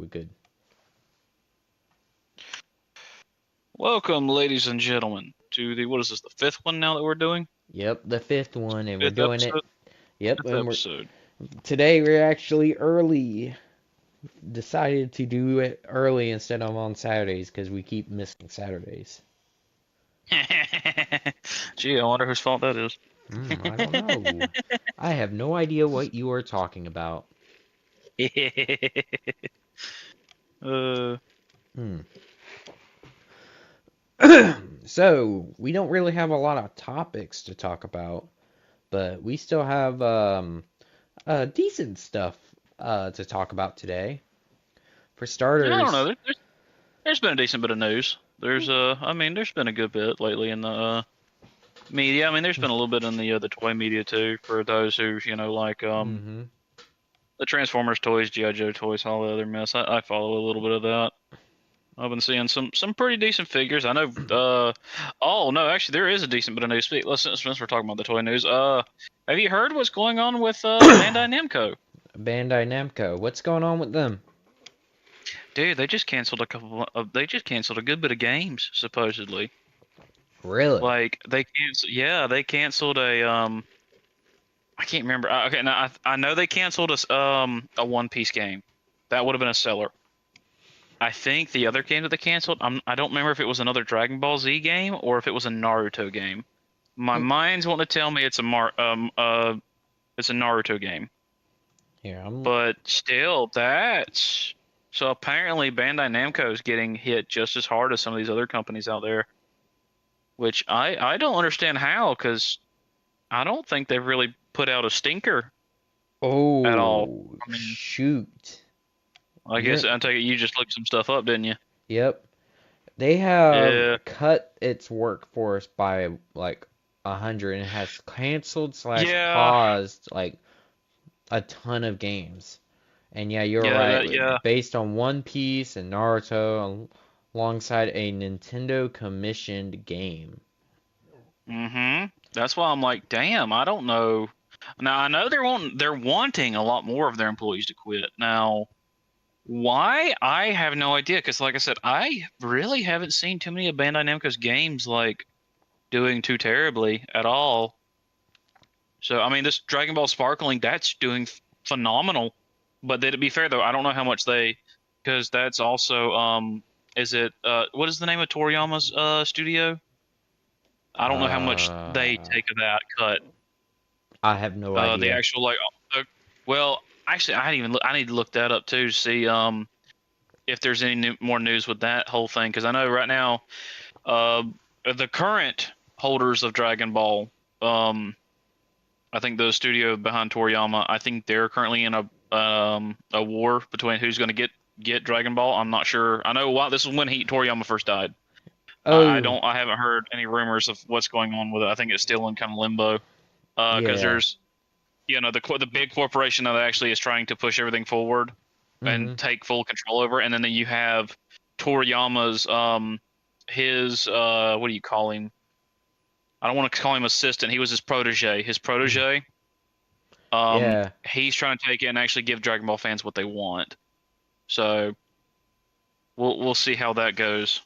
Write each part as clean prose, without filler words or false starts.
We good. Welcome, ladies and gentlemen, to what is this, the fifth one now that we're doing? Yep, the fifth one, and we're Fifth doing it. episode? Yep, Fifth and we're episode. today we're actually early. Decided to do it early instead of on Saturdays because we keep missing Saturdays. Gee, I wonder whose fault that is. I don't know. I have no idea what you are talking about. uh, Hmm. So we don't really have a lot of topics to talk about, but we still have decent stuff to talk about today. For I don't know. starters, There's been a decent bit of news. There's been a good bit lately in the media. I mean, there's been a little bit in the toy media too, for those who like hmm the Transformers toys, GI Joe toys, all the other mess. I follow a little bit of that. I've been seeing some pretty decent figures. I know. Oh no, actually, there is a decent bit of news. Listen, since we're talking about the toy news, have you heard what's going on with Bandai Namco? Bandai Namco, what's going on with them? Dude, they just canceled a couple. They just canceled a good bit of games supposedly. Really? Like they canceled. Yeah, they canceled a. I can't remember. Okay, now I know they canceled a One Piece game. That would have been a seller. I think the other game that they canceled. I don't remember if it was another Dragon Ball Z game or if it was a Naruto game. My Hmm. mind's wanting to tell me it's a Naruto game, Here, I'm. but still, that's so apparently Bandai Namco is getting hit just as hard as some of these other companies out there, which I don't understand how, because I don't think they've really put out a stinker at all. Oh, I mean, shoot. I You're. guess I take it you just looked some stuff up, didn't you? Yep. They have Yeah, cut its workforce by like 100 and has canceled slash yeah, paused like a ton of games. And yeah, you're yeah, right. yeah. Based on One Piece and Naruto alongside a Nintendo commissioned game. That's why I'm like, damn, I don't know. Now I know they're wanting a lot more of their employees to quit. Now, why? I have no idea. Because like I said, I really haven't seen too many of Bandai Namco's games like doing too terribly at all. So I mean, this Dragon Ball Sparkling, that's doing phenomenal. But to be fair though, I don't know how much they, because that's also is it what is the name of Toriyama's studio? I don't know how much they Uh, take of that cut. I have no The idea. actual like, well, actually, I hadn't even I need to look that up too to see if there's any more news with that whole thing, because I know right now uh the current holders of Dragon Ball, um I think the studio behind Toriyama, I think they're currently in a war between who's going to get Dragon Ball. I'm not sure. I know why this is when he Toriyama first died. Oh, I haven't heard any rumors of what's going on with it. I think it's still in kind of limbo. Because yeah. there's the big corporation that actually is trying to push everything forward and hmm take full control over, and then you have Toriyama's his what do you call him? I don't want to call him assistant. He was his protege. His protege, Yeah. he's trying to take it and actually give Dragon Ball fans what they want. So we'll see how that goes.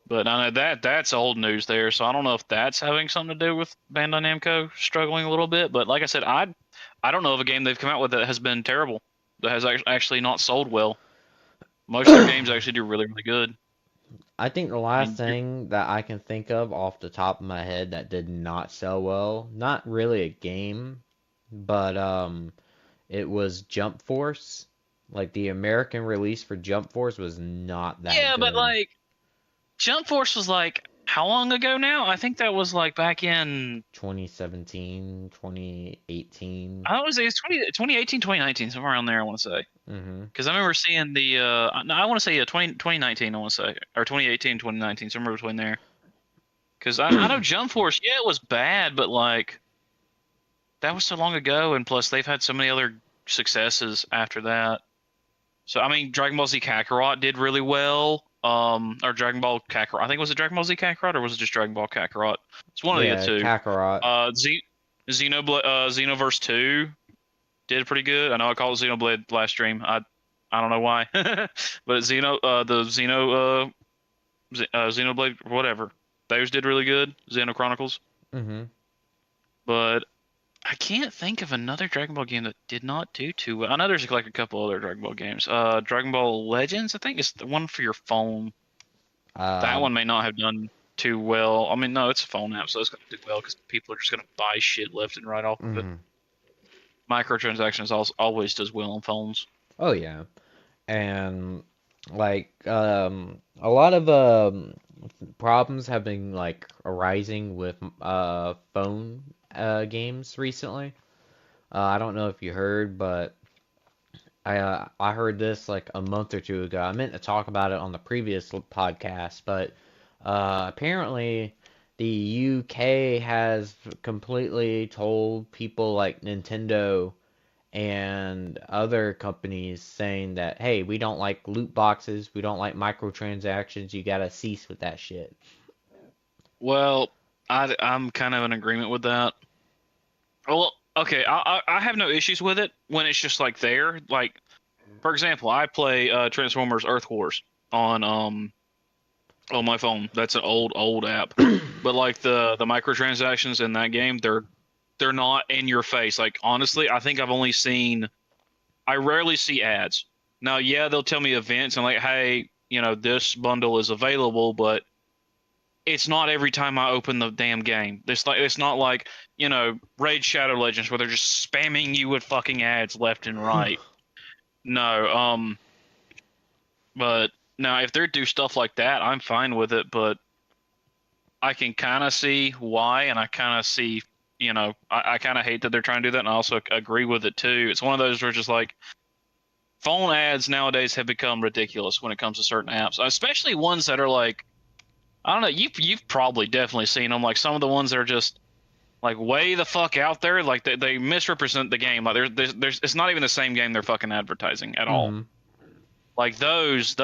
But I know that's old news there, so I don't know if that's having something to do with Bandai Namco struggling a little bit. But like I said, I don't know of a game they've come out with that has been terrible, that has actually not sold well. Most of their games actually do really, really good. I think the I last mean, thing that I can think of off the top of my head that did not sell well, not really a game, but it was Jump Force. Like the American release for Jump Force was not that yeah, but good. like Jump Force was like how long ago now? I think that was like back in 2017, 2018. I don't want to say it's 2018, 2019, somewhere around there. I want to say, Mm-hmm. because I remember seeing the no, I want to say 2019. I want to say, or 2018, 2019, somewhere between there. Because I know Jump Force, yeah, it was bad, but like that was so long ago, and plus they've had so many other successes after that. So I mean, Dragon Ball Z Kakarot did really well. Or Dragon Ball Kakarot. I think was it Dragon Ball Z Kakarot or was it just Dragon Ball Kakarot? It's one of the Yeah, two. Kakarot. Z Xenoverse 2 did pretty good. I know I called it Xenoblade last stream. I don't know why, but Xenoblade, whatever. Those did really good. Xeno Chronicles, Mm-hmm. but I can't think of another Dragon Ball game that did not do too well. I know there's like a couple other Dragon Ball games. Dragon Ball Legends, I think is the one for your phone. That Um, one may not have done too well. I mean, no, it's a phone app, so it's gonna do well because people are just gonna buy shit left and right off of it. mhm. Microtransactions also always does well on phones. Oh yeah, and like a lot of problems have been like arising with phone games recently. I don't know if you heard, but I heard this like a month or two ago. I meant to talk about it on the previous podcast, but apparently the UK has completely told people like Nintendo and other companies saying that, hey, we don't like loot boxes, we don't like microtransactions, you gotta cease with that shit. Well, I'm kind of in agreement with that. Well, okay, I have no issues with it when it's just like there. Like, for example, I play Transformers Earth Wars on on my phone. That's an old app. But like the microtransactions in that game, they're not in your face. Like honestly, I think I rarely see ads. Now, yeah, they'll tell me events and like, hey, this bundle is available, but it's not every time I open the damn game. It's not like, Raid Shadow Legends where they're just spamming you with fucking ads left and right. No, but now if they do stuff like that, I'm fine with it, but I can kind of see why, and I kind of see, I kind of hate that they're trying to do that, and I also agree with it too. It's one of those where just like phone ads nowadays have become ridiculous when it comes to certain apps, especially ones that are like, I don't know, you've probably definitely seen them, like some of the ones that are just like way the fuck out there, like they misrepresent the game, like there's it's not even the same game they're fucking advertising at all. Hmm. Like those,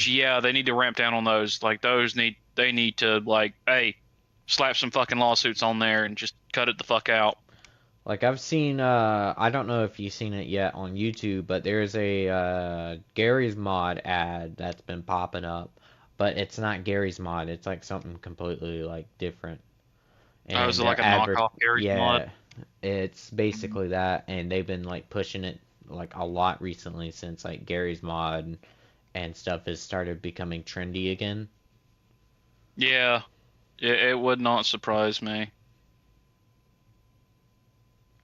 yeah, they need to ramp down on those. Like they need to like, hey, slap some fucking lawsuits on there and just cut it the fuck out. Like I've seen, I don't know if you've seen it yet on YouTube, but there's a Gary's Mod ad that's been popping up, but it's not Gary's Mod. It's like something completely like different, Oh, is and it like they're a advert. knockoff Gary's Mod? Yeah, it's basically that, and they've been like pushing it like a lot recently since like Gary's Mod and stuff has started becoming trendy again. Yeah, it would not surprise me.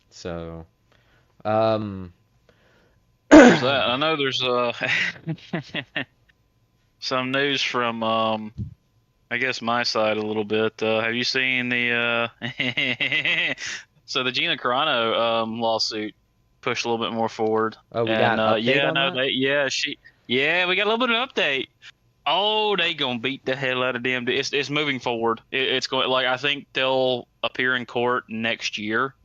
So, um, There's that. I know there's some news from I guess my side a little bit. Have you seen the so the Gina Carano lawsuit pushed a little bit more forward, oh, we and got an update yeah, on no, that? we got a little bit of an update. Oh, they gonna beat the hell out of them. It's moving forward. It's going, like, I think they'll appear in court next year.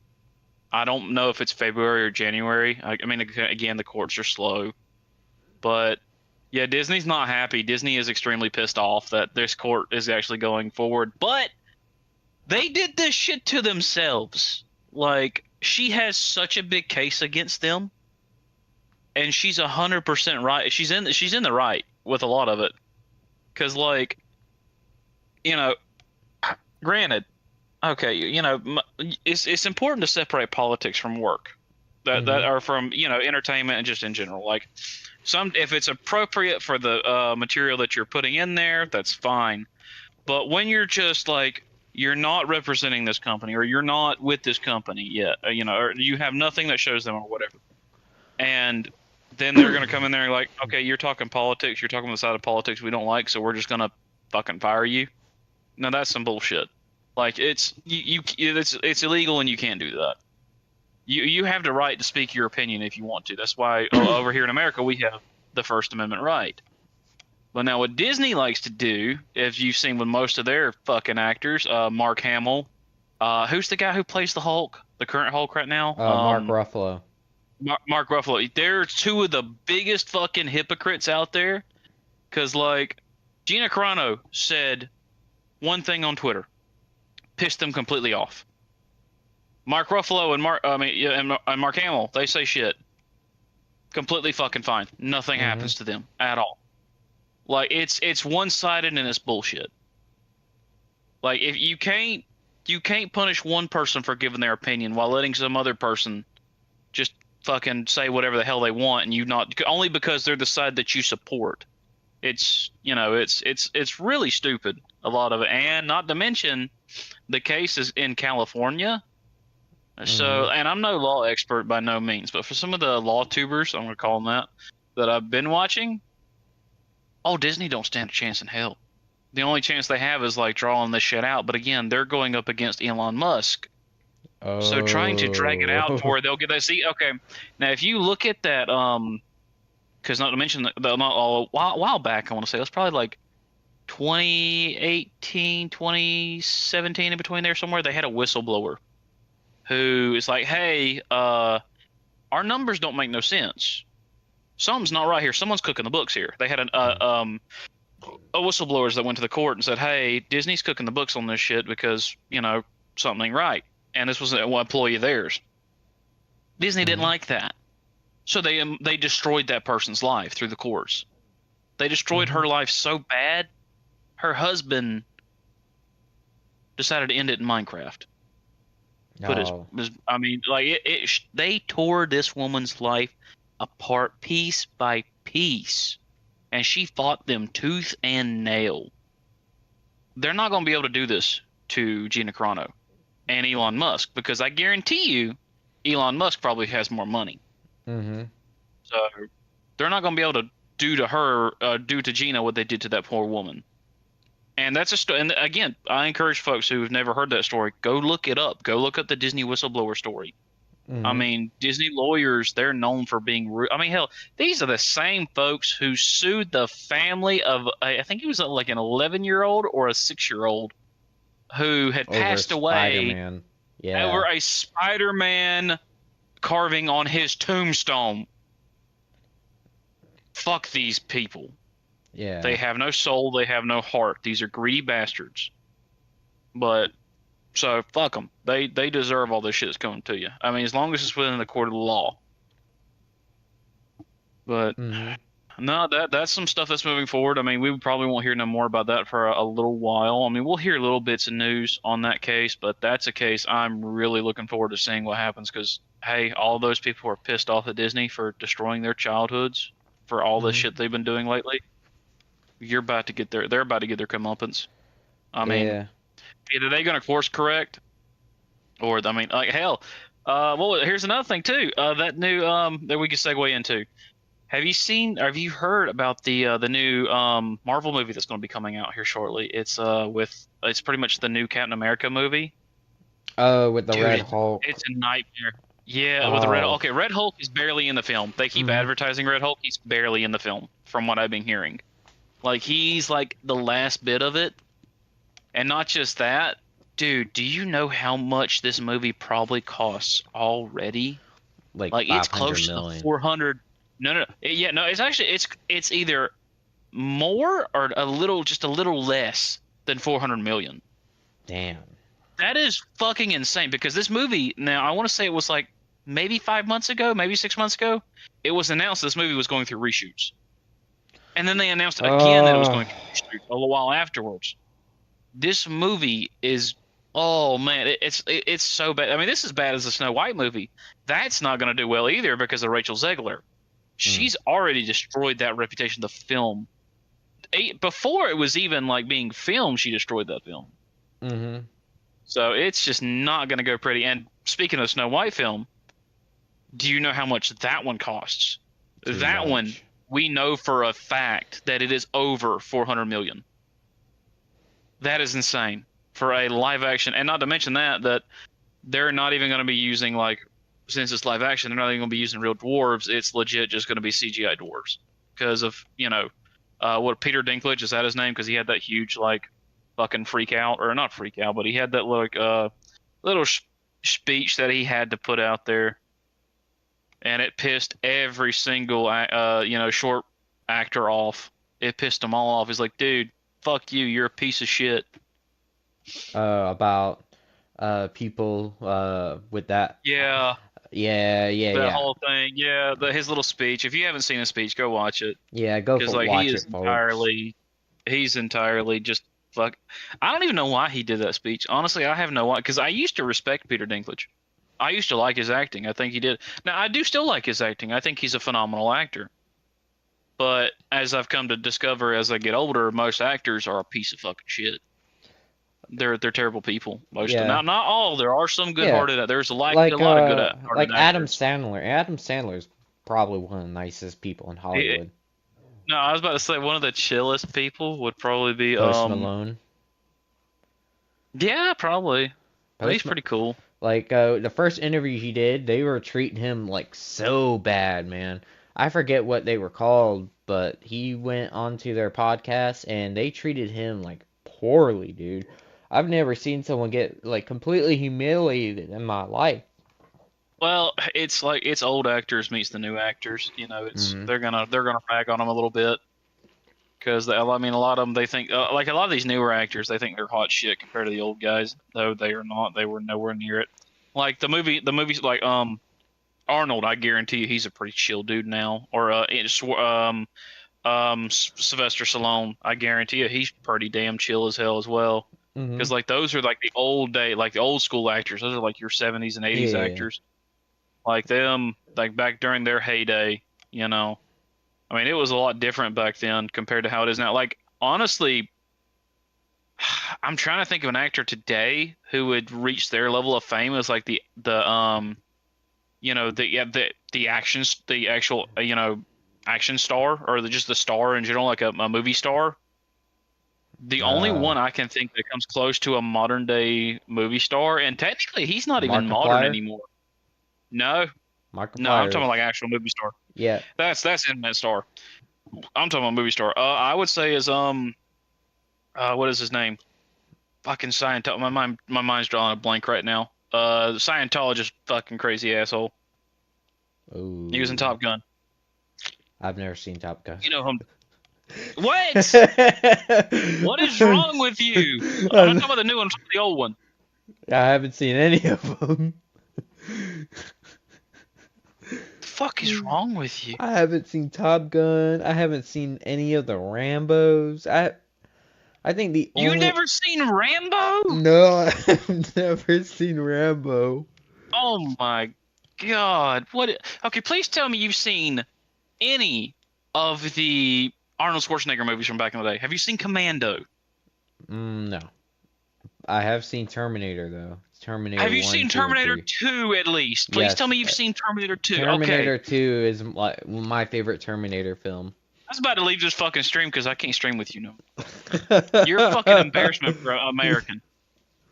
I don't know if it's February or January. I mean, again, the courts are slow, but yeah, Disney's not happy. Disney is extremely pissed off that this court is actually going forward, but they did this shit to themselves. Like, she has such a big case against them, and she's 100% right. She's in the right with a lot of it, because like, you know, granted, okay, it's important to separate politics from work, that Mm-hmm. are from entertainment and just in general. Like, if it's appropriate for the material that you're putting in there, that's fine. But when you're just like, you're not representing this company, or you're not with this company yet, or you have nothing that shows them or whatever, and then they're gonna come in there and like, okay, you're talking politics, you're talking on the side of politics we don't like, so we're just gonna fucking fire you. No, that's some bullshit. Like, it's illegal and you can't do that. You have the right to speak your opinion if you want to. That's why over here in America we have the First Amendment right. But now what Disney likes to do, as you've seen with most of their fucking actors, Mark Hamill, who's the guy who plays the Hulk, the current Hulk right now? Mark Ruffalo. Mark Ruffalo. They're two of the biggest fucking hypocrites out there. Cause like Gina Carano said one thing on Twitter, pissed them completely off. Mark Ruffalo and Mark Hamill, they say shit. completely fucking fine. Nothing Mm-hmm. happens to them at all. Like it's one-sided and it's bullshit. Like if you can't punish one person for giving their opinion while letting some other person just fucking say whatever the hell they want and you not only because they're the side that you support. It's really stupid, a lot of it. And not to mention the case is in California. Mm-hmm. So, and I'm no law expert by no means, but for some of the law tubers, I'm gonna call them that I've been watching, oh, Disney don't stand a chance in hell. The only chance they have is like drawing this shit out. But again, they're going up against Elon Musk. So trying to drag it out to Oh. where they'll get that. See, okay, now if you look at that, because not to mention not a while back, I want to say it was probably like 2018, 2017, in between there somewhere, they had a whistleblower who is like, hey, our numbers don't make no sense. Something's not right here. Someone's cooking the books here. They had a whistleblowers that went to the court and said, hey, Disney's cooking the books on this shit because, something ain't right. And this was an employee of theirs. Disney didn't Mm-hmm. like that. So they destroyed that person's life through the courts. They destroyed Mm-hmm. her life so bad, her husband decided to end it in Minecraft. Put Oh. I mean, like they tore this woman's life apart piece by piece, and she fought them tooth and nail. They're not going to be able to do this to Gina Carano and Elon Musk because I guarantee you, Elon Musk probably has more money. Mm-hmm. So they're not going to be able to do to Gina what they did to that poor woman. And that's a story. And again, I encourage folks who've never heard that story, go look it up. Go look up the Disney whistleblower story. I Mm-hmm. mean, Disney lawyers, they're known for being rude. I mean, hell, these are the same folks who sued the family of, I think he was like an 11-year-old or a 6-year-old who had Over passed away Spider-Man. over Yeah. a Spider-Man carving on his tombstone. Fuck these people. They Yeah. have no soul. They have no heart. These are greedy bastards. But so fuck them. They deserve all this shit that's coming to you. I mean, as long as it's within the court of the law. But Mm-hmm. no, that's some stuff that's moving forward. I mean, we probably won't hear no more about that for a little while. I mean, we'll hear little bits of news on that case, but that's a case I'm really looking forward to seeing what happens because hey, all those people are pissed off at Disney for destroying their childhoods for all this Mm-hmm. shit they've been doing lately. They're about to get their comeuppance. I mean, Yeah. either they're going to course correct or I mean, like hell. Well, here's another thing too. That new that we can segue into. Have you heard about the new Marvel movie that's going to be coming out here shortly? It's pretty much the new Captain America movie. Oh, with the Dude, Red it's Hulk. a nightmare. Yeah, with the Red Oh. Okay, Red Hulk is barely in the film. They keep Mm-hmm. advertising Red Hulk, he's barely in the film from what I've been hearing. Like he's like the last bit of it. And not just that, dude, do you know how much this movie probably costs already? Like Like it's 500 close to the million. 400. No, no, no. Yeah, no, it's actually it's either more or just a little less than 400 million. Damn. That is fucking insane because this movie, now I want to say it was like maybe 5 months ago, maybe 6 months ago, it was announced this movie was going through reshoots. And then they announced again that it was Oh. going through reshoots a little while afterwards. This movie is, oh man, it's so bad. I mean, this is bad as the Snow White movie. That's not going to do well either because of Rachel Zegler. Mm. She's already destroyed that reputation. The film, before it was even like being filmed, she destroyed that film. Mm-hmm. So it's just not going to go pretty. And speaking of Snow White film, do you know how much that one costs? Too That one, much. we know for a fact that it is over 400 million. That is insane for a live action, and not to mention that they're not even going to be using like, since it's live action, they're not even going to be using real dwarves. It's legit just going to be CGI dwarves because of what Peter Dinklage, is that his name? Because he had that huge like fucking freak out, or not freak out, but he had that like little speech that he had to put out there, and it pissed every single short actor off. It pissed them all off. He's like, dude, fuck you, you're a piece of shit. About people with that. Yeah, That Yeah. whole thing, yeah, his little speech. If you haven't seen his speech, go watch it Yeah, go because for like watch it, folks. he's entirely just fuck. I don't even know why he did that speech. Honestly, I have no why because I used to respect Peter Dinklage. I used to like his acting. I think he did. Now I do still like his acting. I think he's a phenomenal actor. But as I've come to discover as I get older, most actors are a piece of fucking shit. They're terrible people. Most of them. Yeah. Now, not all. There are some Yeah. good-hearted. There's a lot of good-hearted Like Adam actors. Sandler. Adam Sandler's probably one of the nicest people in He, Hollywood. no, I was about to say one of the chillest people would probably be Post Malone. yeah, probably. He's Post Ma- pretty cool. like the first interview he did, they were treating him like so bad, man. I forget what they were called, but he went onto their podcast and they treated him like poorly, dude. I've never seen someone get like completely humiliated in my life. Well, it's like it's old actors meets the new actors. You know, it's Hmm. they're gonna rag on them a little bit because I mean a lot of them they think like a lot of these newer actors they think they're hot shit compared to the old guys, though they are not. They were nowhere near it. Like the movies like Arnold, I guarantee you he's a pretty chill dude now. Or Sylvester Stallone, I guarantee you he's pretty damn chill as hell as well. Hmm. Because like those are like the old day, like the old school actors. Those are like your 70s and 80s Yeah. actors. Like them, like back during their heyday, you know. I mean, it was a lot different back then compared to how it is now. Like honestly, I'm trying to think of an actor today who would reach their level of fame as like the you know the actions the actual you know action star or just the star in general, like a movie star. The only Uh, one I can think that comes close to a modern day movie star, and technically he's not even modern Markiplier. anymore. No, no, I'm talking Markiplier. about like actual movie star. Yeah. That's internet star. I'm talking about movie star. I would say is what is his name? Fucking Scientologist. My mind's drawing a blank right now. Scientologist, fucking crazy asshole. He was in Ooh. Top Gun. I've never seen Top Gun. You know him. What? What is wrong with you? I'm not talking about the new one, I'm talking about the old one. I haven't seen any of them. The fuck is wrong with you? I haven't seen Top Gun. I haven't seen any of the Rambos. I think the You only never seen Rambo? no, I've never seen Rambo. Oh my god. What? Okay, please tell me you've seen any of the Arnold Schwarzenegger movies from back in the day. Have you seen Commando? No, I have seen Terminator though. Terminator Have you 1, seen 2, and Terminator 3. 2 at least? Please tell Yes, me you've seen Terminator 2. Okay. Terminator 2 is like my favorite Terminator film. I was about to leave this fucking stream because I can't stream with you no. You're a fucking embarrassment for American.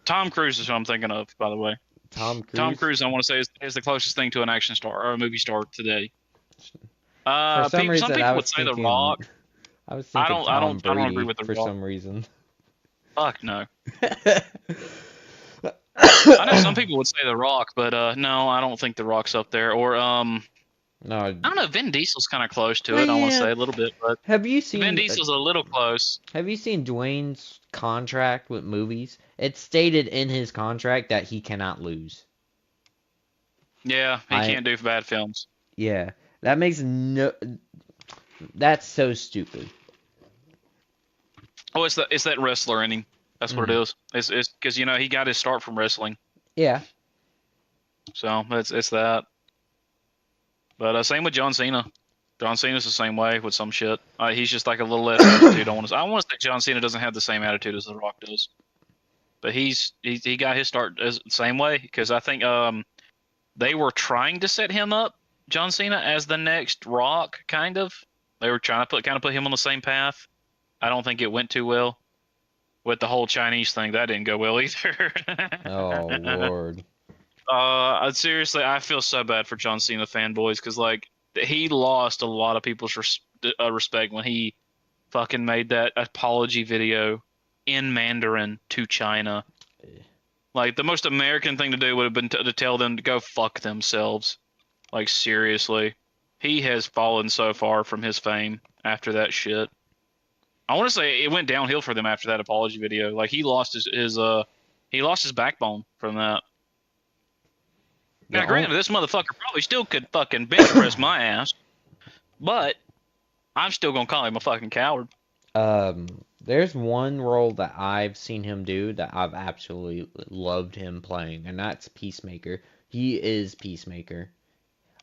Tom Cruise is who I'm thinking of, by the way. Tom Tom Cruise. Cruise, I want to say, is the closest thing to an action star or a movie star today. For some Some reason, people would say The Rock. I was thinking Tom I don't agree Brady with The for Rock. some reason. Fuck no. I know some people would say The Rock, but no, I don't think The Rock's up there. Or No, I don't know. Vin Diesel's kind of close to it. I want to man. say a little bit, but Have you Vin seen Diesel's a little close. Have you seen Dwayne's contract with movies? It's stated in his contract that he cannot lose. Yeah, he I can't do bad films. Yeah, that makes no. That's so stupid. Oh, it's that wrestler in him. That's what it Hmm. is. It's because you know he got his start from wrestling, Yeah. so it's that. But same with John Cena. John Cena's the same way with some shit. He's just like a little less attitude. I want to say John Cena doesn't have the same attitude as The Rock does, but he got his start as the same way because I think they were trying to set him up, John Cena, as the next Rock, kind of. They were trying to put him on the same path. I don't think it went too well with the whole Chinese thing. That didn't go well either. Oh Lord. Seriously, I feel so bad for John Cena fanboys because like he lost a lot of people's respect when he fucking made that apology video in Mandarin to China. Like the most American thing to do would have been to tell them to go fuck themselves. Like seriously, he has fallen so far from his fame after that shit. I want to say it went downhill for them after that apology video. Like he lost his backbone from that. The Now, only granted, this motherfucker probably still could fucking bench press my ass, but I'm still gonna call him a fucking coward. there's one role that I've seen him do that I've absolutely loved him playing, and that's Peacemaker. He is Peacemaker.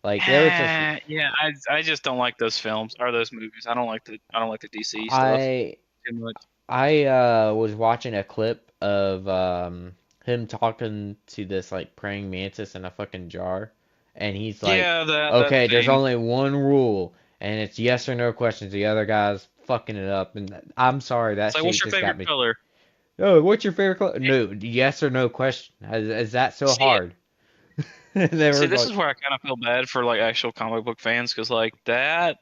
Like there was this Yeah, I just don't like those films or those movies. I don't like the DC stuff I too much. I was watching a clip of him talking to this like praying mantis in a fucking jar, and he's like, Yeah, that "Okay, there's scene. only one rule, and it's yes or no questions. The other guy's fucking it up." And I'm sorry, that It's like, what's shit your just got favorite me. color? Oh, what's your favorite color? No, yes or no question. Is that so See, hard? And they see, were this like, is where I kind of feel bad for like actual comic book fans because like that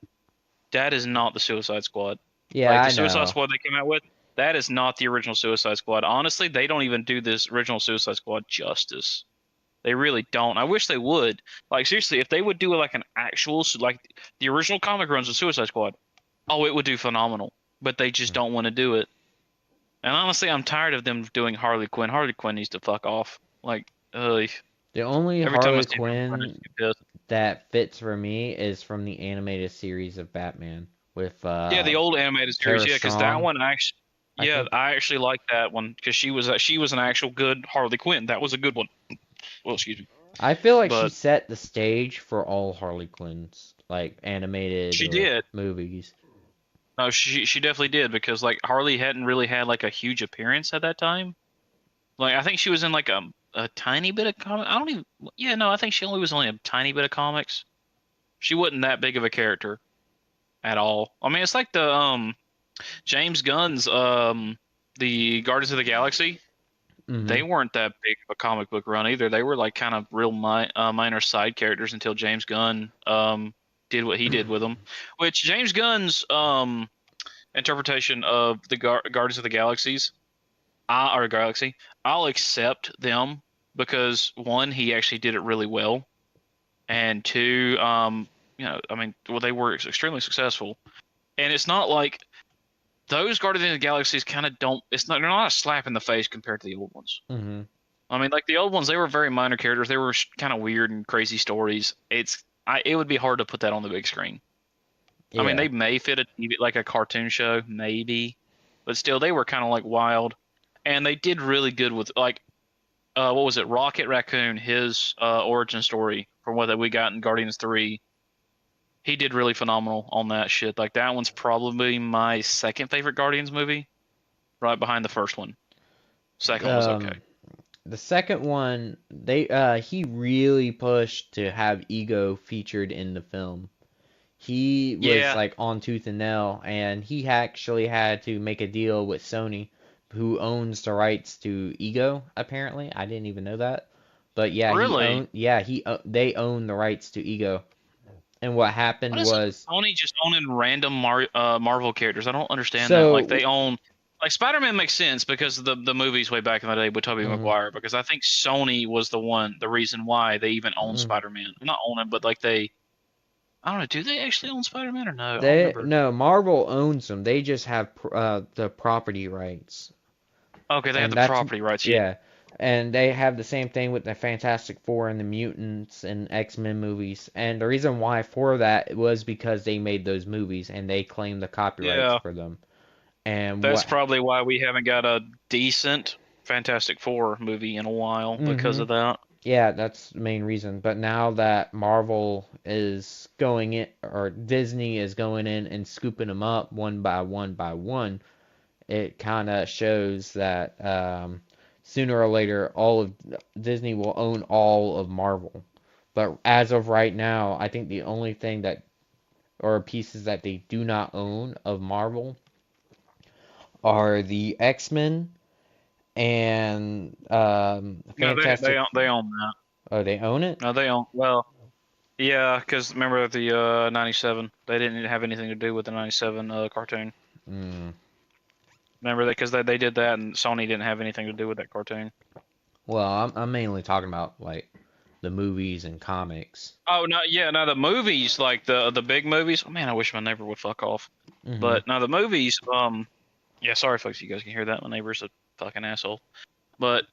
is not the Suicide Squad. "Yeah, Like the I Suicide know." Squad they came out with, that is not the original Suicide Squad. Honestly, they don't even do this original Suicide Squad justice. They really don't. I wish they would. Like seriously, if they would do like an actual like the original comic runs of Suicide Squad, oh, it would do phenomenal. But they just don't want to do it. And honestly, I'm tired of them doing Harley Quinn. Harley Quinn needs to fuck off. Like, The only every time I Harley see her, I Quinn just get pissed. that fits for me is from the animated series of Batman with Yeah, the old animated series, Tara yeah, because that Strong, one actually, I yeah, think. I actually like that one because she was an actual good Harley Quinn. That was a good one. Well, excuse me, I feel like she but set the stage for all Harley Quinns, like animated she or did. movies. No, she definitely did because like Harley hadn't really had like a huge appearance at that time. Like I think she was in like a tiny bit of comic. I don't even. Yeah, no, I think she only was only a tiny bit of comics. She wasn't that big of a character at all. I mean, it's like the James Gunn's the Guardians of the Galaxy. Hmm. They weren't that big of a comic book run either. They were like kind of real minor side characters until James Gunn did what he did with them. Which James Gunn's interpretation of the Guardians of the Galaxies, or Galaxy, I'll accept them because one, he actually did it really well, and two, I mean, well, they were extremely successful. And it's not like those Guardians of the Galaxies kind of don't. It's not. They're not a slap in the face compared to the old ones. Hmm. I mean, like the old ones, they were very minor characters. They were kind of weird and crazy stories. It would be hard to put that on the big screen. I mean, Yeah. they may fit a TV, like a cartoon show, maybe, but still, they were kind of like wild, and they did really good with like, what was it, Rocket Raccoon, his origin story from what we got in Guardians 3. He did really phenomenal on that shit. Like that one's probably my second favorite Guardians movie, right behind the first one. Second one was okay. Um, the second one, he really pushed to have Ego featured in the film. He was Yeah, like on tooth and nail, and he actually had to make a deal with Sony, who owns the rights to Ego. Apparently, I didn't even know that, but yeah, really. they own the rights to Ego. And what What happened is was, Sony just owning random Marvel characters? I don't understand that. Like so they own, like Spider-Man makes sense because of the movies way back in the day with Tobey mhm, Maguire. Because I think Sony was the reason why they even own mhm. Spider-Man. Not own it, but like I don't know. Do they actually own Spider-Man or no? I don't They remember. no Marvel owns them. They just have the property rights, Okay, they have and the that's property rights. Yeah. yeah. And they have the same thing with the Fantastic Four and the Mutants and X-Men movies. And the reason why for that was because they made those movies and they claimed the copyrights Yeah, for them. And that's what probably why we haven't got a decent Fantastic Four movie in a while because hmm of that. Yeah, that's the main reason. But now that Marvel is going in, or Disney is going in and scooping them up one by one, it kind of shows that sooner or later, all of Disney will own all of Marvel. But as of right now, I think the only thing that, or pieces that they do not own of Marvel are the X-Men and No, Fantastic. they own that. Oh, they own it? No, they own well. Yeah, because remember the '97? They didn't have anything to do with the '97 cartoon. Mm. Remember that because they did that, and Sony didn't have anything to do with that cartoon. Well, I'm mainly talking about like the movies and comics. Oh no, yeah, no, the movies like the big movies. Oh, man, I wish my neighbor would fuck off. Hmm. But now the movies, yeah, sorry folks, you guys can hear that. My neighbor's a fucking asshole. But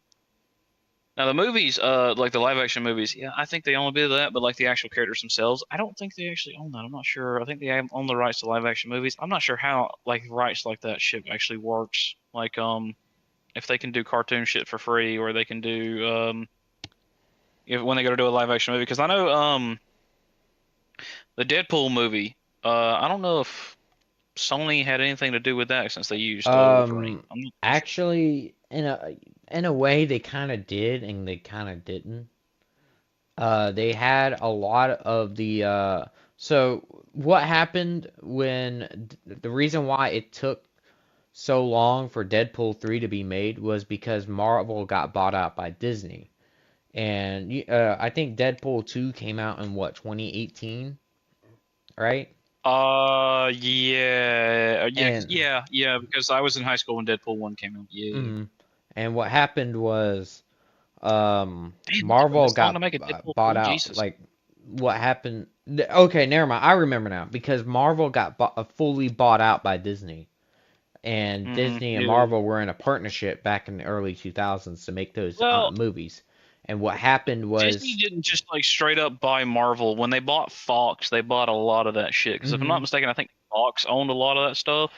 Now the movies, like the live action movies, yeah, I think they only did that, but like the actual characters themselves, I don't think they actually own that. I'm not sure. I think they own the rights to live action movies. I'm not sure how like rights like that shit actually works. Like if they can do cartoon shit for free, or they can do when they go to do a live action movie. Because I know the Deadpool movie, I don't know if Sony had anything to do with that since they used Wolverine. Um, I'm not sure. Actually, in a way, they kind of did and they kind of didn't. They had a lot of the so what happened when the reason why it took so long for Deadpool 3 to be made was because Marvel got bought out by Disney. And I think Deadpool 2 came out in what, 2018, right? And Yeah, because I was in high school when Deadpool 1 came out. Yeah. mhm. And what happened was Damn, it took them Marvel this long to got make a Deadpool bought 3? out. Jesus. Like what happened? Okay, never mind. I remember now because Marvel got fully bought out by Disney, and Disney and Yeah. Marvel were in a partnership back in the early 2000s to make those Well, movies. And what happened Disney was, didn't just like straight up buy Marvel. When they bought Fox, they bought a lot of that shit. Because if I'm not hmm mistaken, I think Fox owned a lot of that stuff.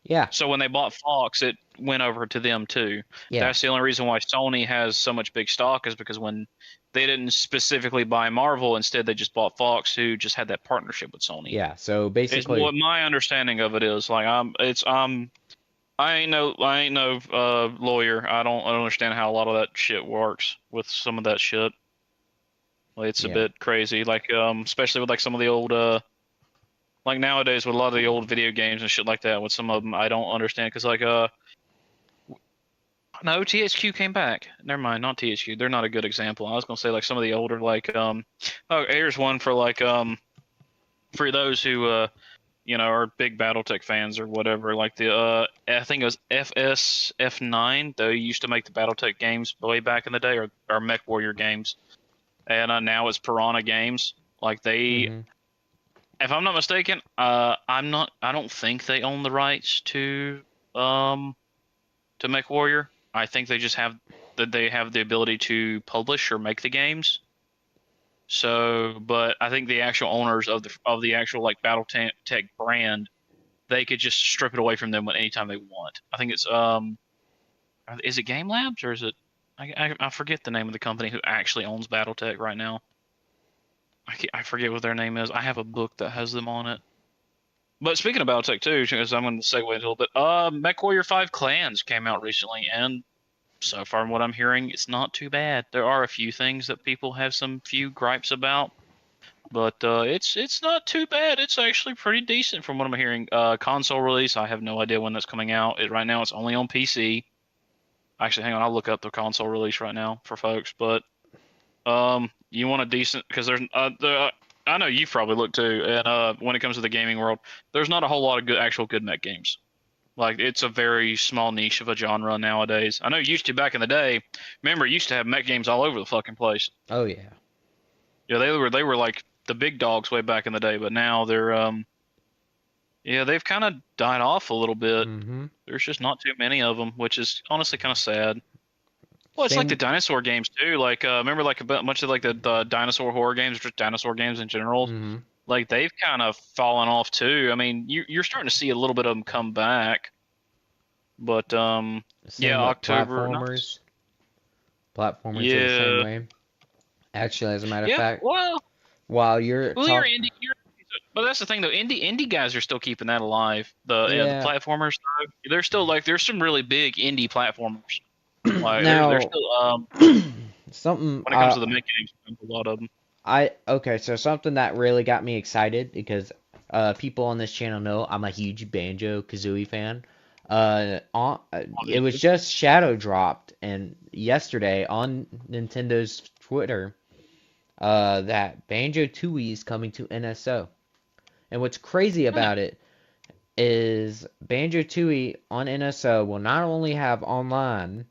yeah, So when they bought Fox, it went over to them too. yeah, That's the only reason why Sony has so much big stock is because when they didn't specifically buy Marvel, instead they just bought Fox, who just had that partnership with Sony. yeah. So Is basically, what my understanding of it is. Like I ain't no lawyer. I don't understand how a lot of that shit works with some of that shit. Like, it's a yeah. bit crazy. Like especially with like some of the old like nowadays with a lot of the old video games and shit like that. With some of them, I don't understand because like no, THQ came back. Never mind, not THQ. They're not a good example. I was gonna say like some of the older like oh, here's one for like for those who are big BattleTech fans or whatever. Like the I think it was FS F9. They used to make the BattleTech games way back in the day, or Mech Warrior games, and now it's Piranha Games. Like they, hmm if I'm not mistaken, I'm not. I don't think they own the rights um to Mech Warrior. I think they just have that they have the ability to publish or make the games. So, but I think the actual owners of the actual like BattleTech brand, they could just strip it away from them anytime they want. I think it's is it Game Labs or is it I forget the name of the company who actually owns BattleTech right now. I forget what their name is. I have a book that has them on it. But speaking of BattleTech too, because I'm going to segue into a little bit. MechWarrior 5 Clans came out recently, and so far, from what I'm hearing, it's not too bad. There are a few things that people have some few gripes about, but it's not too bad. It's actually pretty decent from what I'm hearing. Console release, I have no idea when that's coming out. Right now, it's only on PC. Actually, hang on, I'll look up the console release right now for folks. But you want a decent because I know you've probably looked too, and when it comes to the gaming world, there's not a whole lot of good mech games. Like it's a very small niche of a genre nowadays. I know it used to back in the day. Remember, it used to have mech games all over the fucking place. Oh yeah. Yeah, they were like the big dogs way back in the day, but now they're yeah, they've kind of died off a little bit. hmm There's just not too many of them, which is honestly kind of sad. Well, it's like the Same. dinosaur games too. Like remember like a bunch of like the dinosaur horror games, or just dinosaur games in general. hmm Like they've kind of fallen off too. I mean, you're starting to see a little bit of them come back, but yeah, Same with October. Not, platformers. Platformers are the same yeah, way. Actually, as a matter of yeah. fact, while you're You're talking, indie. But that's the thing though. Indie guys are still keeping that alive. The yeah. platformers, though, they're still like there's some really big indie platformers. Like they're Now, still something when it comes to the mid games, a lot of them. okay, so something that really got me excited because people on this channel know I'm a huge Banjo Kazooie fan. It was Obviously. just shadow dropped and yesterday on Nintendo's Twitter that Banjo Tooie is coming to NSO. And what's crazy Huh. about it is Banjo Tooie on NSO will not only have online,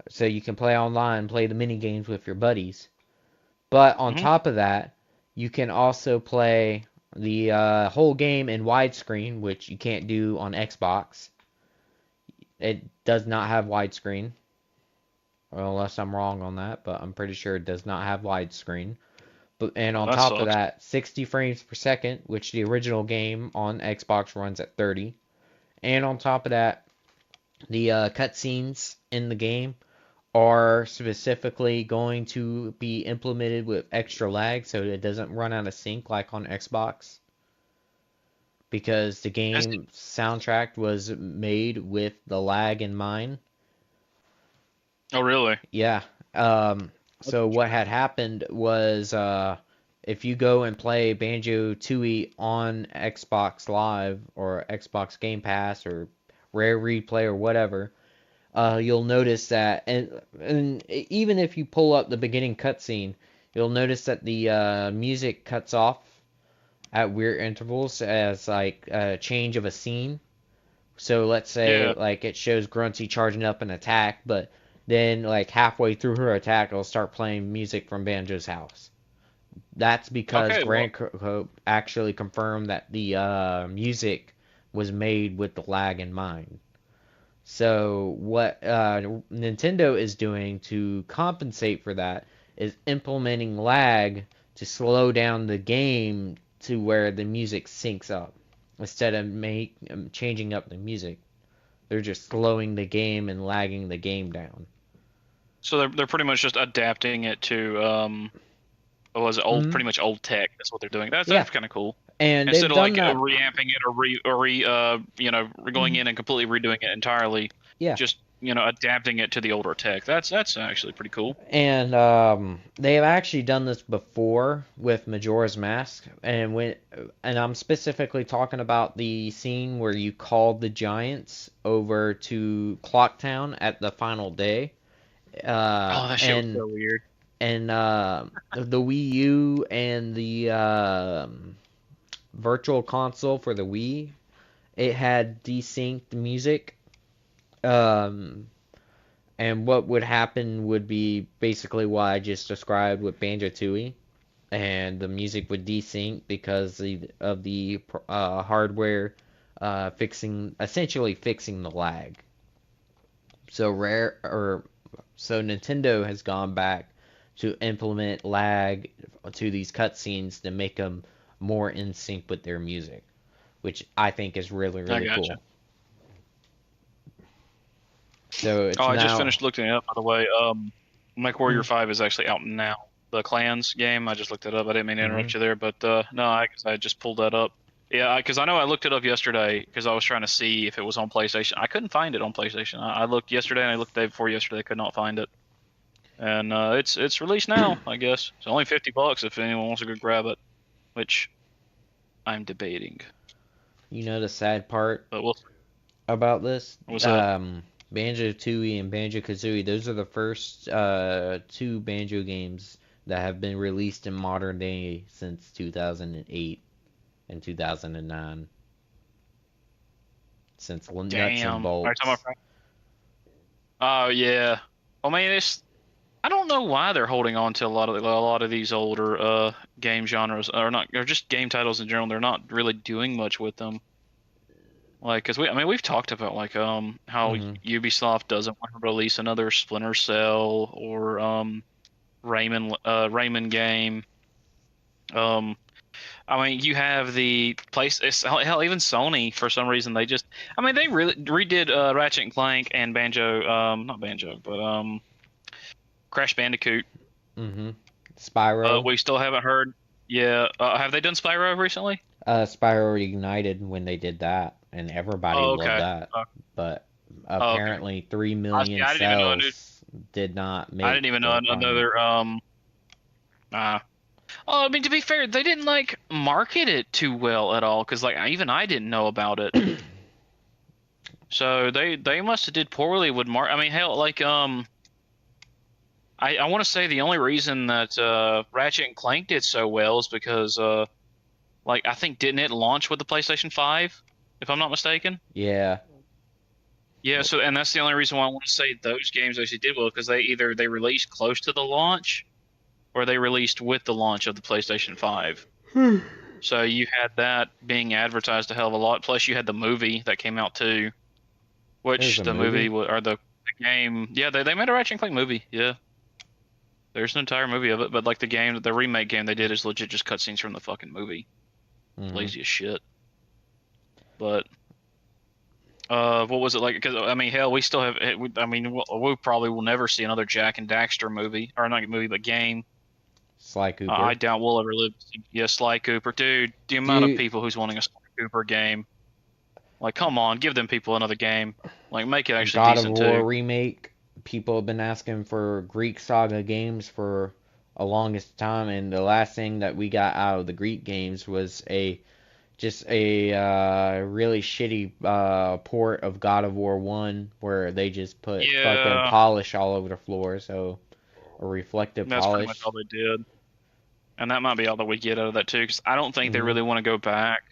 so you can play online, play the mini games with your buddies, but on Mhm. top of that, you can also play the whole game in widescreen, which you can't do on Xbox. It does not have widescreen. unless I'm wrong on that, but I'm pretty sure it does not have widescreen. But and Well, on that top of sucks. that, 60 frames per second, which the original game on Xbox runs at 30. And on top of that, the cutscenes in the game are specifically going to be implemented with extra lag so it doesn't run out of sync like on Xbox because the Has game soundtrack was made with the lag in mind. Oh, really? Yeah. So what had happened was if you go and play Banjo-Tooie on Xbox Live or Xbox Game Pass or Rare Replay or whatever, you'll notice that, and even if you pull up the beginning cutscene, you'll notice that the music cuts off at weird intervals as like a change of a scene. So let's say Yeah. like it shows Grunty charging up an attack, but then like halfway through her attack, it'll start playing music from Banjo's house. That's because Okay. Well, Grant Hope actually confirmed that the music was made with the lag in mind. So what Nintendo is doing to compensate for that is implementing lag to slow down the game to where the music syncs up instead of changing up the music. They're just slowing the game and lagging the game down. so they're pretty much just adapting it to what was it, old, Hmm. pretty much old tech. That's what they're doing. Yeah, That's kind of cool. and Instead they've of done like that. reamping it or going Mhm. in and completely redoing it entirely, Yeah, just adapting it to the older tech. That's actually pretty cool. and they have actually done this before with Majora's Mask, and I'm specifically talking about the scene where you called the giants over to Clocktown at the final day, uh, Oh, that shit was and so weird. and the Wii U and the Virtual Console for the Wii, it had desynced music. Um, And what would happen would be basically what I just described with Banjo-Tooie, and the music would desync because of the hardware essentially fixing the lag. So Nintendo has gone back to implement lag to these cutscenes to make them more in sync with their music, which I think is really I really gotcha. cool. So Oh, it's I just now. finished looking it up, by the way. MechWarrior Mhm. 5 is actually out now. The Clans game. I just looked it up. I didn't mean to Mhm. interrupt you there, but no, I just pulled that up. Yeah, because I know I looked it up yesterday because I was trying to see if it was on PlayStation. I couldn't find it on PlayStation. I looked yesterday and I looked the day before yesterday. Could not find it. And it's released now. I guess it's only $50 if anyone wants to go grab it, which I'm debating. You know the sad part But we'll. about this? What's up? Banjo-Tooie and Banjo-Kazooie, those are the first two Banjo games that have been released in modern day since 2008 and 2009. Since Nuts and Damn. Are you talking Bolts. about? Oh yeah. I mean, it's. I don't know why they're holding on to a lot of these older game genres, or not, or just game titles in general. They're not really doing much with them. Like, cause I mean, we've talked about like how Hmm. Ubisoft doesn't want to release another Splinter Cell or Rayman game. Um, I mean, you have the place. Hell, even Sony for some reason they just. I mean, they really redid Ratchet and Clank and Banjo. Not Banjo, but Crash Bandicoot. Hmm. Spyro. We still haven't heard. Yeah, have they done Spyro recently? Spyro Ignited when they did that, and everybody Oh, loved okay. that. But Oh, okay. apparently 3 See, million I didn't even know. cells did not I make didn't even know the final. another. Uh, oh, I mean, to be fair, they didn't like market it too well at all, because like even I didn't know about it. So they must have did poorly with mark. I mean, hell, like I want to say the only reason that Ratchet and Clank did so well is because like I think didn't it launch with the PlayStation 5, if I'm not mistaken? Yeah. Yeah, so and that's the only reason why I want to say those games actually did well because they released close to the launch or they released with the launch of the PlayStation 5. So you had that being advertised a hell of a lot. Plus you had the movie that came out too, There's which a the movie movie. or the game. Yeah, they made a Ratchet and Clank movie. Yeah, there's an entire movie of it. But like the remake game they did is legit just cutscenes from the fucking movie. Hmm. Lazy as shit. But what was it like? Because I mean, hell, we still have. I mean, we probably will never see another Jack and Daxter movie, or not movie, but game. Sly I Cooper. doubt we'll ever live to see. Yeah, Sly Cooper, dude. The amount of Dude, people who's wanting a Sly Cooper game. Like, come on, give them people another game. Like, make it actually God of decent War too. remake. People have been asking for Greek Saga games for a longest time, and the last thing that we got out of the Greek games was a really shitty port of God of War 1 where they just put fucking Yeah, polish all over the floor, so a reflective that's pretty much polish. all they did. And that might be all that we get out of that too, because I don't think they Hmm. really want to go back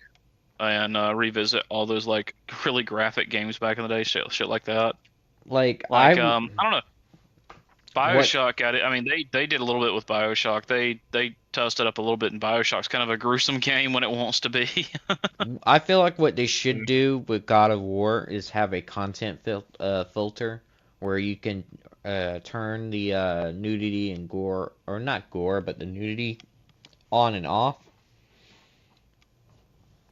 and revisit all those like really graphic games back in the day, shit like that. Like Like I don't know, what BioShock got it. I mean, they did a little bit with BioShock. They tossed it up a little bit in BioShock's kind of a gruesome game when it wants to be. I feel like what they should do with God of War is have a content filter where you can turn the nudity and gore, or not gore, but the nudity on and off.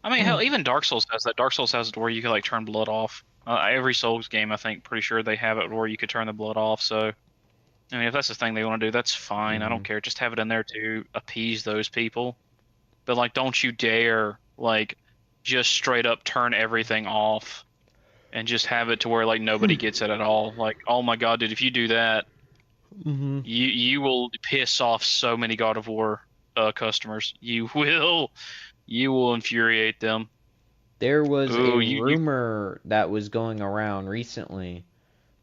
I mean, hell, even Dark Souls has that. Dark Souls has it where you can like turn blood off. Every Souls game, I think, pretty sure they have it where you could turn the blood off. So, I mean, if that's the thing they want to do, that's fine. I don't Hmm. care. Just have it in there to appease those people. But like, don't you dare like just straight up turn everything off and just have it to where like nobody gets it at all. Like, oh my God, dude, if you do that, Hmm. you will piss off so many God of War customers. You will infuriate them. There was a Ooh, you rumor that was going around recently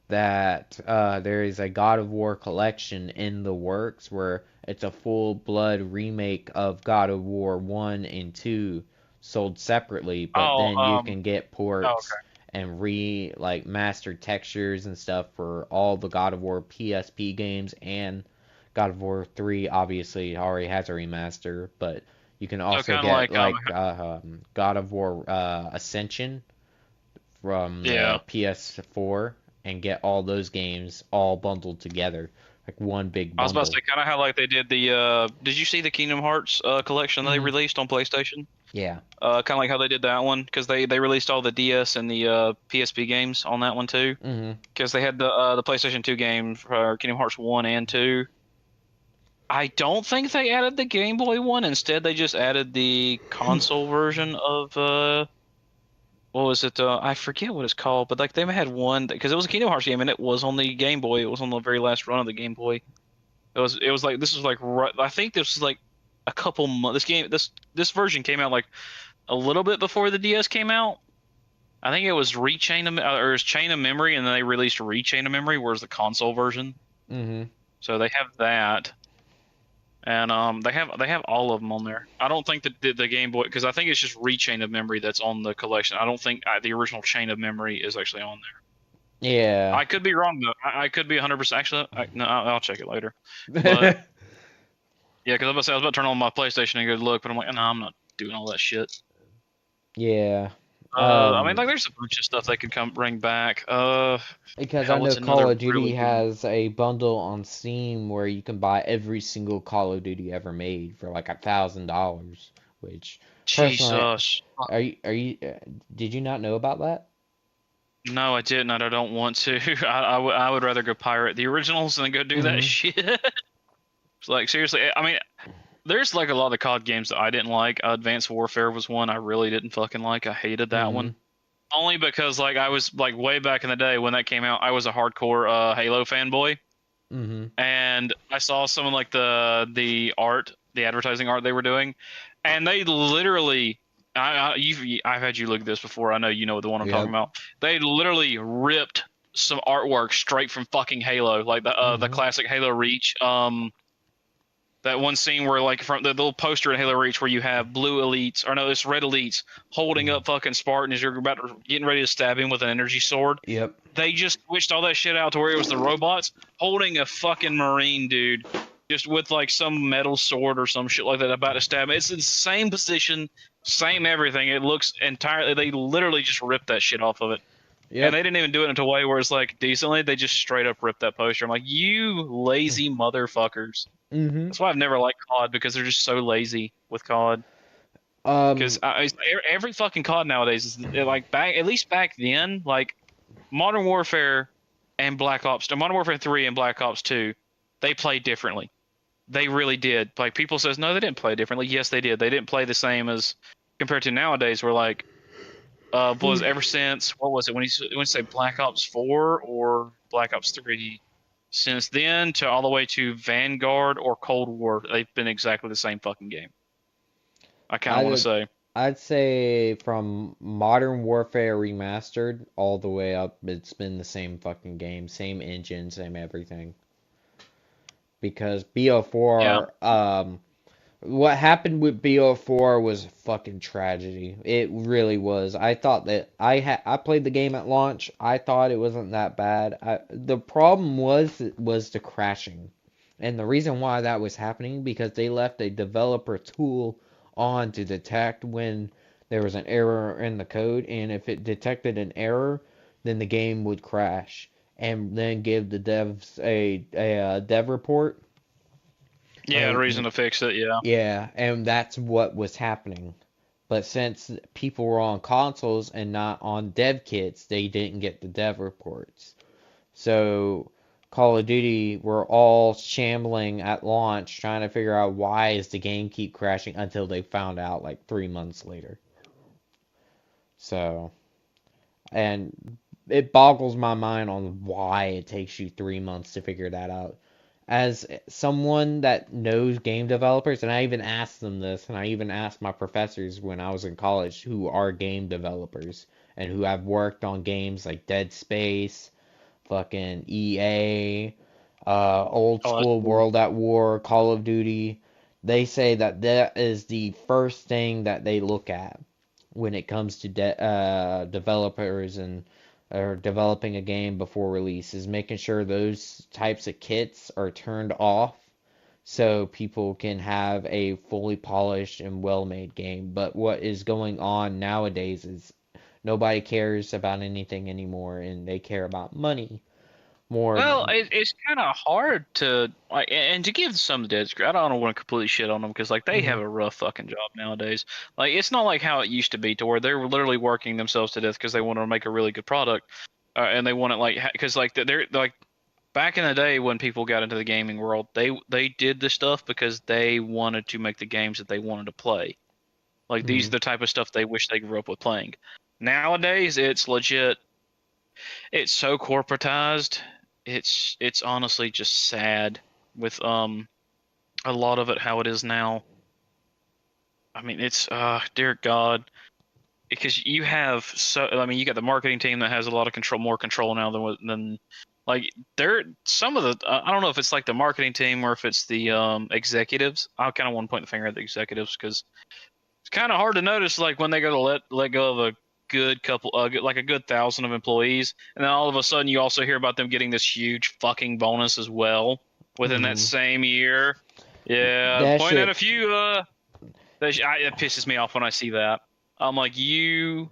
that there is a God of War collection in the works where it's a full blood remake of God of War 1 and 2 sold separately, but oh then you can get oh ports okay. and like mastered textures and stuff for all the God of War PSP games, and God of War 3 obviously already has a remaster, but you can So also kind of get like like God of War Ascension from yeah. the PS4 and get all those games all bundled together, like one big I was about to bundle. say kind of how like they did the did you see the Kingdom Hearts collection that they Hmm. released on PlayStation? Yeah. Kind of like how they did that one because they released all the DS and the PSP games on that one too. Hmm. Because they had the PlayStation 2 game for Kingdom Hearts 1 and 2. I don't think they added the Game Boy one. Instead, they just added the console version of what was it? I forget what it's called, but like they had one because it was a Kingdom Hearts game and it was on the Game Boy. It was on the very last run of the Game Boy. It was like this was like I think this was like a couple months. This version came out like a little bit before the DS came out. I think it was Rechain of or it was Chain of Memory, and then they released Rechain of Memory, where's the console version. Hmm. So they have that, and they have all of them on there. I don't think that the Game Boy because I think it's just Rechain of Memory that's on the collection. I don't think the original Chain of Memory is actually on there. Yeah. I could be wrong though. I could be 100%. Actually, no, I'll check it later. But yeah, because I was about to turn on my PlayStation and go look, but I'm like, no, I'm not doing all that shit. Yeah. I mean, Um, like, there's a bunch of stuff they could come bring back. because I Hell, know what's Call another of Duty really good one? has a bundle on Steam where you can buy every single Call of Duty ever made for like $1,000, which personally, Jesus. did you not know about that? No, I didn't. I don't want to. I would rather go pirate the originals than go do that Hmm. shit. It's like, seriously, I mean, there's like a lot of COD games that I didn't like. Advanced Warfare was one I really didn't fucking like. I hated that one. Hmm. Only because like I was like way back in the day when that came out, I was a hardcore Halo fanboy, Hmm. and I saw some of like the art, the advertising art they were doing, and they literally, I've had you look at this before. I know you know the one I'm talking Yep. about. They literally ripped some artwork straight from fucking Halo, like the Hmm. classic Halo Reach. That one scene where like from the little poster in Halo Reach where you have blue elites or no, it's red elites holding Hmm. up fucking Spartan as you're getting ready to stab him with an energy sword. Yep. They just switched all that shit out to where it was the robots holding a fucking marine dude, just with like some metal sword or some shit like that about to stab him. It's in the same position, same everything. It looks entirely. They literally just ripped that shit off of it. And Yep. they didn't even do it in a way where it's like decently. They just straight up ripped that poster. I'm like, you lazy motherfuckers. Mm-hmm. That's why I've never liked COD because they're just so lazy with COD. Because Um, every fucking COD nowadays is like back at least back then, like Modern Warfare and Black Ops, Modern Warfare 3 and Black Ops 2, they played differently. They really did. Like people says no, they didn't play differently. Yes, they did. They didn't play the same as compared to nowadays. Where like was ever since what was it when you say Black Ops 4 or Black Ops 3, since then to all the way to Vanguard or Cold War, they've been exactly the same fucking game. I kind of want to I'd say. I'd say from Modern Warfare Remastered all the way up, it's been the same fucking game, same engine, same everything. Because Yeah. BO4, what happened with BO4 was a fucking tragedy. It really was. I thought that I played the game at launch. I thought it wasn't that bad. The problem was the crashing. And the reason why that was happening because they left a developer tool on to detect when there was an error in the code, and if it detected an error, then the game would crash and then give the devs a dev report. Yeah, Uh, reason to fix it. Yeah. yeah, and that's what was happening. But since people were on consoles and not on dev kits, they didn't get the dev reports. So Call of Duty were all shambling at launch trying to figure out why is the game keep crashing until they found out like 3 months later. So, and it boggles my mind on why it takes you 3 months to figure that out. As someone that knows game developers, and I even asked them this, and I even asked my professors when I was in college who are game developers and who have worked on games like Dead Space, fucking EA, old Oh, that's school cool. World at War, Call of Duty. They say that that is the first thing that they look at when it comes to developers and or developing a game before release is making sure those types of kits are turned off so people can have a fully polished and well-made game. But what is going on nowadays is nobody cares about anything anymore and they care about money more Well, than. it's kind of hard to like, and to give some dead screw. I don't want to completely shit on them because like they Mhm. have a rough fucking job nowadays. Like it's not like how it used to be to where they're literally working themselves to death because they want to make a really good product, and they want it like because like they're like back in the day when people got into the gaming world, they did this stuff because they wanted to make the games that they wanted to play. Like these are Mhm. the type of stuff they wish they grew up with playing. Nowadays, it's legit. It's so corporatized. It's honestly just sad with a lot of it how it is now. I mean, it's dear God, because you have so I mean, you got the marketing team that has a lot of control, more control now than like they're some of the I don't know if it's like the marketing team or if it's the executives. I kind of want to point the finger at the executives because it's kind of hard to notice like when they go to let go of a good couple like a good 1,000 of employees and then all of a sudden you also hear about them getting this huge fucking bonus as well within that Mhm. same year. Yeah, That point at a shit. few it pisses me off when I see that. I'm like, you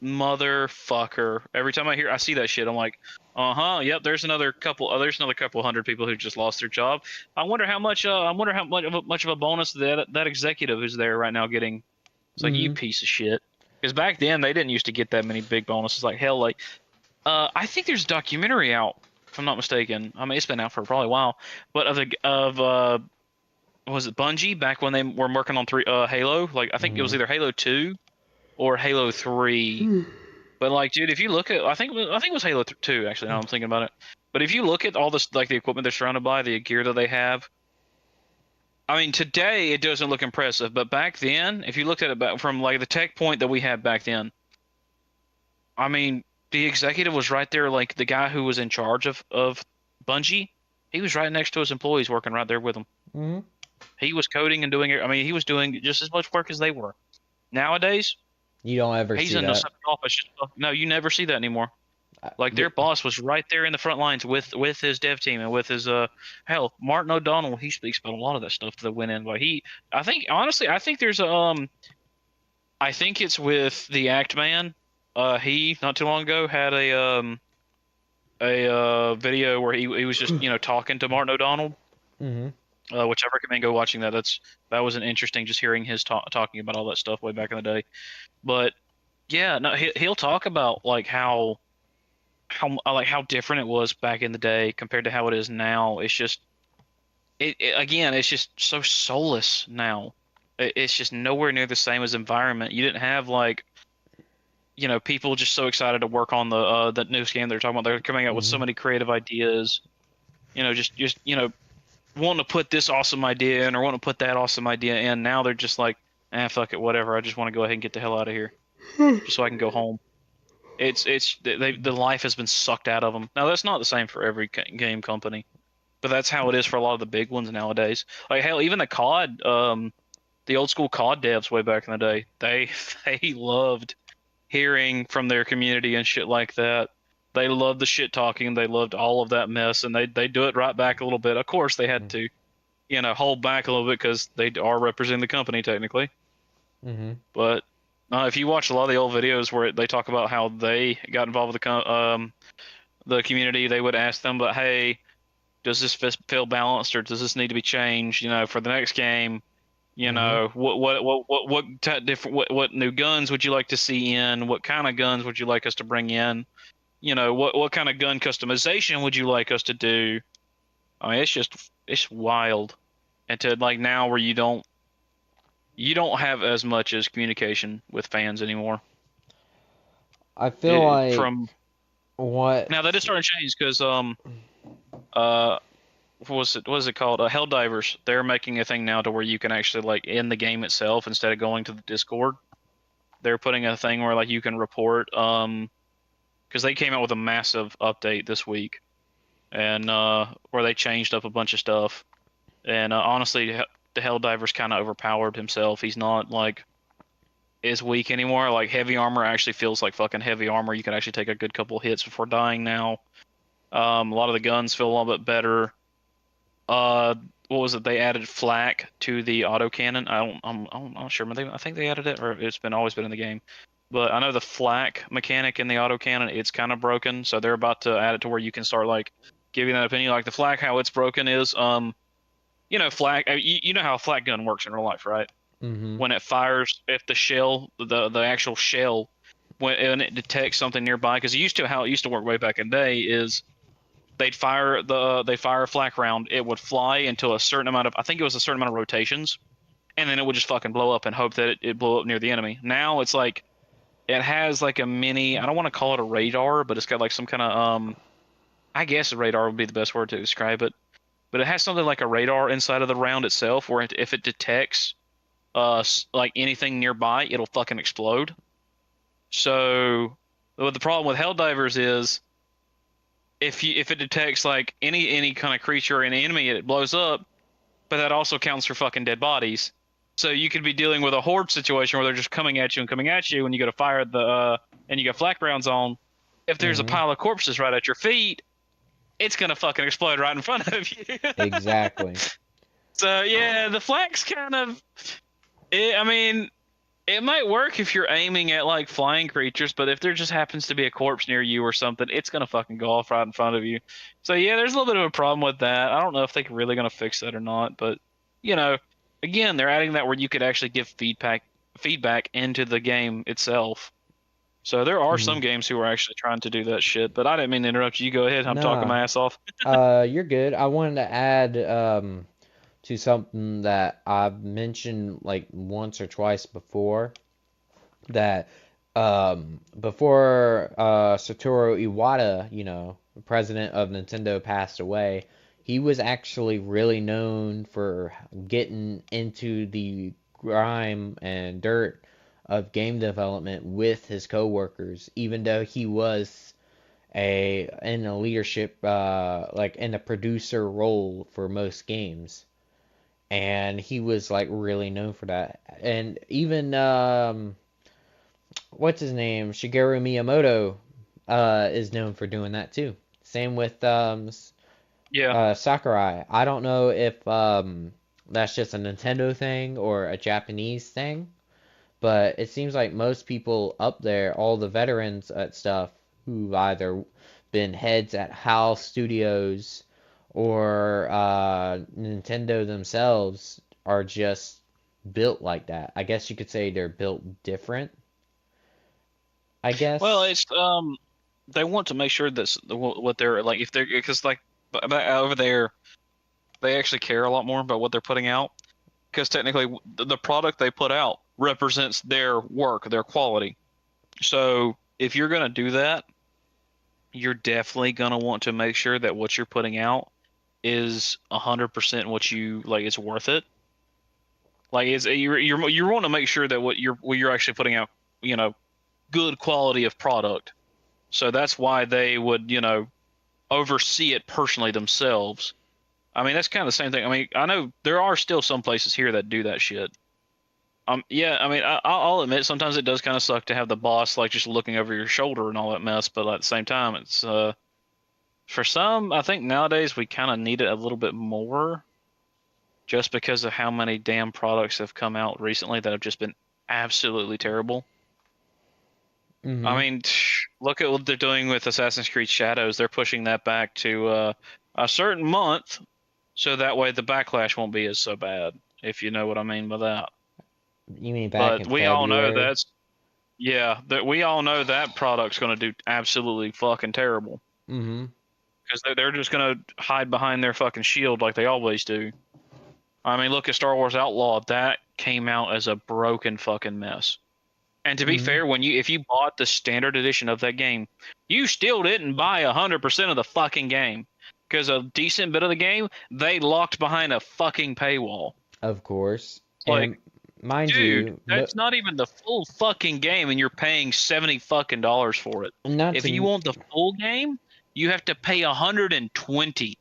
motherfucker. Every time I see that shit, I'm like, uh-huh, yep, there's another couple hundred people who just lost their job. I wonder how much of a bonus that executive who's there right now getting. It's like, you Mhm. piece of shit. Because back then they didn't used to get that many big bonuses. Like hell, like I think there's a documentary out, if I'm not mistaken. I mean, it's been out for probably a while, but of was it Bungie back when they were working on Halo? Like I think it was Mhm. either Halo 2 or Halo 3. But like, dude, if you look at, I think it was Halo 2 actually. Now I'm thinking about it. But if you look at all this, like the equipment they're surrounded by, the gear that they have, I mean, today it doesn't look impressive. But back then, if you looked at it back from like the tech point that we had back then, I mean, the executive was right there, like the guy who was in charge of Bungie. He was right next to his employees, working right there with them. Mhm. He was coding and doing it. I mean, he was doing just as much work as they were. Nowadays, You don't ever he's see in a that. separate office. No, you never see that anymore. Like The, their boss was right there in the front lines with his dev team and with his hell, Martin O'Donnell. He speaks about a lot of that stuff that went in. But I think honestly, I think there's I think it's with the Act Man. he not too long ago had a video where he was just talking to Martin O'Donnell, Mm-hmm. which I recommend go watching that. That was an interesting just hearing his talking about all that stuff way back in the day. But yeah, no, he'll talk about like how different it was back in the day compared to how it is now. It's just again, it's just so soulless now. It's just nowhere near the same as environment. You didn't have like people just so excited to work on the newest game they're talking about. They're coming out with so Mm-hmm. many creative ideas. Just wanting to put this awesome idea in or want to put that awesome idea in. Now they're just like, fuck it, whatever. I just want to go ahead and get the hell out of here, just so I can go home. The life has been sucked out of them. Now that's not the same for every game company, but that's how it is for a lot of the big ones nowadays. Like hell, even the COD, the old school COD devs way back in the day, they loved hearing from their community and shit like that. They loved the shit talking. They loved all of that mess, and they do it right back a little bit. Of course, they had to, hold back a little bit because they are representing the company technically. Mm-hmm. But if you watch a lot of the old videos where they talk about how they got involved with the community, they would ask them, "But hey, does this feel balanced, or does this need to be changed? For the next game, Mm-hmm. different what new guns would you like to see in? What kind of guns would you like us to bring in? What kind of gun customization would you like us to do?" I mean, it's wild. And to like now where you don't have as much as communication with fans anymore. I feel like From what. now that is starting to change because uh what was it called? Helldivers. They're making a thing now to where you can actually like in the game itself instead of going to the Discord. They're putting a thing where like you can report because they came out with a massive update this week and where they changed up a bunch of stuff. And honestly, the Helldiver's kind of overpowered himself. He's not like is weak anymore. Like heavy armor actually feels like fucking heavy armor. You can actually take a good couple hits before dying now. A lot of the guns feel a little bit better. Uh, what was it? They added flak to the autocannon. I'm not sure. I think they added it, or it's been always been in the game. But I know the flak mechanic in the autocannon, it's kind of broken. So they're about to add it to where you can start like giving that opinion. Like the flak, how it's broken is, flak. You know how a flak gun works in real life, right? Mm-hmm. When it fires, if the shell, the actual shell, when it detects something nearby, because how it used to work way back in the day is they fire a flak round, it would fly into a certain amount of I think it was a certain amount of rotations, and then it would just fucking blow up and hope that it blew up near the enemy. Now it's like it has like a mini I don't want to call it a radar, but it's got like some kind of I guess a radar would be the best word to describe it. But it has something like a radar inside of the round itself, where if it detects like anything nearby, it'll fucking explode. So the problem with Helldivers is if it detects like any kind of creature or any enemy, it blows up. But that also counts for fucking dead bodies. So you could be dealing with a horde situation where they're just coming at you and coming at you, and you got to fire and you got flak rounds on. If there's a Mm-hmm. pile of corpses right at your feet, it's gonna fucking explode right in front of you. Exactly. So yeah, the flak's kind of. I mean, it might work if you're aiming at like flying creatures, but if there just happens to be a corpse near you or something, it's gonna fucking go off right in front of you. So yeah, there's a little bit of a problem with that. I don't know if they're really gonna fix that or not, but you know, again, they're adding that where you could actually give feedback into the game itself. So there are Mm-hmm. some games who are actually trying to do that shit. But I didn't mean to interrupt you. Go ahead. I'm talking Nah. my ass off. You're good. I wanted to add to something that I've mentioned like once or twice before that before Satoru Iwata, president of Nintendo, passed away, he was actually really known for getting into the grime and dirt of game development with his coworkers, even though he was a in a leadership like in a producer role for most games, and he was like really known for that. And even what's his name, Shigeru Miyamoto, is known for doing that too. Same with Yeah. Sakurai. I don't know if that's just a Nintendo thing or a Japanese thing, But it seems like most people up there, all the veterans at stuff, who've either been heads at HAL Studios or Nintendo themselves, are just built like that. I guess you could say they're built different, I Well, guess. it's they want to make sure that what they're like if they're because like over there they actually care a lot more about what they're putting out because technically the product they put out represents their work, their quality. So if you're gonna do that, you're definitely gonna want to make sure that what you're putting out is 100% what you like. It's worth it. Like it's you want to make sure that what you're actually putting out, you know, good quality of product. So that's why they would, oversee it personally themselves. I mean, that's kind of the same thing. I mean, I know there are still some places here that do that shit. Yeah, I mean, I'll admit sometimes it does kind of suck to have the boss like just looking over your shoulder and all that mess, but at the same time, it's for some, I think nowadays we kind of need it a little bit more just because of how many damn products have come out recently that have just been absolutely terrible. I Hmm. mean, look at what they're doing with Assassin's Creed Shadows. They're pushing that back to a certain month, so that way the backlash won't be as so bad, if you know what I mean by that. You mean back But in we all know February? that's yeah, that we all know that product's going to do absolutely fucking terrible Hmm. because they're just going to hide behind their fucking shield like they always do. I mean, look at Star Wars Outlaw. That came out as a broken fucking mess. And to be Hmm. fair, if you bought the standard edition of that game, you still didn't buy 100% of the fucking game because a decent bit of the game they locked behind a fucking paywall. Of course. It's like, And mind dude, you, that's not even the full fucking game, and you're paying 70 fucking dollars for it. not If you to. want the full game, you have to pay 120.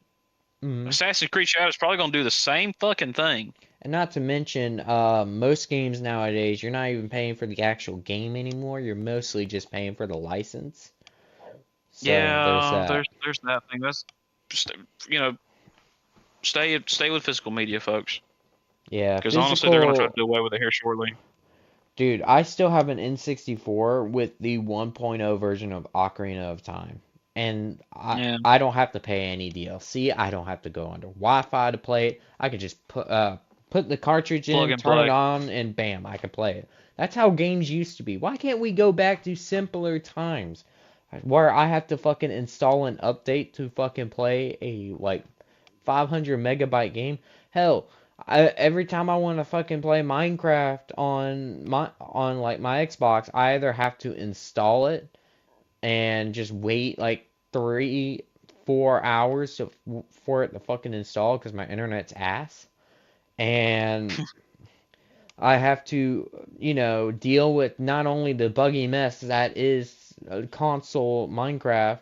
Mhm. Assassin's Creed Shadow is probably gonna do the same fucking thing. And not to mention, most games nowadays, you're not even paying for the actual game anymore. You're mostly just paying for the license. So there's Yeah, that. there's that thing. That's just, you know, stay with physical media, folks. Yeah, Because honestly, they're going to try to physical. do away with it here shortly. Dude, I still have an N64 with the 1.0 version of Ocarina of Time. And Yeah, I don't have to pay any DLC. I don't have to go under Wi-Fi to play it. I can just put the cartridge plug in, and turn it play. on, and bam, I can play it. That's how games used to be. Why can't we go back to simpler times where I have to fucking install an update to fucking play a like 500 megabyte game? Hell, every time I want to fucking play Minecraft on like my Xbox, I either have to install it and just wait like 3 4 hours for it to fucking install because my internet's ass, and I have to deal with not only the buggy mess that is console Minecraft,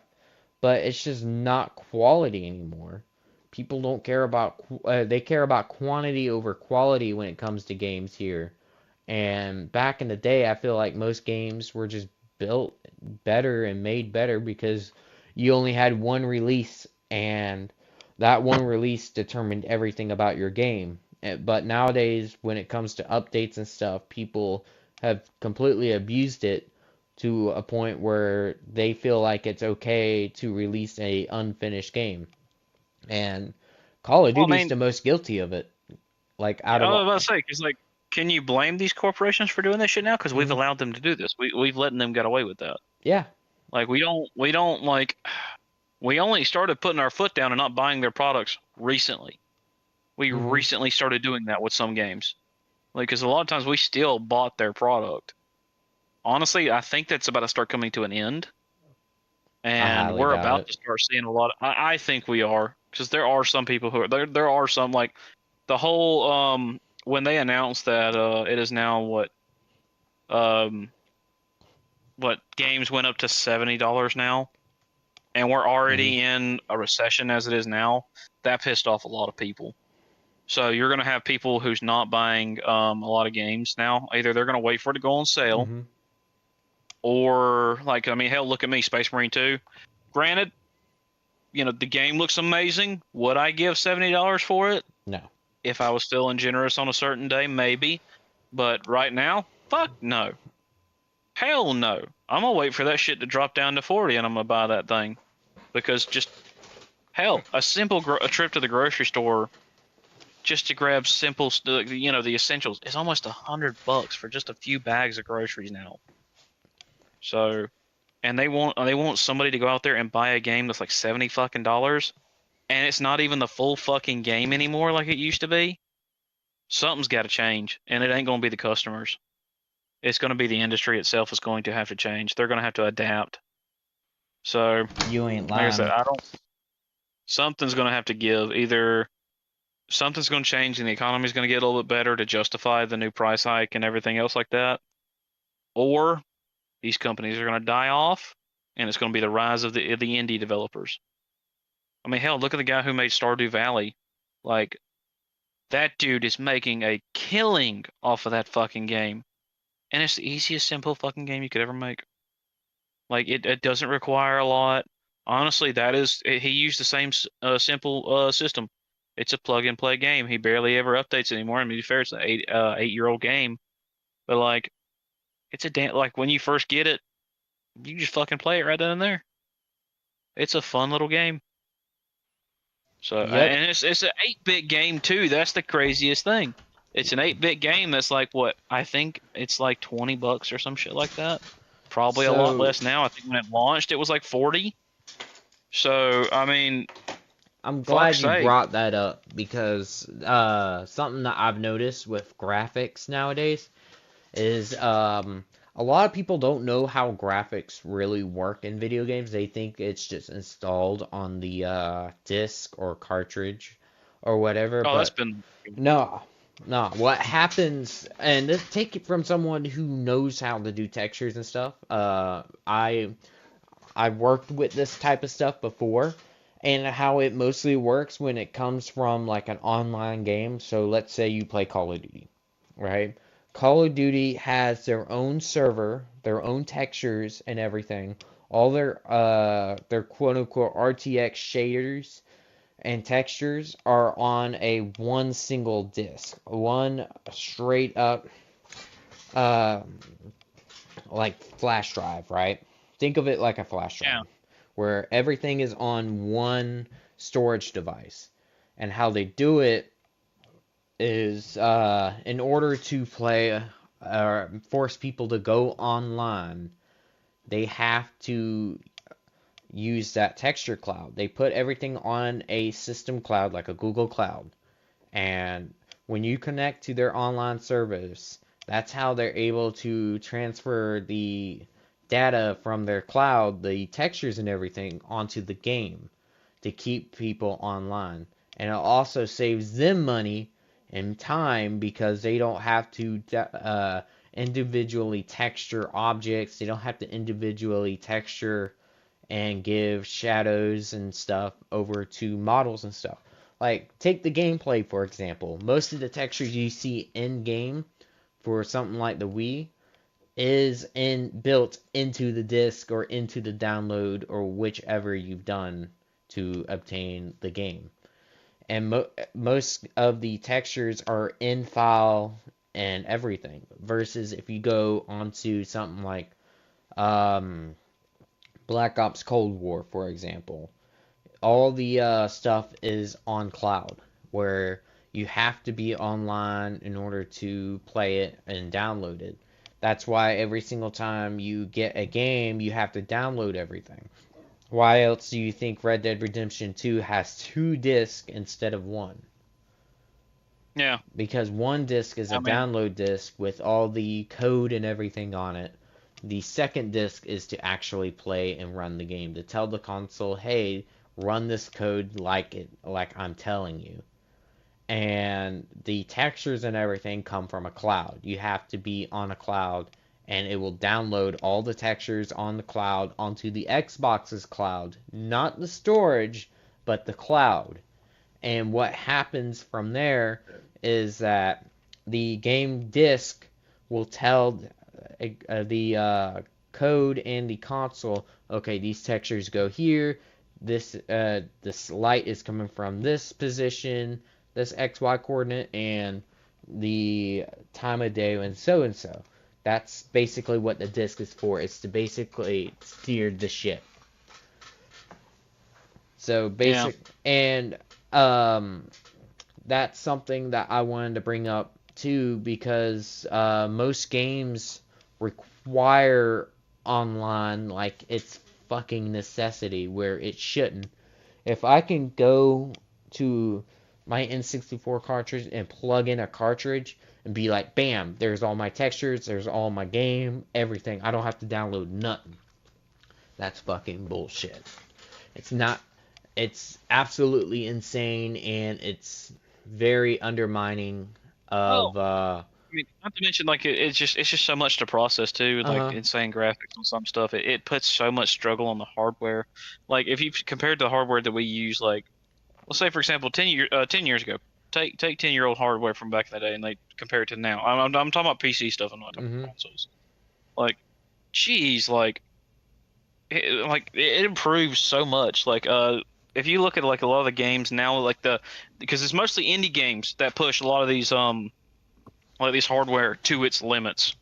but it's just not quality anymore. People don't care about they care about quantity over quality when it comes to games here. And back in the day, I feel like most games were just built better and made better because you only had one release, and that one release determined everything about your game. But nowadays, when it comes to updates and stuff, people have completely abused it to a point where they feel like it's okay to release a unfinished game. And Call of Well, I Duty's mean, the most guilty of it. Like out I of was about all, to say, because like, can you blame these corporations for doing this shit now? Because we've mhm, allowed them to do this. We've letting them get away with that. yeah. Like we don't like we only started putting our foot down and not buying their products recently. We Hmm. recently started doing that with some games. Like, because a lot of times we still bought their product. Honestly, I think that's about to start coming to an end. I And highly we're doubt about it. to start seeing a lot. I think we are because there are some people who are there. There are some like the whole when they announced that it is now um what games went up to $70 now, and we're Hmm. already in a recession as it is now. That pissed off a lot of people. So you're gonna have people who's not buying a lot of games now. Either they're gonna wait for it to go on sale, Hmm. or like I mean, hell, look at me, Space Marine 2. Granted, the game looks amazing. Would I give $70 for it? No. If I was feeling generous on a certain day, maybe. But right now, Fuck no. Hell no. I'm gonna wait for that shit to drop down to 40 and I'm gonna buy that thing. Because just, hell, a simple a trip to the grocery store just to grab simple, the essentials is almost $100 for just a few bags of groceries now. So, and they want somebody to go out there and buy a game that's like 70 fucking dollars, and it's not even the full fucking game anymore like it used to be. Something's got to change, and it ain't gonna be the customers. It's gonna be the industry itself is going to have to change. They're gonna have to adapt. So, You ain't like I said, lying. I don't. Something's gonna have to give. Either something's gonna change and the economy's gonna get a little bit better to justify the new price hike and everything else like that, or these companies are gonna die off, and it's gonna be the rise of the indie developers. I mean, hell, look at the guy who made Stardew Valley. Like, that dude is making a killing off of that fucking game. And it's the easiest, simple fucking game you could ever make. Like, it doesn't require a lot. Honestly, he used the same simple system. It's a plug and play game. He barely ever updates anymore. I mean, to be fair, it's an 8-year-old game. But, like, it's like, when you first get it, you just fucking play it right then and there. It's a fun little game. So, Yep. and it's an 8-bit game too. That's the craziest thing. It's an 8-bit game that's like what? I think it's like $20 or some shit like that. Probably a lot So less now. I think when it launched, it was like 40. So, I mean, I'm glad fuck's you sake. brought that up because something that I've noticed with graphics nowadays is a lot of people don't know how graphics really work in video games. They think it's just installed on the disc or cartridge or whatever, Oh, that's but been. no, no. What happens, and this, take it from someone who knows how to do textures and stuff. I've worked with this type of stuff before, and how it mostly works when it comes from like an online game. So let's say you play Call of Duty, right? Call of Duty has their own server, their own textures and everything. All their quote unquote RTX shaders and textures are on a one single disk, one straight up uh, like flash drive, right? Think of it like a flash Yeah. drive, where everything is on one storage device. And how they do it is in order to play or force people to go online, they have to use that texture cloud. They put everything on a system cloud like a Google Cloud. And when you connect to their online service, that's how they're able to transfer the data from their cloud, the textures and everything, onto the game to keep people online. And it also saves them money and time because they don't have to individually texture objects. They don't have to individually texture and give shadows and stuff over to models and stuff. Like, take the gameplay, for example. Most of the textures you see in game for something like the Wii is built into the disc or into the download or whichever you've done to obtain the game. And most of the textures are in file and everything. Versus if you go onto something like Black Ops Cold War, for example, all the stuff is on cloud, where you have to be online in order to play it and download it. That's why every single time you get a game, you have to download everything. Why else do you think Red Dead Redemption 2 has 2 discs instead of one? Yeah. Because one disc is a I mean, download disc with all the code and everything on it. The second disc is to actually play and run the game, to tell the console, hey, run this code like I'm telling you. And the textures and everything come from a cloud. You have to be on a cloud, and it will download all the textures on the cloud onto the Xbox's cloud, not the storage, but the cloud. And what happens from there is that the game disc will tell the code and the console, okay, these textures go here. This light is coming from this position, this XY coordinate, and the time of day and so and so. That's basically what the disc is for. It's to basically steer the ship. So Yeah. and that's something that I wanted to bring up too, because most games require online, like it's fucking necessity, where it shouldn't. If I can go to my N64 cartridge and plug in a cartridge and be like, bam, there's all my textures, there's all my game, everything. I don't have to download nothing. That's fucking bullshit. It's not, it's absolutely insane, and it's very undermining Well, of, I mean, not to mention like it's just so much to process too, with like uh-huh. insane graphics on some stuff. It puts so much struggle on the hardware. Like if you compared to the hardware that we use, like let's say for example, 10 years ago, take 10-year-old hardware from back in the day, and they compare it to now. I'm talking about PC stuff. I'm not talking Hmm. about consoles. Like, geez, it improves so much. Like if you look at like a lot of the games now, like because it's mostly indie games that push a lot of these like these hardware to its limits.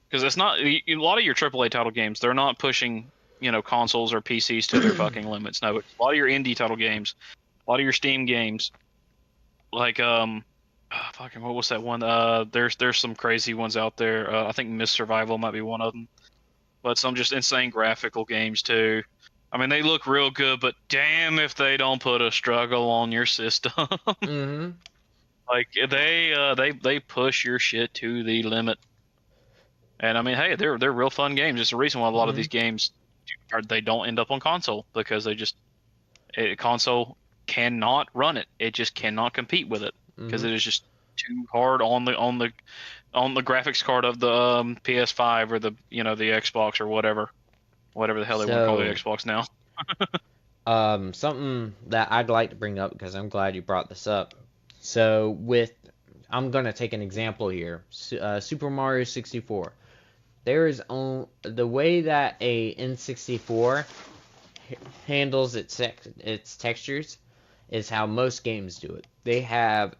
Because it's not a lot of your AAA title games. They're not pushing consoles or PCs to their fucking limits. No, it's a lot of your indie title games, a lot of your Steam games, like fucking what was that one? There's some crazy ones out there. I think Miss Survival might be one of them. But some just insane graphical games too. I mean, they look real good, but damn if they don't put a struggle on your system. Hmm. Like they push your shit to the limit. And I mean, hey, they're real fun games. It's the reason why a lot of Hmm. these games they don't end up on console because console cannot run it. It just cannot compete with it because Hmm. it is just too hard on the graphics card of the PS5 or the Xbox or whatever the hell they want to call the So, Xbox now. something that I'd like to bring up, because I'm glad you brought this up. So, I'm gonna take an example here. Super Mario 64. The way that a N64 handles its textures is how most games do it. They have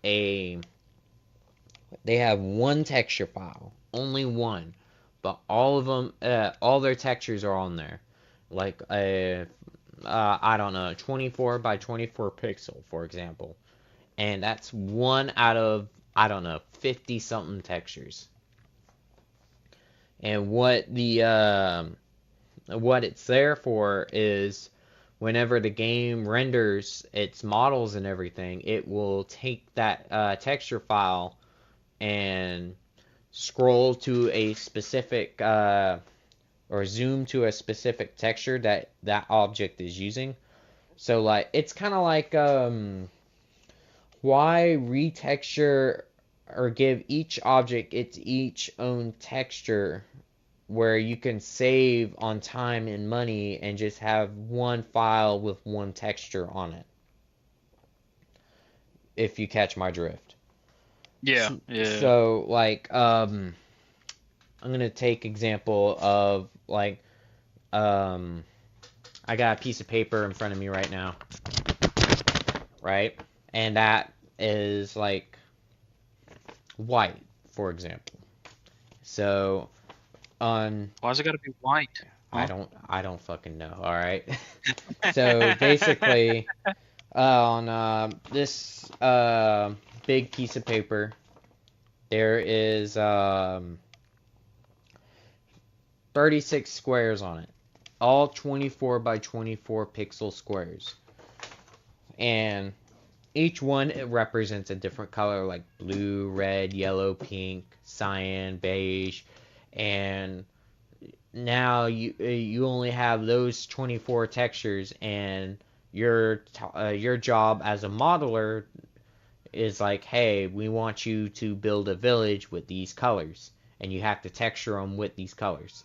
one texture file, only one, but all of them, all their textures are on there. Like I don't know, 24 by 24 pixel, for example, and that's one out of, I don't know, 50 something textures. And what it's there for is whenever the game renders its models and everything, it will take that texture file and scroll to a specific or zoom to a specific texture that that object is using. So like it's kind of like why retexture or give each object its each own texture where you can save on time and money and just have one file with one texture on it, if you catch my drift. Yeah, yeah. So like I'm gonna take example of like um I got a piece of paper in front of me right now, right? And that is like white, for example. So on Why's it got to be white? Huh? I don't fucking know, all right? So basically on this big piece of paper there is 36 squares on it, all 24 by 24 pixel squares. And each one it represents a different color, like blue, red, yellow, pink, cyan, beige. And now you only have those 24 textures, and your job as a modeler is like, hey, we want you to build a village with these colors, and you have to texture them with these colors.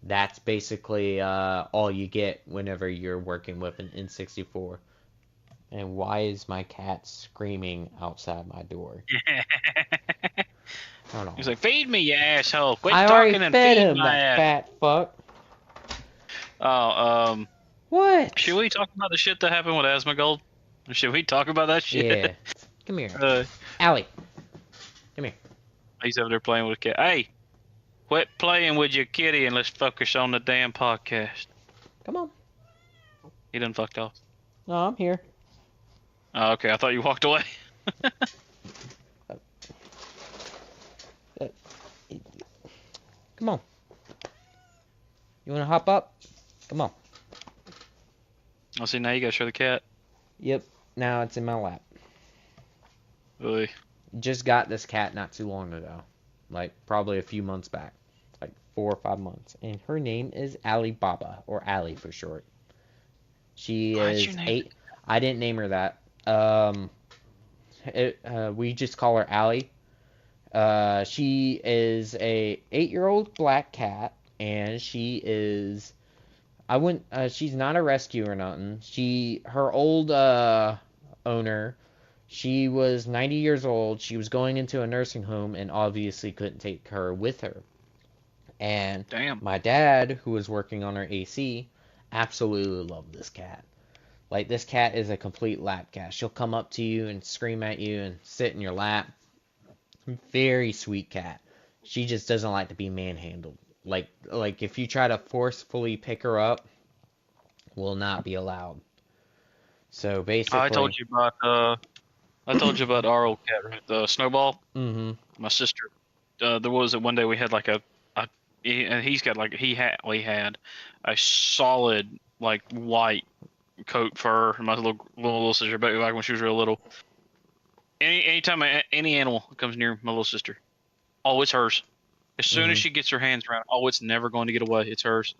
That's basically all you get whenever you're working with an N64. And why is my cat screaming outside my door? Hold He's on. like, feed me, you asshole! Quit I already talking and fed feed him, my that ass. fat fuck. Oh, should What? we talk about the shit that happened with Asmongold? Should we talk about that shit? Yeah. Come here. Uh, Allie, come here. he's over there playing with a cat. Hey, Quit playing with your kitty and let's focus on the damn podcast. Come on. He done fucked off. No, I'm here. Oh, okay, I thought you walked away. Come on. You want to hop up? Come on. I'll see, now you gotta show the cat. Yep. Now it's in my lap. Really? Just got this cat not too long ago. Like, probably a few months back. Like 4 or 5 months. And her name is Alibaba, or Allie for short. She Why'd is you name 8. I didn't name her that. We just call her Allie. She is a 8-year-old black cat, and she is. She's not a rescue or nothing. Her old owner, she was 90 years old. She was going into a nursing home and obviously couldn't take her with her. And Damn. my dad, who was working on her AC, absolutely loved this cat. Like, this cat is a complete lap cat. She'll come up to you and scream at you and sit in your lap. Very sweet cat. She just doesn't like to be manhandled. Like if you try to forcefully pick her up, will not be allowed. So basically, I told you about our old cat, right? The Snowball. Mm-hmm. My sister. There was one day we had like and he's got like he had a solid like white coat fur. My little sister back when she was real little. Anytime any animal comes near my little sister, oh, it's hers. As soon as she gets her hands around, oh, it's never going to get away. It's hers.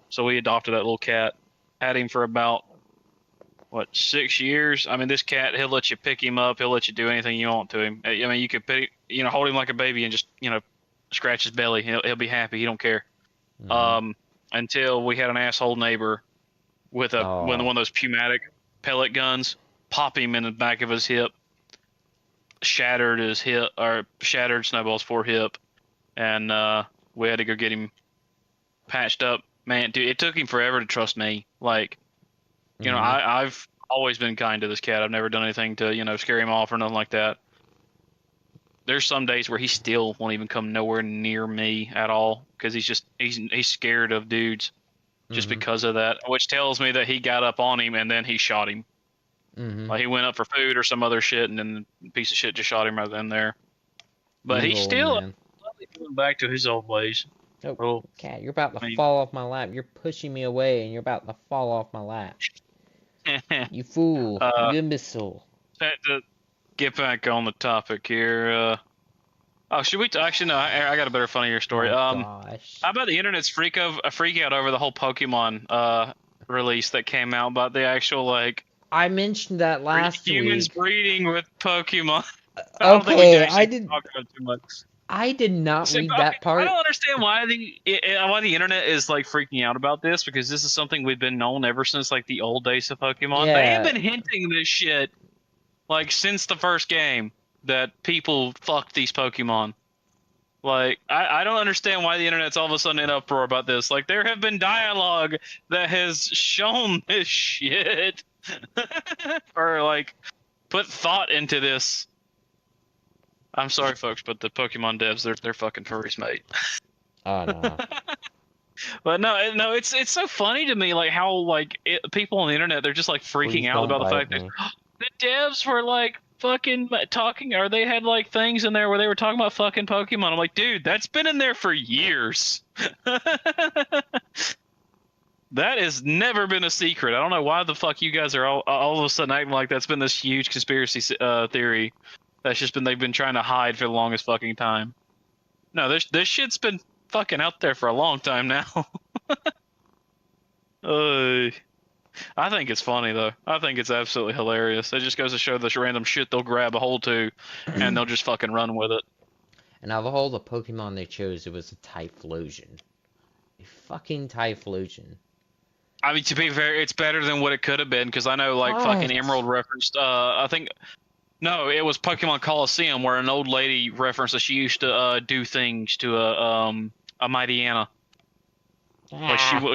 So we adopted that little cat. Had him for about 6 years. I mean, this cat, he'll let you pick him up. He'll let you do anything you want to him. I mean, you could hold him like a baby and just scratch his belly. He'll be happy. He don't care. Until we had an asshole neighbor with one of those pneumatic pellet guns, pop him in the back of his hip, shattered Snowball's forehip, and we had to go get him patched up. Man, dude, it took him forever to trust me. Like, I've always been kind to this cat. I've never done anything to scare him off or nothing like that. There's some days where he still won't even come nowhere near me at all because he's scared of dudes just because of that, which tells me that he got up on him and then he shot him. Like he went up for food or some other shit, and then the piece of shit just shot him right then there. But he's still going back to his old ways. Oh, cat, you're about to fall off my lap. You're pushing me away, and you're about to fall off my lap. You fool. You imbecile. To get back on the topic here. Should we? Actually, no. I got a better, funnier story. Gosh. How about the internet's freak out over the whole Pokemon release that came out about the actual I mentioned that last week. Humans breeding with Pokemon. Okay, I did. Talk about too much. I did not read that part. I don't understand why the internet is freaking out about this, because this is something we've been known ever since the old days of Pokemon. Yeah. They have been hinting this shit since the first game that people fucked these Pokemon. I don't understand why the internet's all of a sudden in uproar about this. There have been dialogue that has shown this shit or put thought into this. I'm sorry, folks, but the Pokemon devs, they're fucking furries, mate. Oh no. But no, it's so funny to me, how people on the internet, they're just freaking out about the fact that the devs were fucking talking, or they had things in there where they were talking about fucking Pokemon. I'm like, dude, that's been in there for years. That has never been a secret. I don't know why the fuck you guys are all of a sudden acting like that's been this huge conspiracy theory. That's just they've been trying to hide for the longest fucking time. No, this shit's been fucking out there for a long time now. I think it's funny though. I think it's absolutely hilarious. It just goes to show this random shit they'll grab a hold to, and they'll just fucking run with it. And out of all the Pokemon they chose, it was a Typhlosion. A fucking Typhlosion. I mean, to be fair, it's better than what it could have been, because I know fucking Emerald referenced. I think. No, it was Pokemon Coliseum, where an old lady referenced that she used to do things to a Mightyena.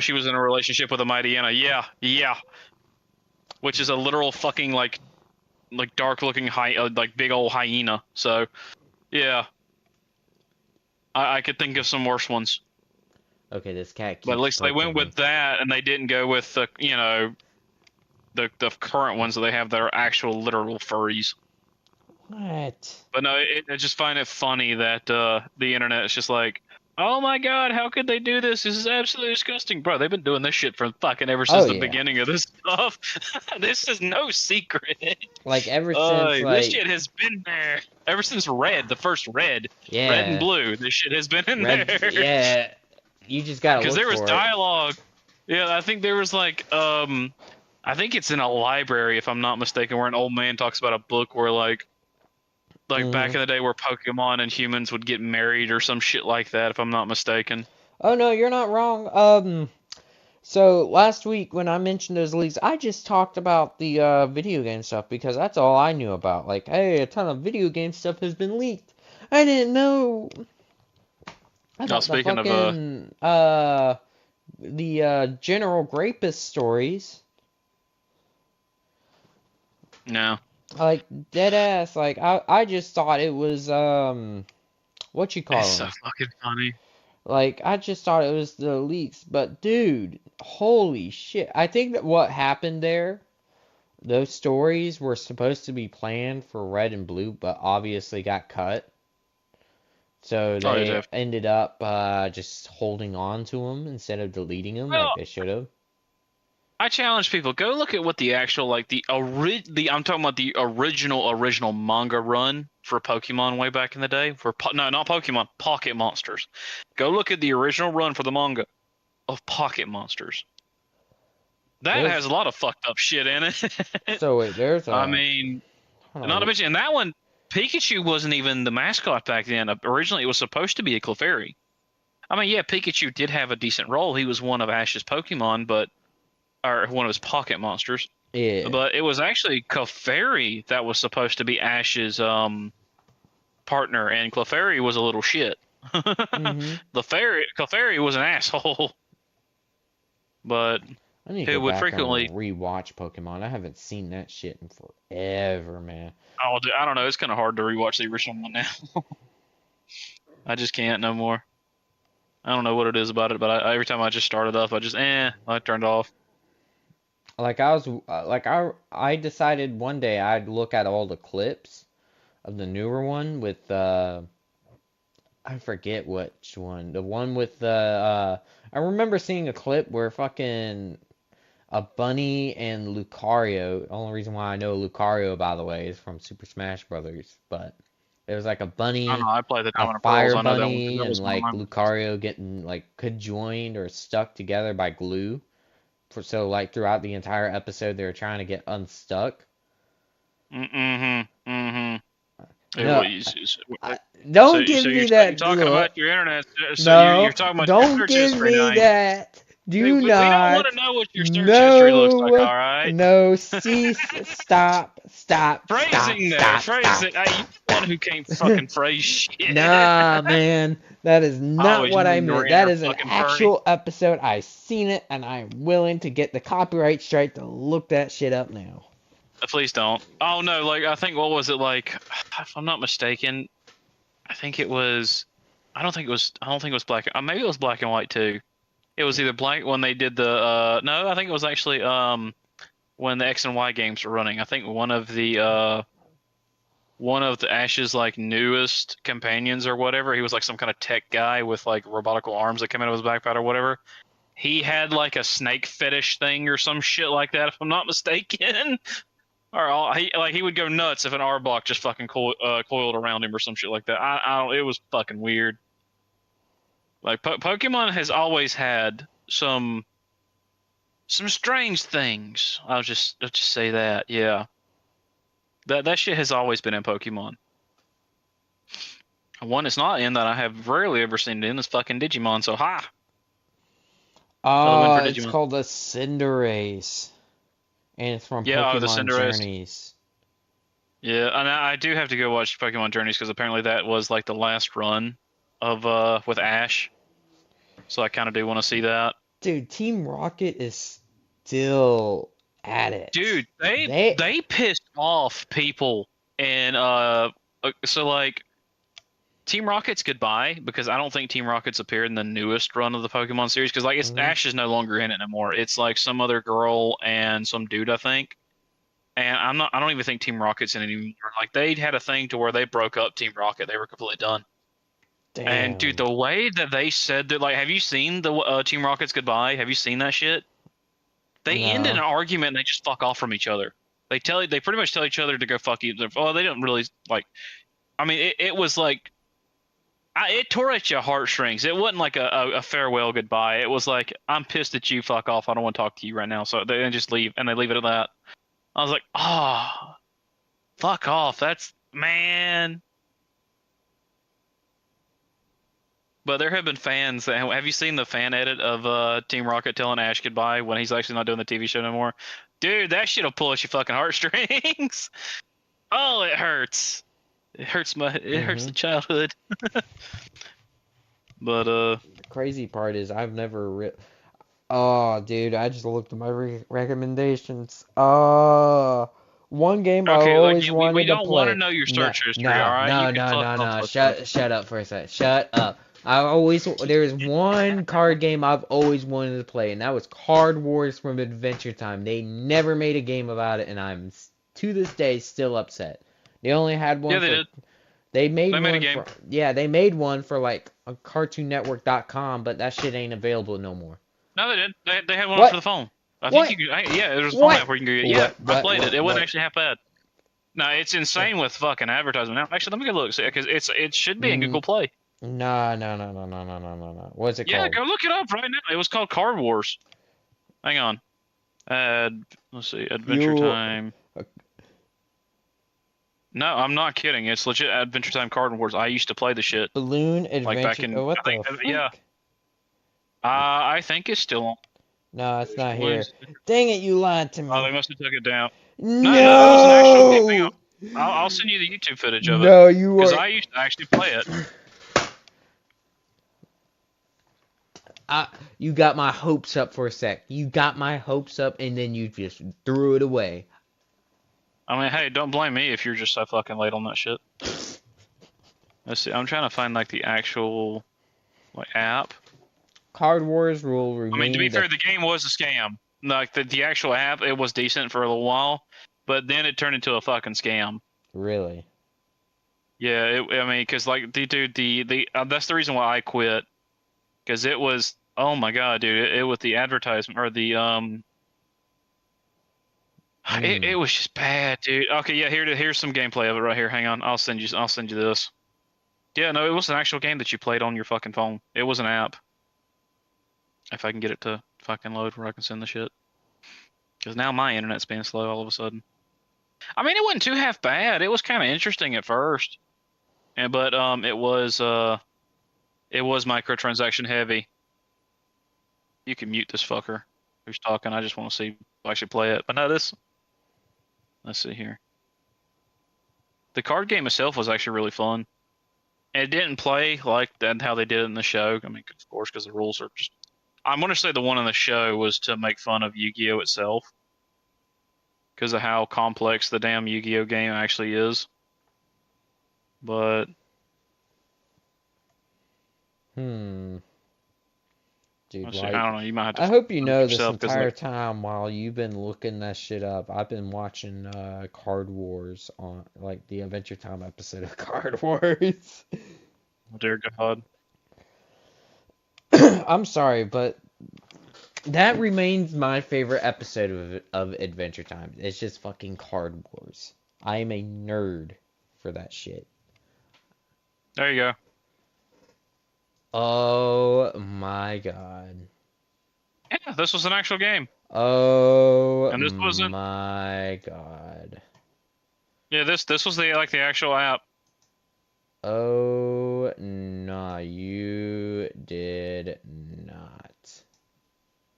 She was in a relationship with a Mightyena. Yeah. Which is a literal fucking dark looking big old hyena. So, yeah. I could think of some worse ones. Okay, this cat But at keeps least they went poking me. with that, and they didn't go with the the current ones that they have that are actual literal furries. What? But no, I just find it funny that the internet is just like, oh my god, how could they do this? This is absolutely disgusting, bro. They've been doing this shit for fucking ever since Oh the yeah. beginning of this stuff. This is no secret. Like ever since This like shit has been there ever since Red, the first Red and yeah, Blue. This shit has been in red there yeah. You just gotta because look there was for it. dialogue. Yeah, I think there was like I think it's in a library if I'm not mistaken, where an old man talks about a book where like back Hmm. in the day where Pokemon and humans would get married or some shit like that, if I'm not mistaken. Oh no, you're not wrong. So last week when I mentioned those leaks, I just talked about the video game stuff because that's all I knew about. Like, hey, a ton of video game stuff has been leaked. I didn't know Now about the speaking of fucking the General Grapus stories. no, Like dead ass. Like I just thought it was what you it's call so them. fucking funny. Like I just thought it was the leaks, but dude, holy shit! I think that what happened there. Those stories were supposed to be planned for Red and Blue, but obviously got cut. So Oh, yeah, they definitely. ended up just holding on to them instead of deleting them like Well, they should have. I challenge people, go look at what the actual like the I'm talking about the original manga run for Pokemon way back in the day for no, not Pokemon, Pocket Monsters. Go look at the original run for the manga of Pocket Monsters. That There's has a lot of fucked up shit in it. so wait, there's I a mean, hold not to on. mention in that one, Pikachu wasn't even the mascot back then. Originally, it was supposed to be a Clefairy. I mean, yeah, Pikachu did have a decent role. He was one of Ash's Pokemon, but or one of his pocket monsters. Yeah. But it was actually Clefairy that was supposed to be Ash's partner, and Clefairy was a little shit. Mm-hmm. Clefairy was an asshole, but I need to who go would back and frequently. rewatch Pokemon. I haven't seen that shit in forever, man. Oh, I don't know. It's kind of hard to rewatch the original one now. I just can't no more. I don't know what it is about it, but every time I just start it up, I turned off. Like I was like I decided one day I'd look at all the clips of the newer one with I forget which one. The one with the I remember seeing a clip where fucking a bunny and Lucario. The only reason why I know Lucario, by the way, is from Super Smash Brothers. But it was like a I don't bunny, know. I played the a Diamond and Pearls. fire I know that one because bunny, that and was one of like my. Lucario getting like conjoined or stuck together by glue. So like throughout the entire episode, they were trying to get unstuck. Mm-hmm. Mm-hmm. It No, was. I, don't So give me you're that talking look. about your internet. So you're No, talking about your don't search give history me now. that. Do We don't want not. to know what your search history looks like. No. All right. No. Cease. Stop. Stop. Stop. Phrasing there, Stop. Stop. phrasing. Hey, you the one who can't fucking phrase shit. Nah, man. That is not Always what you I and your meant. That inner is an fucking furry. actual episode. I've seen it, and I'm willing to get the copyright strike to look that shit up now. Please don't. Oh no, like I think what was it like? If I'm not mistaken, I think it was. I don't think it was. I don't think it was black. Maybe it was black and white too. It was either black when they did the. No, I think it was actually when the X and Y games were running. I think one of the Ash's like newest companions or whatever. He was like some kind of tech guy with like robotical arms that came out of his backpack or whatever. He had like a snake fetish thing or some shit like that, if I'm not mistaken. He would go nuts if an Arbok just fucking coiled around him or some shit like that. I don't. It was fucking weird. Like Pokemon has always had some strange things. I'll just say that. Yeah, that shit has always been in Pokemon. One it's not in that I have rarely ever seen it in is fucking Digimon. So ha, another win for It's Digimon. called the Cinderace. And it's from Yeah, oh, the Pokemon Cinderace. Journeys. Yeah, and I do have to go watch Pokemon Journeys because apparently that was like the last run of with Ash. So I kind of do want to see that. Dude, Team Rocket is still at it. Dude, They they pissed off people and so like Team Rocket's goodbye because I don't think Team Rocket's appeared in the newest run of the Pokemon series because like it's Hmm. Ash is no longer in it anymore. It's like some other girl and some dude, I think. And I don't even think Team Rocket's in it anymore. Like they had a thing to where they broke up Team Rocket. They were completely done. And dude, Damn. the way that they said that, like, have you seen the Team Rocket's goodbye? Have you seen that shit? They end in an No. argument and they just fuck off from each other. They pretty much tell each other to go fuck each other. Well, they don't really like. I mean, it was like it tore at your heartstrings. It wasn't like a farewell goodbye. It was like I'm pissed at you. Fuck off. I don't want to talk to you right now. So they just leave and they leave it at that. I was like, oh, fuck off. That's man. But there have been fans. Have you seen the fan edit of Team Rocket telling Ash goodbye when he's actually not doing the TV show no more? Dude, that shit'll pull at your fucking heartstrings. Oh, it hurts. It hurts Hmm. the childhood. But The crazy part is I've never Oh, dude, I just looked at my recommendations. One game I've okay, like always we wanted to don't want to play. know your No, search history, all no, right? You no, can no, fuck no, off no. with that. Shut up for a second. Shut up. There's one card game I've always wanted to play, and that was Card Wars from Adventure Time. They never made a game about it, and to this day still upset. They only had Yeah, one they for did. they made They made a one game. for yeah, they made one for like a CartoonNetwork.com, but that shit ain't available no more. No, they did. They had one for the What? phone. I think What? you could. Yeah, there's a phone What? app where you can go. Yeah, What? I What? played it. It What? wasn't What? actually half bad. No, it's insane with fucking advertisement now. Actually, let me go look because it should be in Mm, Google Play. no, no, no, no, no, no, no, no, no. What's it Yeah, called? go look it up right now. It was called Card Wars. Hang on. Let's see, Adventure You Time. No, I'm not kidding. It's legit Adventure Time Card Wars. I used to play the shit Balloon like back Adventure? in. Oh, what I think the yeah. fuck? I think it's still on. No, it's There's not here. balloons. Dang it, you lied to Oh, they me. must have took it down. No, no, it was an actual game. Hang on. No! I'll send you the YouTube footage of it No, you because are. I used to actually play it. You got my hopes up for a sec. You got my hopes up, and then you just threw it away. I mean, hey, don't blame me if you're just so fucking late on that shit. Let's see. I'm trying to find like the actual like app. Card Wars will I mean, to be remain fair, the the game was a scam. Like the actual app, it was decent for a little while, but then it turned into a fucking scam. really. Yeah, I mean, because like the dude, the that's the reason why I quit. Because it was, oh my god, dude, it was the advertisement or the it Hmm. was just bad, dude. Okay, yeah, here's some gameplay of it right here. Hang on, I'll send you this. Yeah, no, it was an actual game that you played on your fucking phone. It was an app. If I can get it to fucking load where I can send the shit. Because now my internet's being slow all of a sudden. I mean, it wasn't too half bad. It was kind of interesting at first, and but it was microtransaction heavy. You can mute this fucker who's talking. I just want to see if I should play it. But no, this. Let's see here. The card game itself was actually really fun. And it didn't play like that how they did it in the show. I mean, of course, because the rules are just. I'm going to say the one in the show was to make fun of Yu-Gi-Oh itself because of how complex the damn Yu-Gi-Oh game actually is. But Hmm. Dude, let's see. like, I don't know. You might have to I find hope you it know this yourself because entire like time while you've been looking that shit up, I've been watching Card Wars on like the Adventure Time episode of Card Wars. oh, dear God. I'm sorry, but that remains my favorite episode of Adventure Time. It's just fucking Card Wars. I am a nerd for that shit. There you go. Oh my god. Yeah, this was an actual game, Oh and this wasn't. my god. Yeah, this was the like the actual app. Oh, no, you did not.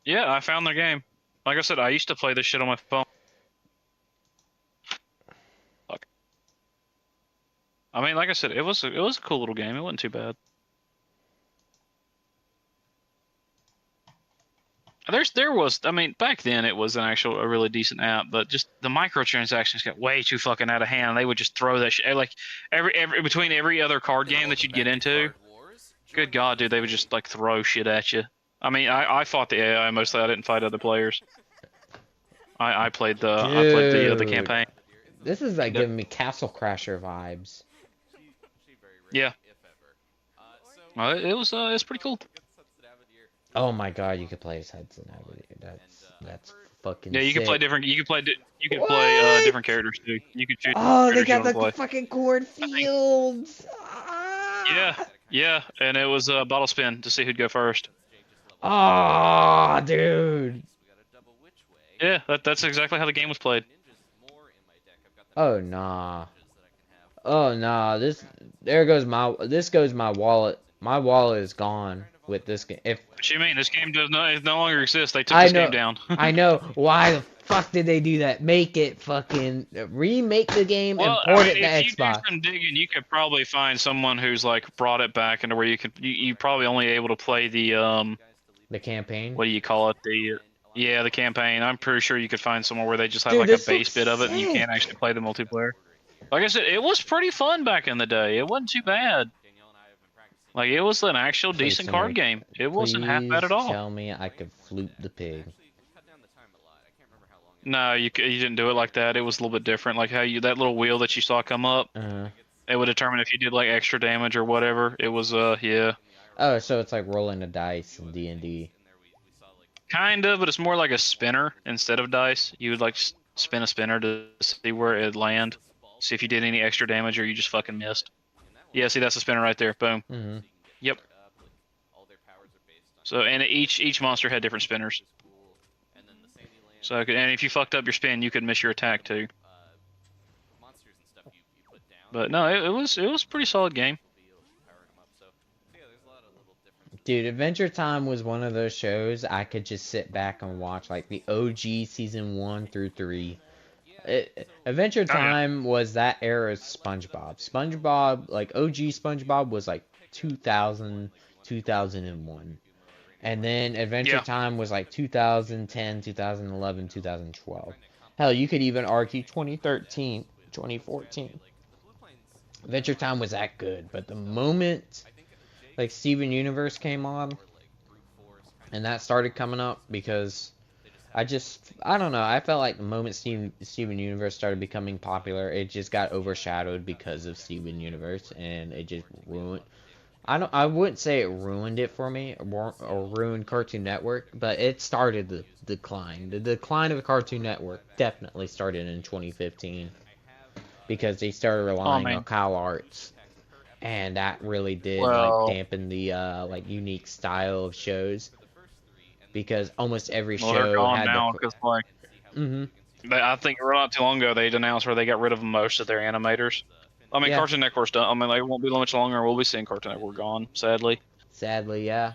Yeah, I found their game. Like I said, I used to play this shit on my phone. Fuck. I mean, like I said, it was a cool little game. It wasn't too bad. there was, I mean, back then it was a really decent app, but just the microtransactions got way too fucking out of hand. They would just throw that shit like every between every other card game that you'd get into. Good God, dude, they would just like throw shit at you. I mean, I fought the AI mostly. I didn't fight other players. I played the Dude, campaign. this is like Yep. giving me Castle Crasher vibes. Yeah. It was it's pretty cool. Oh my god, you could play as Hudson Avenue. That's fucking Yeah, you could sick. play different. You could play What? different characters too. You could choose Oh, they characters you got want to the play. fucking cornfields. Ah! Yeah, and it was a bottle spin to see who'd go first. Oh, dude. Yeah, that's exactly how the game was played. Oh nah. Oh nah. This goes my wallet. My wallet is gone with this game. If What you mean? This game it no longer exists. They took I this know, game down. I know. Why the fuck did they do that? Make it fucking remake the game and Well, port I it mean, to if you do Xbox. some digging, you could probably find someone who's like brought it back into where you probably only able to play the The campaign. what do you call it? The campaign. I'm pretty sure you could find somewhere where they just have Dude, like a this base looks bit of it and you sick. can't actually play the multiplayer. Like I said, it was pretty fun back in the day. It wasn't too bad. Like it was an actual Please, decent card somebody, game. It wasn't half bad please at all. tell me I could flute the pig. No, you didn't do it like that. It was a little bit different. Like how that little wheel that you saw come up, Uh, it would determine if you did like extra damage or whatever. It was yeah. oh, so it's like rolling the dice in D&D. Kind of, but it's more like a spinner instead of dice. You would like spin a spinner to see where it'd land, see if you did any extra damage or you just fucking missed. Yeah, see that's the spinner right there. Boom. Mm-hmm. Yep. So and each monster had different spinners. So and if you fucked up your spin, you could miss your attack too. But no, it was a pretty solid game. Dude, Adventure Time was one of those shows I could just sit back and watch, like the OG season 1 through 3. Adventure Oh, yeah. Time was that era's SpongeBob. SpongeBob, like OG SpongeBob was like 2000, 2001. And then Adventure Yeah. Time was like 2010, 2011, 2012. Hell, you could even argue 2013, 2014. Adventure Time was that good, but the moment like Steven Universe came on and that started coming up, because I don't know, I felt like the moment Steven Universe started becoming popular, it just got overshadowed because of Steven Universe, and it just ruined, I wouldn't say it ruined it for me or ruined Cartoon Network, but it started the decline. The decline of the Cartoon Network definitely started in 2015 because they started relying man. on Kyle Arts, and that really did Well- like dampen the like unique style of shows, because almost every Well, they're show gone had now the because like hmm I think not too long ago they'd announced where they got rid of most of their animators. I mean, Yeah. Cartoon Network's done. I mean, like, it won't be much longer. We'll be seeing Cartoon Network gone, sadly. sadly, yeah.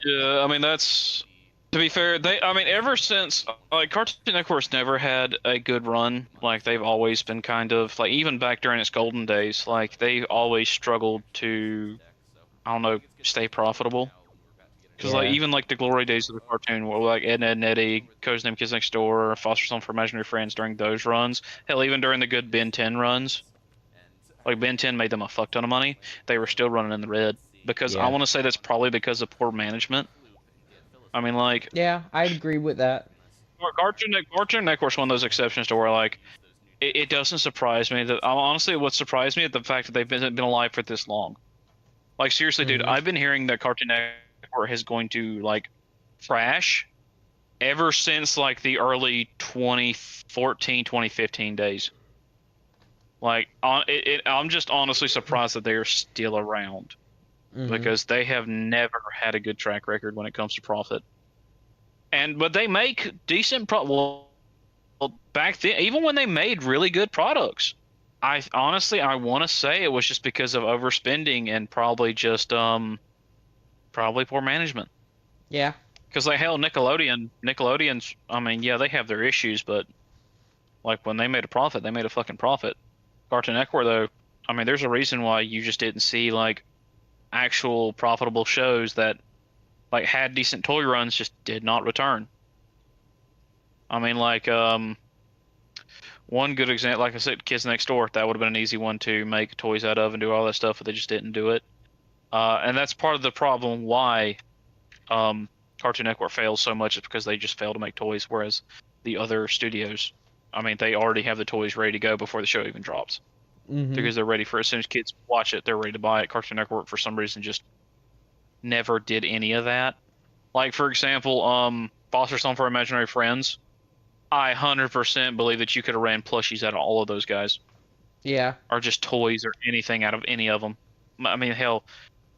Yeah, I mean that's to be fair. I mean, ever since like Cartoon Network's never had a good run. Like they've always been kind of like even back during its golden days, like they always struggled to, I don't know, stay profitable. Because like Yeah. even like the glory days of the cartoon, where like Ed, Ed and Eddie, Codename Kids Next Door, Foster's Home for Imaginary Friends during those runs, hell, even during the good Ben 10 runs, like Ben 10 made them a fuck ton of money. They were still running in the red because Yeah. I want to say that's probably because of poor management. I mean, like Yeah, I'd agree with that. Cartoon Network's one of those exceptions to where like it doesn't surprise me that honestly what surprised me is the fact that they've been alive for this long. Like seriously, dude, Mhm. I've been hearing that Cartoon Network is going to like crash ever since like the early 2014, 2015 days. Like I'm just honestly surprised that they're still around Mhm. because they have never had a good track record when it comes to profit. But they make decent well, back then, even when they made really good products, I honestly I want to say it was just because of overspending and probably just probably poor management. Yeah. Because like hell, Nickelodeon's. I mean, yeah, they have their issues, but like when they made a profit, they made a fucking profit. Cartoon Network, though, I mean, there's a reason why you just didn't see like actual profitable shows that like had decent toy runs, just did not return. I mean, like one good example, like I said, Kids Next Door. That would have been an easy one to make toys out of and do all that stuff, but they just didn't do it. And that's part of the problem why Cartoon Network fails so much is because they just fail to make toys, whereas the other studios, I mean, they already have the toys ready to go before the show even drops. Because they're ready for as soon as kids watch it, they're ready to buy it. Cartoon Network, for some reason, just never did any of that. Like, for example, Foster Home for Imaginary Friends. I 100% believe that you could have ran plushies out of all of those guys. Yeah. Or just toys or anything out of any of them. I mean, hell,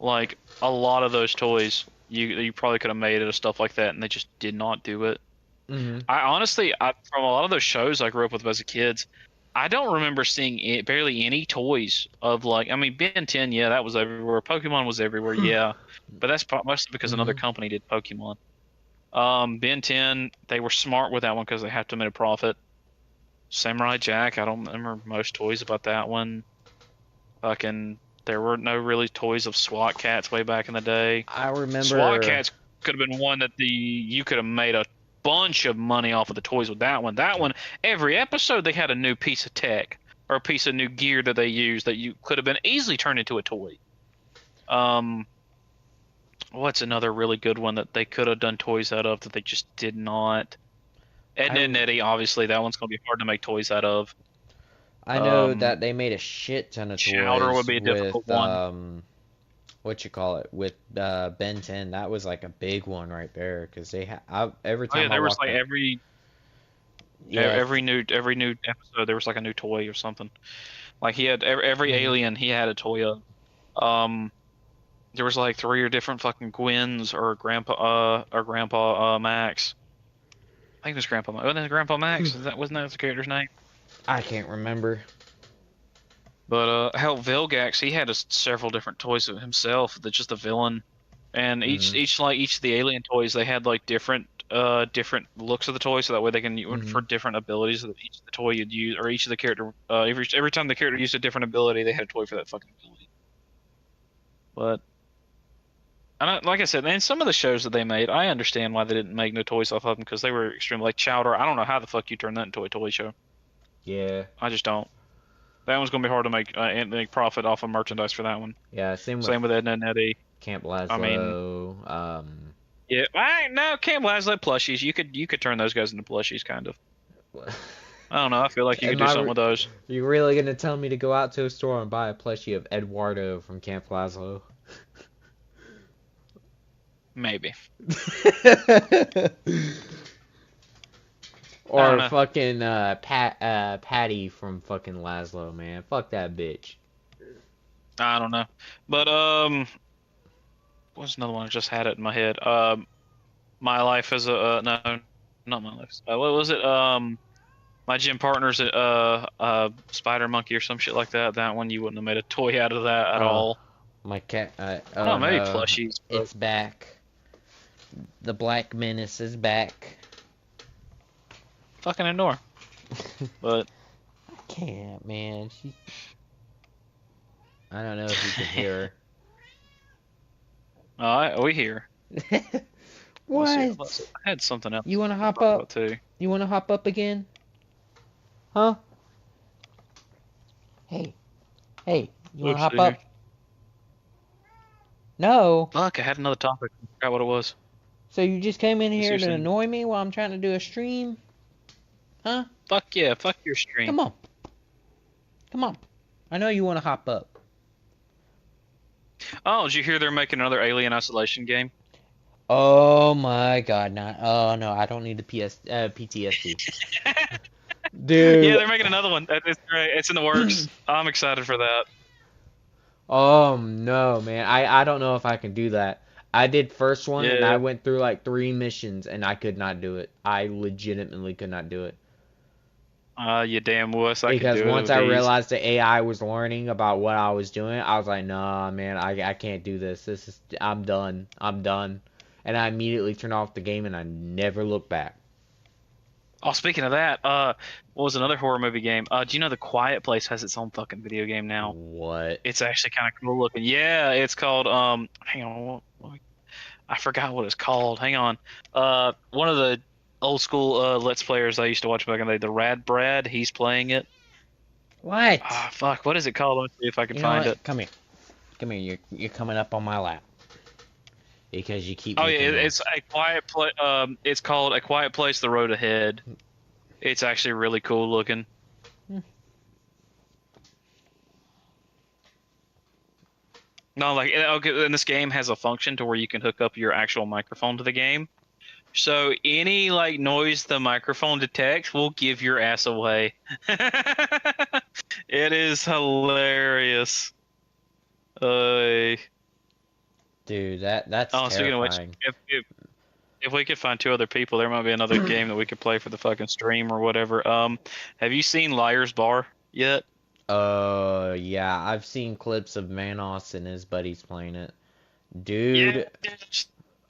like, a lot of those toys, you probably could have made it of stuff like that, and they just did not do it. I honestly, from a lot of those shows I grew up with as a kid, I don't remember seeing barely any toys of, like, I mean, Ben 10, yeah, that was everywhere. Pokemon was everywhere, yeah. But that's mostly because another company did Pokemon. Ben 10, they were smart with that one because they have to make a profit. Samurai Jack, I don't remember most toys about that one. Fucking, there were no really toys of SWAT Cats way back in the day. I remember SWAT Cats could have been one that you could have made a bunch of money off of the toys with that one. That one, every episode they had a new piece of tech or a piece of new gear that they used that you could have been easily turned into a toy. What's another really good one that they could have done toys out of that they just did not? Edna and Eddie, obviously, that one's gonna be hard to make toys out of. I know that they made a shit ton of Chowder toys would be a difficult one. What you call it, with Ben 10. That was like a big one right there because they every time there I was walked like up, every new episode there was like a new toy or something. Like he had every alien he had a toy of. There was like 3 or different fucking Gwens or Grandpa Max. I think it was Grandpa Max. Wasn't it Grandpa Max? Wasn't that the character's name? I can't remember. But hell, Vilgax, he had several different toys of himself. That's just a villain, and each of the alien toys, they had like different looks of the toy, so that way they can for different abilities of each of the toy you'd use, or each of the character. Every time the character used a different ability, they had a toy for that fucking ability. But like I said, in some of the shows that they made, I understand why they didn't make no toys off of them because they were extremely like Chowder. I don't know how the fuck you turn that into a toy show. Yeah. I just don't. That one's gonna be hard to make profit off of merchandise for that one. Yeah, same with Edna and Eddie. Camp Lazlo. I mean, yeah, no, Camp Lazlo plushies. You could turn those guys into plushies, kind of. I don't know. I feel like you could do something with those. Are you really gonna tell me to go out to a store and buy a plushie of Eduardo from Camp Lazlo? Maybe. Or fucking Patty from fucking Lazlo, man. Fuck that bitch. I don't know. But what's another one? I just had it in my head. My Life as a no, not My Life. What was it? My gym partner's Spider Monkey or some shit like that. That one you wouldn't have made a toy out of that at all. My cat. Oh, maybe plushies. But... It's back. The Black Menace is back. Fucking ignore. But I can't, man. I don't know if you can hear her. We hear. What? I had something else. You want to hop up? Too. You want to hop up again? Huh? Hey. You want to hop up? No. Fuck, I had another topic. I forgot what it was. So you just came in here to annoy me while I'm trying to do a stream? Huh? Fuck yeah, fuck your stream. Come on. I know you want to hop up. Oh, did you hear they're making another Alien Isolation game? Oh my god, oh no, I don't need the PTSD. Dude. Yeah, they're making another one. It's great. It's in the works. I'm excited for that. Oh no, man. I don't know if I can do that. I did first one and I went through like 3 missions and I could not do it. I legitimately could not do it. You damn wuss. Because once I realized the AI was learning about what I was doing, I was like, nah, man, I can't do this. I'm done. And I immediately turned off the game and I never looked back. Oh, speaking of that, what was another horror movie game? Do you know The Quiet Place has its own fucking video game now? What? It's actually kind of cool looking. Yeah, it's called hang on. I forgot what it's called. Hang on. One of the old school Let's Players I used to watch back in the day, the Rad Brad, he's playing it. What? Ah, fuck. What is it called? Let me see if I can You know find what? it. Come here. Come here. You're coming up on my lap because you keep Oh yeah, making it's noise. a quiet play. It's called A Quiet Place: The Road Ahead. It's actually really cool looking. No, like okay, and this game has a function to where you can hook up your actual microphone to the game. So any like noise the microphone detects will give your ass away. It is hilarious. Uh, Dude, that's oh, speaking of which, terrifying. if we could find two other people, there might be another game that we could play for the fucking stream or whatever. Have you seen Liar's Bar yet? Yeah, I've seen clips of Manos and his buddies playing it. Yeah, Dude,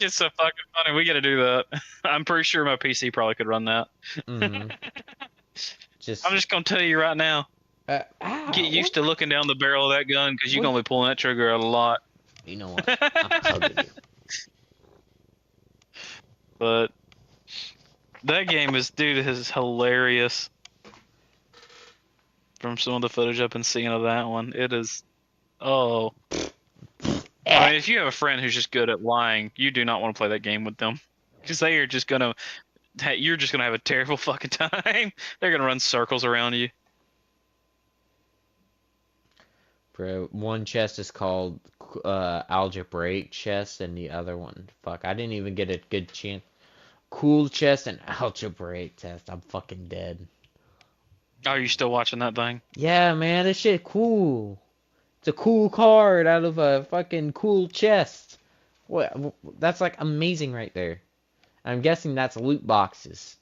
it's so fucking funny. We got to do that. I'm pretty sure my PC probably could run that. mm, I'm just, just gonna tell you right now. Get ow, used to looking down the barrel of that gun because you're what? gonna be pulling that trigger out a lot. You know what? I'm hugging you. But that game is, dude, is hilarious. From some of the footage I've been seeing of that one, it is. Oh, I Eh. mean, if you have a friend who's just good at lying, you do not want to play that game with them because they are just gonna. You're just gonna have a terrible fucking time. They're gonna run circles around you. Bro, one chest is called algebraic chest, and the other one, fuck, I didn't even get a good chance. Cool chest and algebraic test. I'm fucking dead. Are you still watching that thing? Yeah, man, this shit cool. It's a cool card out of a fucking cool chest. What? That's like amazing right there. I'm guessing that's loot boxes.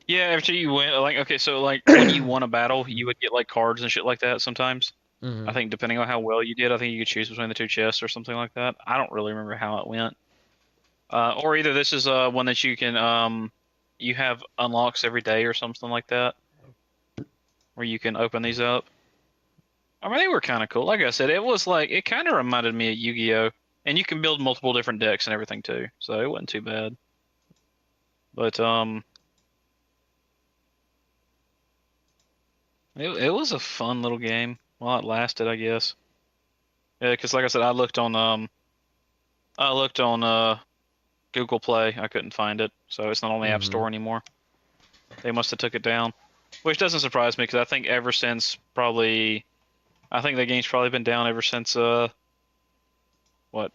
Yeah, after you win, like, okay, so like when you won a battle, you would get like cards and shit like that sometimes. I hmm think depending on how well you did, I think you could choose between the two chests or something like that. I don't really remember how it went. Or either this is one that you can you have unlocks every day or something like that, where you can open these up. I mean, they were kind of cool. Like I said, it was like it kind of reminded me of Yu-Gi-Oh, and you can build multiple different decks and everything too, so it wasn't too bad. But it was a fun little game while it lasted, I guess. Yeah, because like I said, I looked on Google Play. I couldn't find it, so it's not on the App hmm Store anymore. They must have took it down, which doesn't surprise me because I think ever since probably I think the game's probably been down ever since what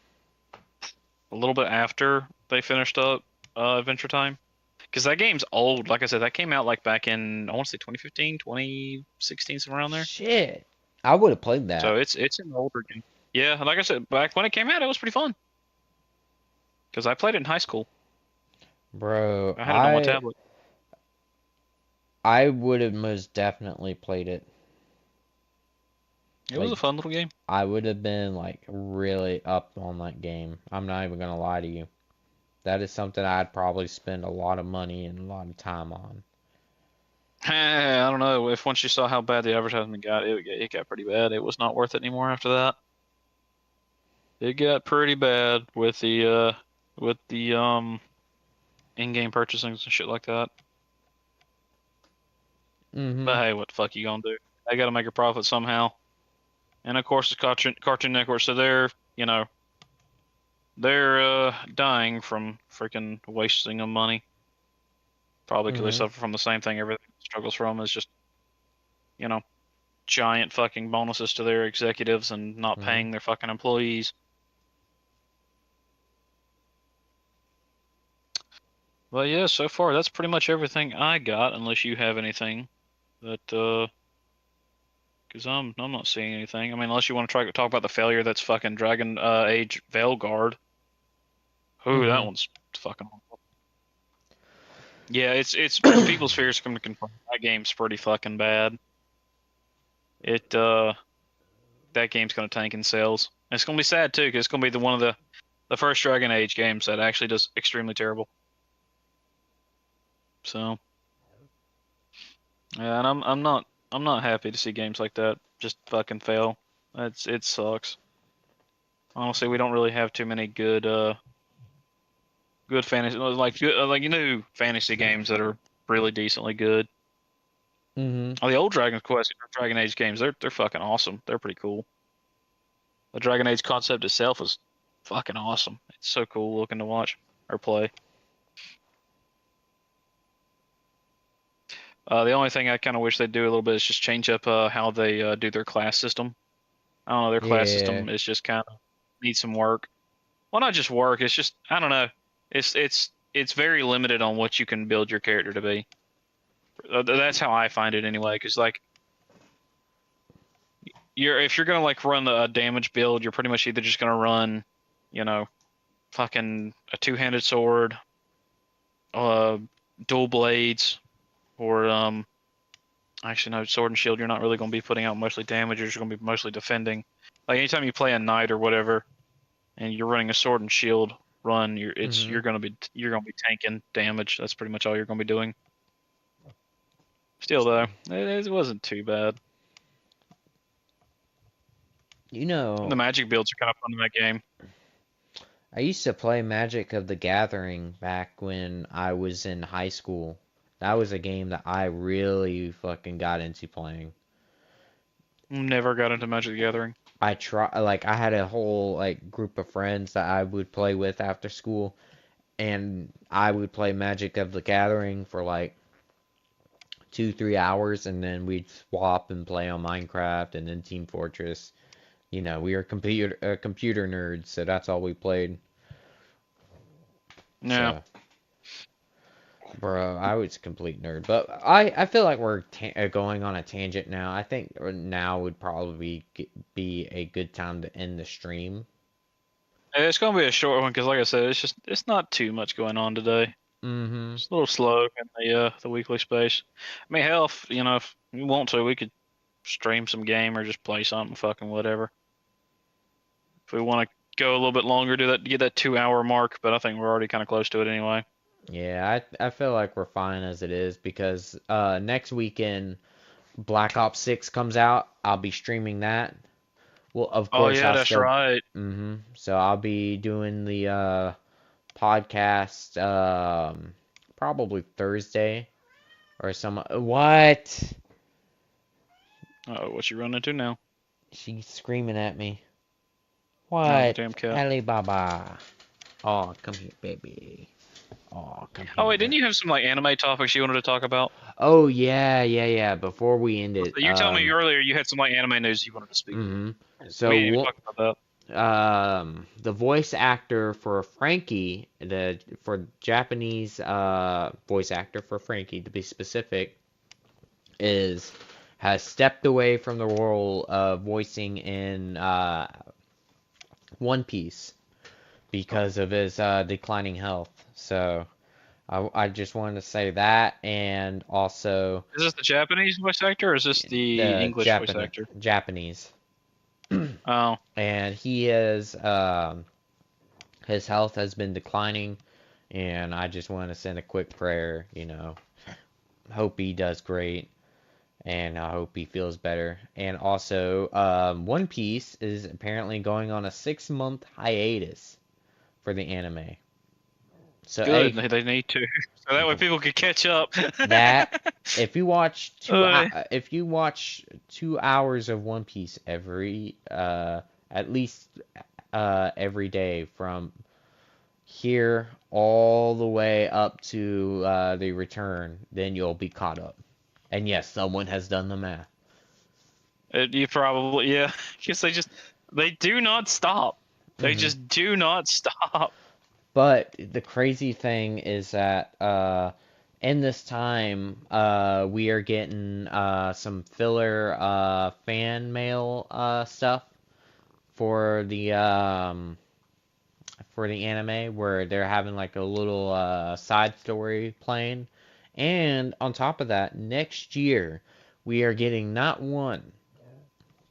a little bit after they finished up Adventure Time because that game's old. Like I said, that came out like back in I want to say 2015, 2016, somewhere around there. Shit. I would have played So that. it's an older game. Yeah, like I said, back when it came out, it was pretty fun because I played it in high school. Bro, I had it on my I tablet. I would have most definitely played it. It was Like a fun little game. I would have been like really up on that game. I'm not even gonna lie to you. That is something I'd probably spend a lot of money and a lot of time on. I don't know if once you saw how bad the advertisement got, it got pretty bad. It was not worth it anymore after that. It got pretty bad with the in-game purchasing and shit like that. hmm But hey, what the fuck you gonna do? They gotta make a profit somehow. And of course, it's Cartoon Network, so they're dying from freaking wasting of money. Probably because they hmm suffer from the same thing everything struggles from is just you know giant fucking bonuses to their executives and not hmm paying their fucking employees. But yeah, so far that's pretty much everything I got, unless you have anything that because I'm not seeing anything. I mean, unless you want to try to talk about the failure that's fucking Dragon Age Veilguard. Ooh, that hmm one's fucking awful. Yeah, it's people's fears come to confirm that game's pretty fucking bad. It that game's gonna tank in sales. And it's gonna be sad too, because it's gonna be the one of the first Dragon Age games that actually does extremely terrible. So yeah, and I'm not happy to see games like that just fucking fail. It sucks. Honestly, we don't really have too many good fantasy fantasy games that are really decently good. Mm-hmm. Oh, the old Dragon Quest or Dragon Age games, they're fucking awesome. They're pretty cool. The Dragon Age concept itself is fucking awesome. It's so cool looking to watch or play. The only thing I kind of wish they'd do a little bit is just change up how they do their class system. I don't know, their class Yeah. system is just kind of needs some work. Well, not just work. It's just I don't know. It's very limited on what you can build your character to be. That's how I find it anyway. Because like if you're gonna like run a damage build, you're pretty much either just gonna run, you know, fucking a two-handed sword, uh, dual blades, or actually no, sword and shield. You're not really gonna be putting out mostly damage. You're just gonna be mostly defending. Like anytime you play a knight or whatever, and you're running a sword and shield run, Mm-hmm. you're gonna be tanking damage. That's pretty much all you're gonna be doing. Still though, it wasn't too bad. You And the know, magic builds are kind of fun in that game. I used to play Magic of the Gathering back when I was in high school. That was a game that I really fucking got into playing. Never got into Magic the Gathering. I had a whole like group of friends that I would play with after school, and I would play Magic of the Gathering for like 2, 3 hours, and then we'd swap and play on Minecraft and then Team Fortress. You know, we were computer nerds, so that's all we played. Yeah. So, bro, I was a complete nerd. But I feel like we're going on a tangent now. I think now would probably be a good time to end the stream. It's gonna be a short one because, like I said, it's not too much going on today. Mm-hmm. It's a little slow in the weekly space. I mean, hell, if we want to, we could stream some game or just play something, fucking whatever. If we want to go a little bit longer, do that, get that 2 hour mark. But I think we're already kind of close to it anyway. Yeah, I feel like we're fine as it is because next weekend Black Ops 6 comes out. I'll be streaming that. Well, of Oh course yeah, I'll that's still. right. Mm-hmm. So I'll be doing the podcast probably Thursday or some. What? Oh, what you run into now? She's screaming at me. Oh, the What? damn cat. Alibaba. Oh, come here, baby. Oh, come Oh wait, didn't here. you have some like anime topics you wanted to talk about? Oh yeah, yeah, yeah. Before we end it, You told me earlier you had some like anime news you wanted to speak of. hmm We So ain't even talked about the voice actor for Frankie, the for Japanese voice actor for Frankie to be specific, is has stepped away from the role of voicing in One Piece because of his declining health. So I just wanted to say that, and also that. Is this the Japanese voice actor or is this the the English voice actor? Japanese, Oh, and he is his health has been declining, and I just want to send a quick prayer. Hope he does great, and I hope he feels better. And also, One Piece is apparently going on a 6 month hiatus for the anime. So, good. They need to, so that way people can catch up. that if you watch Uh, if you watch 2 hours of One Piece at least every day from here all the way up to the return, then you'll be caught up. And yes, someone has done the math. you probably yeah, because they do not stop. They hmm just do not stop. But the crazy thing is that in this time, we are getting some filler fan mail stuff for the anime where they're having like a little side story playing. And on top of that, next year we are getting not one,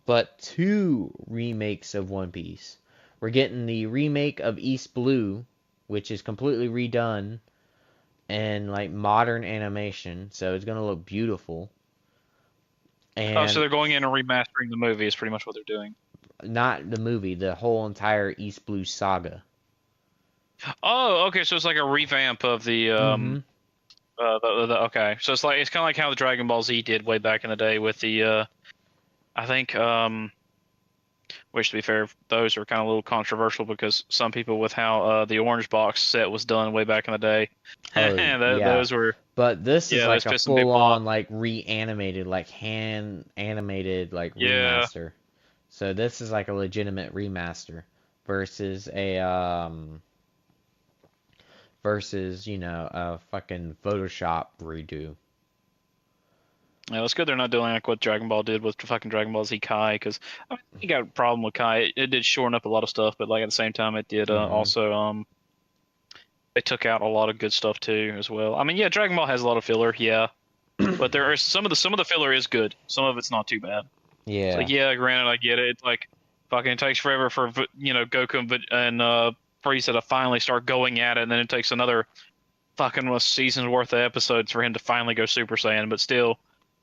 but two remakes of One Piece. We're getting the remake of East Blue, which is completely redone and like modern animation, so it's gonna look beautiful. Oh, so And they're going in and remastering the movie is pretty much what they're doing. not the movie, the whole entire East Blue saga. Oh, okay. So it's like a revamp of the Mm-hmm. okay. So it's kind of like how the Dragon Ball Z did way back in the day with the I think which to be fair, those are kind of a little controversial because some people with how the orange box set was done way back in the day, Oh yeah, those were but this is yeah, those like a pissed some full people off. on like reanimated, like hand animated like Yeah. remaster. So this is like a legitimate remaster versus a fucking Photoshop redo. Yeah, it's good they're not doing like what Dragon Ball did with fucking Dragon Ball Z Kai, because I mean, you got a problem with Kai. It did shorten up a lot of stuff, but like at the same time, it did Mm-hmm. also they took out a lot of good stuff too as well. I mean, yeah, Dragon Ball has a lot of filler, yeah, but there are some of the filler is good. Some of it's not too bad. It's like Yeah. yeah, granted, I get it. It's like fucking it takes forever for Goku and Frieza to finally start going at it, and then it takes another fucking seasons worth of episodes for him to finally go Super Saiyan. But still,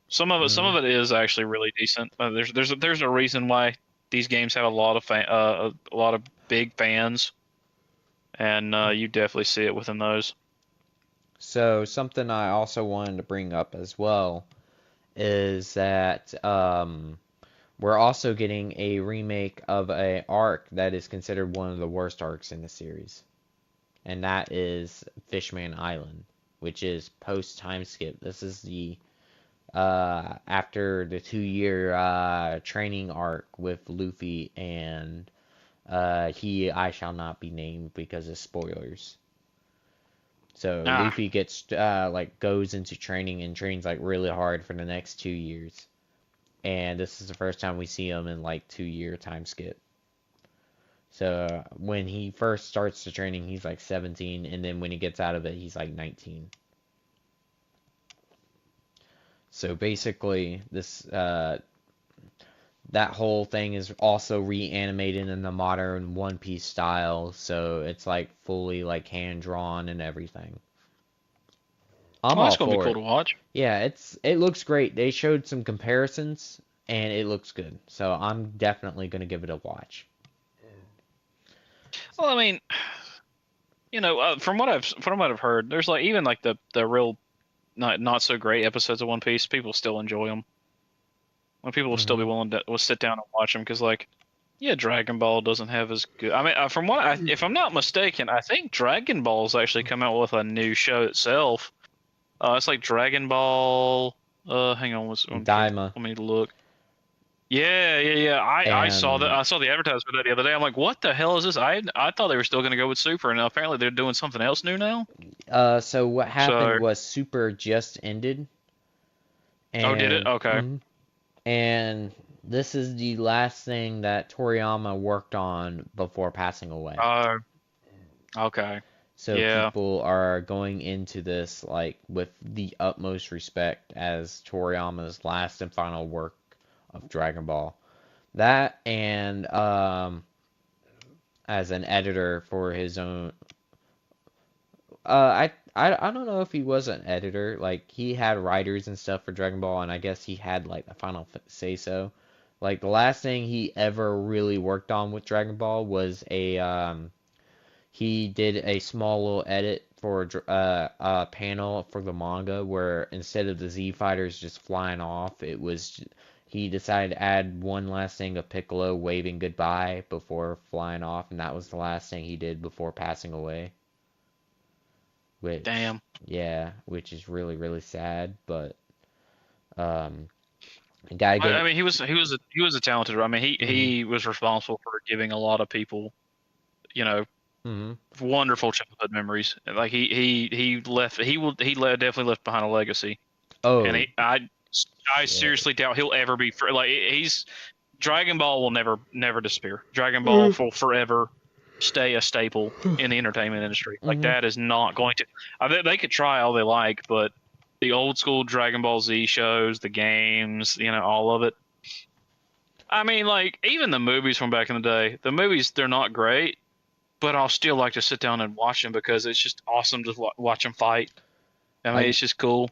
some Mm-hmm. of it is actually really decent. There's a reason why these games have a lot of big fans, and you definitely see it within those. So something I also wanted to bring up as well is that we're also getting a remake of a arc that is considered one of the worst arcs in the series, and that is Fishman Island, which is post time skip. This is the after the 2 year training arc with Luffy and I shall not be named because of spoilers. So Ah, Luffy gets like goes into training and trains like really hard for the next 2 years. And this is the first time we see him in like 2 year time skip. So when he first starts the training, he's like 17, and then when he gets out of it, he's like 19. So basically, this that whole thing is also reanimated in the modern One Piece style. So it's like fully like hand drawn and everything. I'm well, all that's gonna be for cool it. to watch. Yeah, it looks great. They showed some comparisons and it looks good. So I'm definitely gonna give it a watch. Well, I mean, from what I've heard, there's like even like the real not so great episodes of One Piece, people still enjoy them. Like people will still be Hmm. willing to will sit down and watch them because like yeah, Dragon Ball doesn't have as good. I mean, from what if I'm not mistaken, I think Dragon Ball's actually come out with a new show itself. It's like Dragon Ball. Hang on, Daima let me look. Yeah. I saw that. and I saw the advertisement for that the other day. I'm like, what the hell is this? I thought they were still going to go with Super, and apparently they're doing something else new now. so what happened So, was Super just ended oh, did it? and Okay. and this is the last thing that Toriyama worked on before passing away. Okay. So Yeah. people are going into this like with the utmost respect as Toriyama's last and final work of Dragon Ball. That and as an editor for his own I don't know if he was an editor. Like he had writers and stuff for Dragon Ball and I guess he had like the final say so. Like the last thing he ever really worked on with Dragon Ball was a he did a small little edit for a panel for the manga where instead of the Z fighters just flying off, he decided to add one last thing of Piccolo waving goodbye before flying off, and that was the last thing he did before passing away. Which, Damn. yeah, which is really really sad, but um, I gotta I give. mean, he was a talented. I mean, Mhm. he was responsible for giving a lot of people, you know, Mhm. wonderful childhood memories. Like he left definitely left behind a legacy. And Oh I shit. seriously doubt he'll ever be like he's Dragon Ball will never disappear. Dragon Ball will forever stay a staple in the entertainment industry. Like Mhm. that is not going to. They could try all they like, but the old school Dragon Ball Z shows, the games, all of it. I mean, like even the movies from back in the day, the movies they're not great, but I'll still like to sit down and watch them because it's just awesome to watch them fight. I mean, I it's just cool.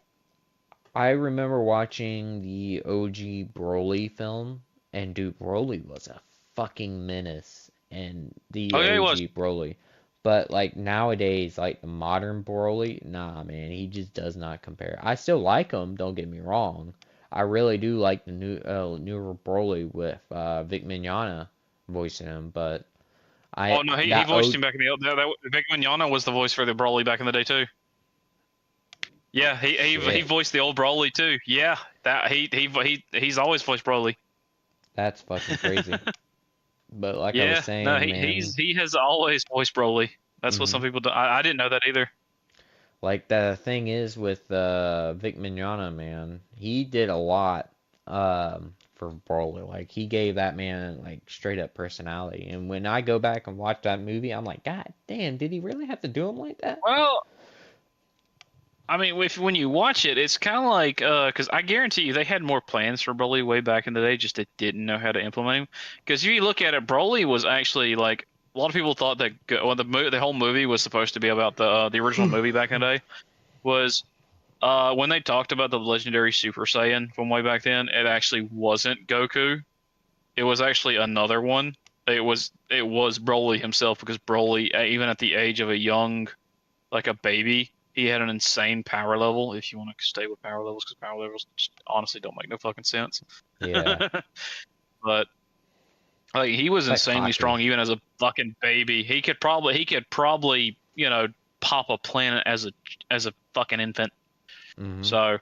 I remember watching the OG Broly film, and dude, Broly was a fucking menace and the Oh yeah, he was. OG Broly. But like nowadays, like the modern Broly, nah, man, he just does not compare. I still like him, don't get me wrong. I really do like the newer Broly with Vic Mignogna voicing him, but Oh I no, he that voiced O him back in the Vic Mignogna was the voice for the Broly back in the day too. Yeah, he shit, voiced the old Broly too. Yeah, that he's always voiced Broly. that's fucking crazy. But like I was Yeah, no, saying, man, he has always voiced Broly. That's what hmm some people do. I didn't know that either. like the thing is with Vic Mignogna, man, he did a lot for Broly. Like he gave that man like straight up personality. And when I go back and watch that movie, I'm like, God damn, did he really have to do him like that? Well, I mean, when you watch it, it's kind of like because I guarantee you they had more plans for Broly way back in the day, just they didn't know how to implement him. Because if you look at it, Broly was actually like a lot of people thought that well, the whole movie was supposed to be about the original movie back in the day was when they talked about the legendary Super Saiyan from way back then, it actually wasn't Goku. It was actually another one. It was Broly himself because Broly, even at the age of a young, like a baby, he had an insane power level. If you want to stay with power levels, because power levels just honestly don't make no fucking sense. Yeah, But like he was it's like insanely hockey. strong even as a fucking baby. He could probably pop a planet as a fucking infant. Hmm So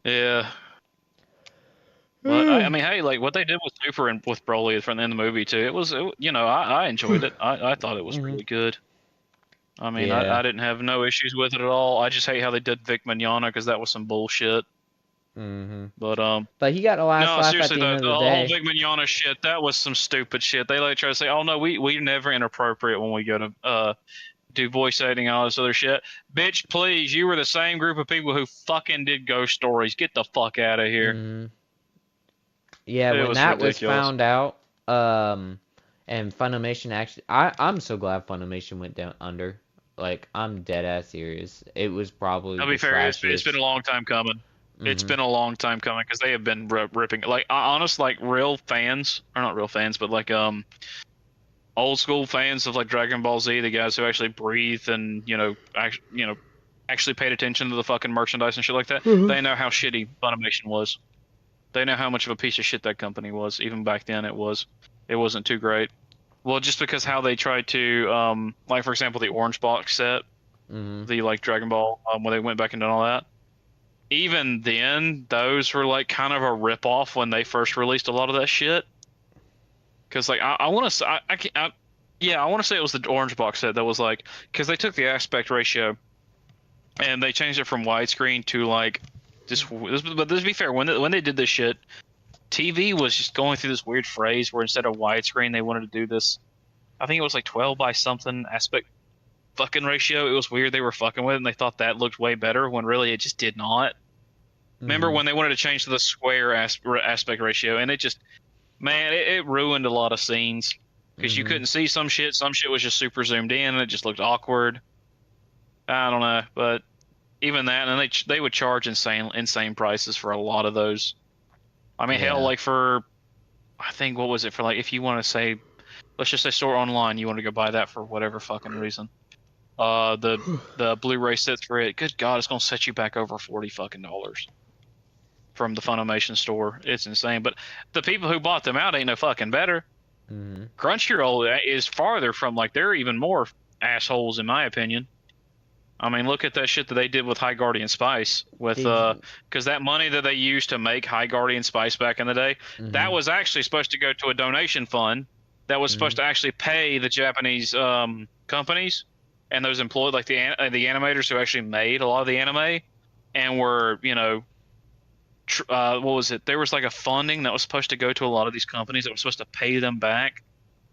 yeah. But I mean, hey, like what they did with Super and with Broly from in the movie too, I enjoyed it. I thought it was hmm really good. I mean, Yeah. I didn't have no issues with it at all. I just hate how they did Vic Mignogna because that was some bullshit. hmm But But he got the last no, laugh at seriously the end though, of the the whole day. Vic Mignogna shit, that was some stupid shit. They like try to say, oh no, we never inappropriate when we go to do voice acting and all this other shit. Bitch, please, you were the same group of people who fucking did ghost stories. Get the fuck out of here. Hmm Yeah, It when was that was ridiculous. found out, and Funimation actually, I'm so glad Funimation went down under. Like, I'm dead ass serious. It was probably I'll be the fair, it's been trashiest. a long time coming. It's Hmm been a long time coming because they have been ripping like honest like real fans or not real fans but like old school fans of like Dragon Ball Z, the guys who actually breathe and actually paid attention to the fucking merchandise and shit like that. They know how shitty Funimation was. They know how much of a piece of shit that company was. Even back then, it wasn't too great. Well, just because how they tried to like for example the Orange Box set, hmm the like Dragon Ball when they went back and done all that even then, those were like kind of a rip off when they first released a lot of that shit. Because like I want to say yeah, I want to say it was the orange box set that was like because they took the aspect ratio and they changed it from widescreen to like but this be fair when they did this shit, TV was just going through this weird phrase where instead of widescreen they wanted to do this. I think it was like 12 by something aspect fucking ratio. It was weird they were fucking with it and they thought that looked way better when really it just did not. Remember hmm when they wanted to change to the square aspect ratio, and it just, man, it ruined a lot of scenes because you hmm couldn't see some shit. Some shit was just super zoomed in, and it just looked awkward. I don't know, but even that, and they would charge insane prices for a lot of those. I mean, hell, Yeah. like for I think what was it for like if you want to say, let's just say store online, you want to go buy that for whatever fucking reason. The Blu-ray sets for it. Good God, it's gonna set you back over 40 fucking dollars from the Funimation store. It's insane. But the people who bought them out ain't no fucking better. hmm Crunchyroll is farther from like they're even more assholes in my opinion. I mean, look at that shit that they did with High Guardian Spice with Did because that money that they used to make High Guardian Spice back in the day, hmm that was actually supposed to go to a donation fund that was supposed hmm to actually pay the Japanese companies and those employed like the animators who actually made a lot of the anime and were what was it? There was like a funding that was supposed to go to a lot of these companies that was supposed to pay them back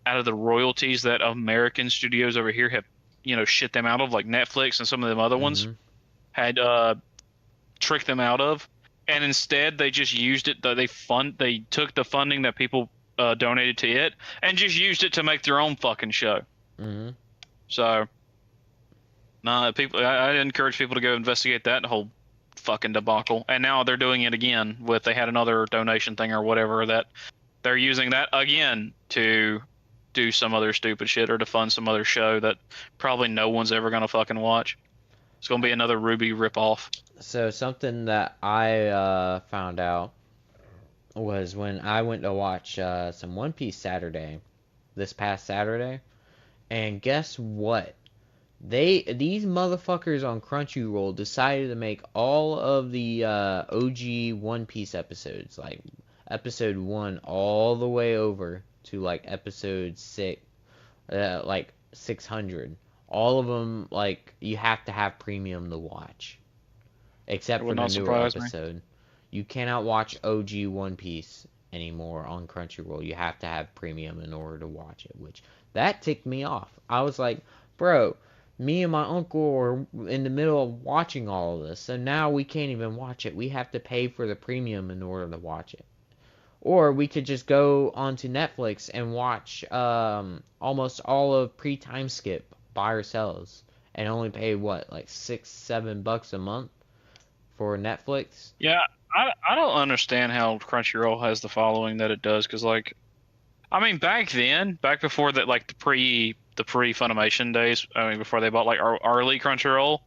out of the royalties that American studios over here have, shit them out of, like Netflix and some of them other ones hmm had tricked them out of, and instead they just used it. They took the funding that people donated to it and just used it to make their own fucking show. hmm So, nah, I encourage people to go investigate that whole fucking debacle. And now they're doing it again with they had another donation thing or whatever that they're using that again to do some other stupid shit or to fund some other show that probably no one's ever gonna fucking watch. It's gonna be another Ruby ripoff. So something that I found out was when I went to watch some One Piece Saturday, this past Saturday, and guess what? These motherfuckers on Crunchyroll decided to make all of the OG One Piece episodes, like episode 1 all the way over to like episode 6, like 600. All of them, like, you have to have premium to watch, It except for would the not newer surprise me. episode. You cannot watch OG One Piece anymore on Crunchyroll. You have to have premium in order to watch it, which that ticked me off. I was like, bro, me and my uncle are in the middle of watching all of this, so now we can't even watch it. We have to pay for the premium in order to watch it. Or we could just go onto Netflix and watch almost all of pre-time skip by ourselves and only pay what, like $6-7 a month for Netflix. Yeah, I don't understand how Crunchyroll has the following that it does because like I mean back then, back before that like the pre Funimation days, I mean before they bought like early Crunchyroll,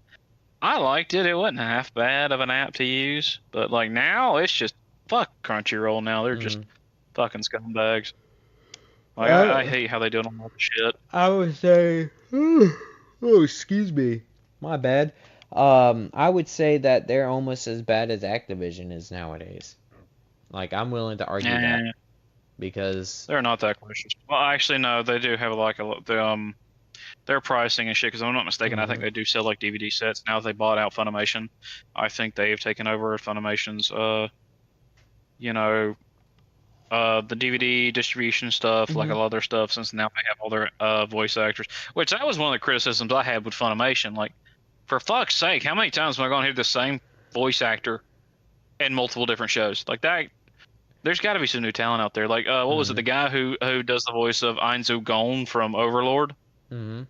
I liked it. It wasn't half bad of an app to use, but like now it's just fuck Crunchyroll now. They're just Mm. fucking scumbags. Like I I hate how they do all that shit. I would say, oh, excuse me, my bad. I would say that they're almost as bad as Activision is nowadays. Like, I'm willing to argue that Eh, because, they're not that gracious. Well, actually, no, they do have like their pricing and shit. Because I'm not mistaken, I think mhm, they do sell like DVD sets now that they bought out Funimation. I think they have taken over Funimation's you know, the DVD distribution stuff, like a mhm, lot of their stuff, since now they have all their voice actors. Which that was one of the criticisms I had with Funimation. Like, for fuck's sake, how many times am I going to hear the same voice actor in multiple different shows? Like that, there's got to be some new talent out there. Like, what was it? The mhm, guy who does the voice of Ainzu Gon from Overlord. mhm.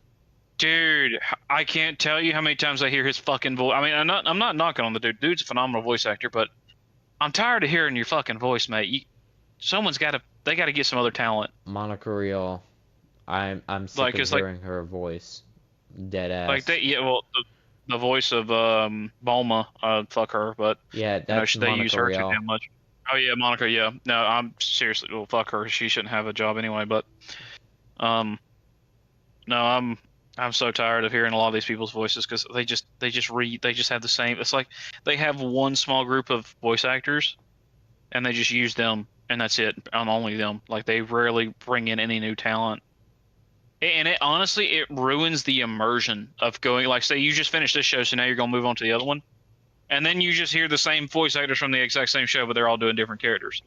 Dude, I can't tell you how many times I hear his fucking voice. I mean, I'm not knocking on the dude. Dude's a phenomenal voice actor, but I'm tired of hearing your fucking voice, mate. Someone's got to. They got to get some other talent. Monica Rial. I'm sick Like, of it's like hearing her voice. Dead like ass. they. Yeah, well, the voice of Bulma. Fuck her, but Yeah, that's they use Monica her too Rial. damn much. Oh yeah, Monica. Yeah, no, I'm seriously. Well, fuck her. She shouldn't have a job anyway. But um, no, I'm so tired of hearing a lot of these people's voices because they just have the same. It's like they have one small group of voice actors and they just use them and that's it, and only them. Like they rarely bring in any new talent. And it honestly it ruins the immersion of going. Like, say you just finished this show, so now you're gonna move on to the other one, and then you just hear the same voice actors from the exact same show, but they're all doing different characters.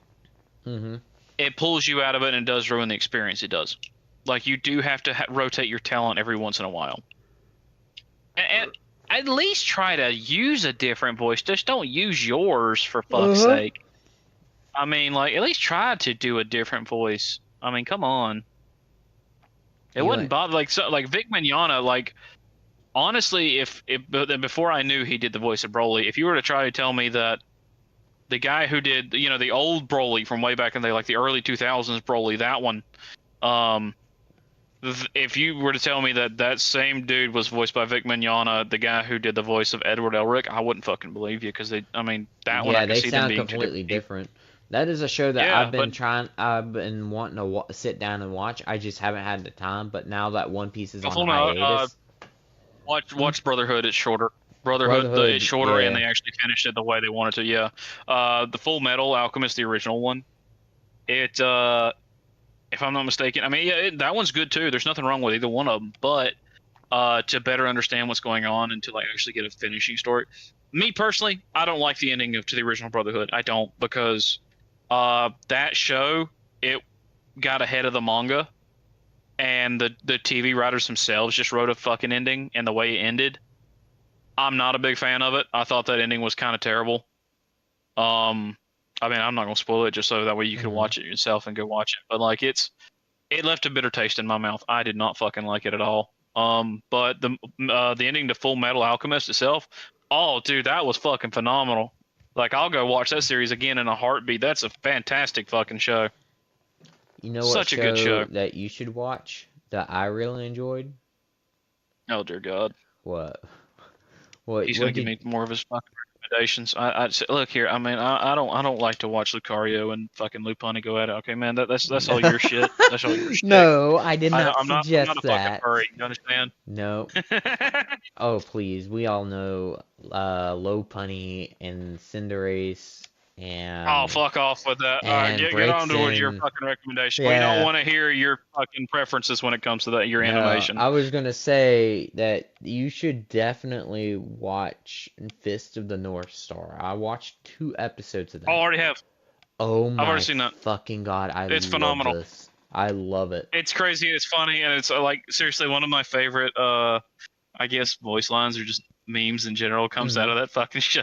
Mhm. It pulls you out of it and it does ruin the experience. It does. Like you do have to rotate your talent every once in a while. And at least try to use a different voice. Just don't use yours for fuck's Uh-huh. sake. I mean, like, at least try to do a different voice. I mean, come on. It You wouldn't ain't. bother like Vic Mignogna. Like, honestly, if before I knew he did the voice of Broly, if you were to try to tell me that the guy who did the old Broly from way back in the like the early 2000s Broly, that one, um, if you were to tell me that that same dude was voiced by Vic Mignogna, the guy who did the voice of Edward Elric, I wouldn't fucking believe you because I mean, that one I Yeah, could they see them sound being two different completely people. different. That is a show that Yeah, but I've been wanting to sit down and watch. I just haven't had the time. But now that One Piece is on before now, hiatus, hmm, watch Brotherhood. It's shorter. Brotherhood, it's Brotherhood, shorter, and yeah. they actually finished it the way they wanted to. Yeah, the Full Metal Alchemist, the original one. It, if I'm not mistaken, I mean, yeah, that one's good too. There's nothing wrong with either one of them, but to better understand what's going on and to like actually get a finishing story. Me personally, I don't like the ending of to the original Brotherhood. I don't because that show it got ahead of the manga and the TV writers themselves just wrote a fucking ending and the way it ended. I'm not a big fan of it. I thought that ending was kind of terrible. Um, I mean, I'm not gonna spoil it just so that way you can Hmm. watch it yourself and go watch it. But like, it left a bitter taste in my mouth. I did not fucking like it at all. But the ending to Full Metal Alchemist itself, oh dude, that was fucking phenomenal. Like I'll go watch that series again in a heartbeat. That's a fantastic fucking show. You know what Such a good show show. that you should watch that I really enjoyed? Oh dear God. What? What? He's What gonna give did? me more of his fucking recommendations. Look here. I mean, I don't like to watch Lucario and fucking Lupin go at it. Okay, man, that's all your shit. That's all your shit. No, I did not I'm not a suggest fucking that. furry. You understand? No. Oh, please. We all know Lopunny and Cinderace Oh, and fuck off with that. All right, and get on towards your Braixen. fucking recommendation. We don't Yeah. want to hear your fucking preferences when it comes to that. Your No, animation. I was gonna say that you should definitely watch Fist of the North Star. I watched 2 episodes of I that. already have. Oh I've already my seen that. fucking God, I It's love phenomenal. this. I love it. It's crazy. It's funny, and it's like seriously one of my favorite. I guess voice lines or just memes in general comes out Hmm of that fucking show.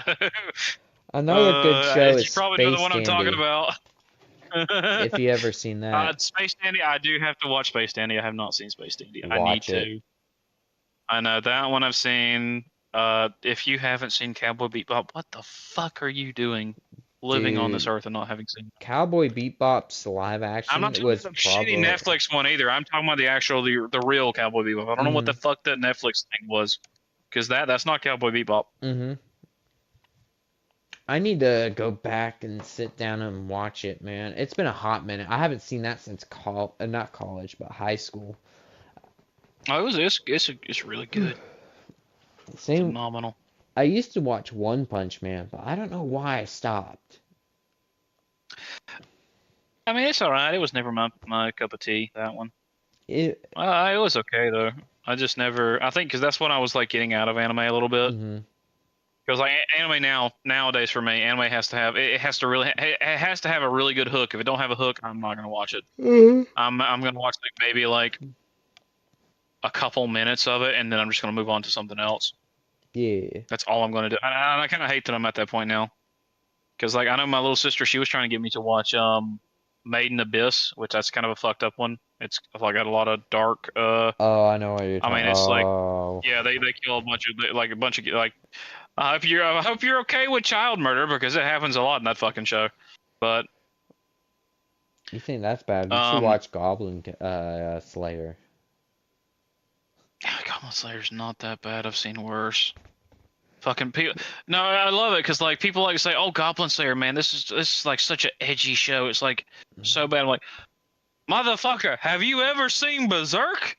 Another good show You is probably know the Space one I'm talking Dandy. about. If you ever seen that, Space Dandy. I do have to watch Space Dandy. I have not seen Space Dandy. I need watch it. to. I know that one I've seen. If you haven't seen Cowboy Bebop, what the fuck are you doing, living on this Dude, earth and not having seen it? Cowboy Bebop's live I'm action not talking was about the shitty probably. Netflix one either. I'm talking about the actual, the real Cowboy Bebop. I don't know what Hmm the fuck that Netflix thing was, because that's not Cowboy Bebop. hmm I need to go back and sit down and watch it, man. It's been a hot minute. I haven't seen that since not college, but high school. Oh, it's really good. It's Same. phenomenal. I used to watch One Punch Man, but I don't know why I stopped. I mean, it's all right. It was never my cup of tea. That one. It. It was okay though. I just never. I think because that's when I was like getting out of anime a little bit. Hmm Because like anime nowadays for me, anime has to have it has to really it has to have a really good hook. If it don't have a hook, I'm not gonna watch it. hmm I'm gonna watch like maybe like a couple minutes of it, and then I'm just gonna move on to something else. Yeah. That's all I'm gonna do. And I kind of hate that I'm at that point now. Because like I know my little sister, she was trying to get me to watch Made in Abyss, which that's kind of a fucked up one. It's like got a lot of dark. Oh, I know what you're I talking. mean, it's like Oh, yeah, they kill a bunch of like. I hope you're okay with child murder because it happens a lot in that fucking show. But you think that's bad? You should um, watch Goblin Slayer. Goblin Slayer's not that bad. I've seen worse. Fucking people. No, I love it because like people like to say, "Oh, Goblin Slayer, man, this is like such an edgy show. It's like so bad." I'm like, motherfucker, have you ever seen Berserk?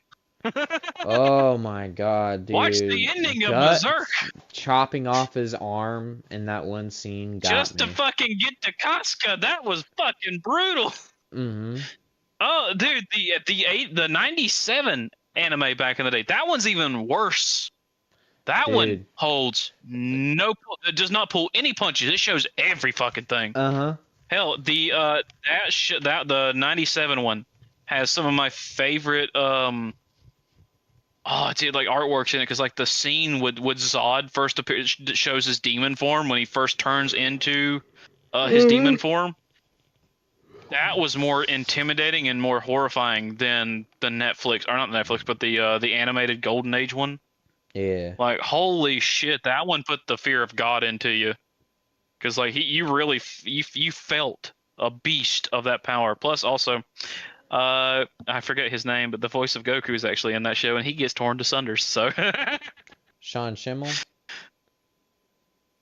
Oh my God, Watch the dude. ending of Berserk Guts chopping off his arm in that one scene got just to me. fucking get to Casca. That was fucking brutal. Hmm Oh, dude, the 97 anime back in the day. That one's even worse. That one Dude. holds no, it does not pull any punches. It shows every fucking thing. Uh-huh. Hell, the 97 one has some of my favorite oh dude like artworks in it because like the scene with Zod first appears shows his demon form when he first turns into his demon form. That was more intimidating and more horrifying than the Netflix or not Netflix but the animated Golden Age one. Yeah. Like holy shit, that one put the fear of God into you. Because like you really you felt a beast of that power. Plus also, I forget his name, but the voice of Goku is actually in that show, and he gets torn to sunders. So Sean Schimmel?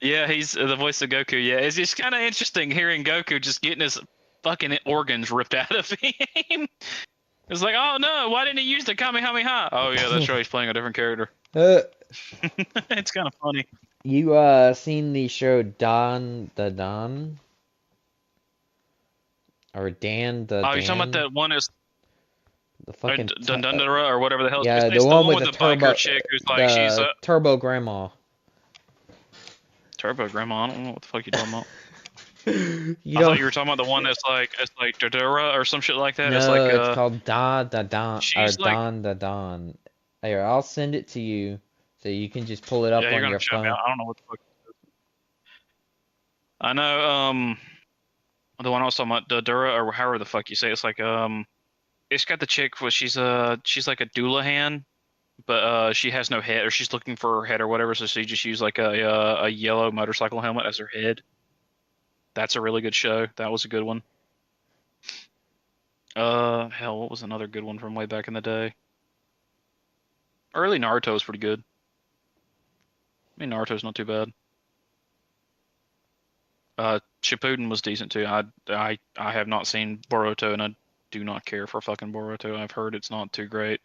yeah, he's the voice of Goku. Yeah, it's just kind of interesting hearing Goku just getting his fucking organs ripped out of him. It's like, oh no, why didn't he use the Kamehameha? Oh yeah, that's right, he's playing a different character. It's kind of funny. You seen the show Don? Or Dan the Oh, you're talking about Dan? that one is The fucking Dundundara or whatever the hell. yeah, It's the the one one with with the the biker turbo chick who's like she's a turbo grandma. Turbo Grandma. I don't know what the fuck you're talking about. You I thought don't you were talking about the one that's like it's like Dodora or some shit like that. It's No, like it's called Don or she's like Don the Don. Here, I'll send it to you so you can just pull it up yeah, you're on gonna your show me. phone. I don't know what the fuck. I know the one I was talking about Dodora or however the fuck you say. It's like it's got the chick where she's like a Doulahan, but she has no head or she's looking for her head or whatever. So she just used like a yellow motorcycle helmet as her head. That's a really good show. That was a good one. Hell, what was another good one from way back in the day? Early Naruto was pretty good. I mean, Naruto's not too bad. Shippuden was decent too. I have not seen Boruto, and I do not care for fucking Boruto. I've heard it's not too great.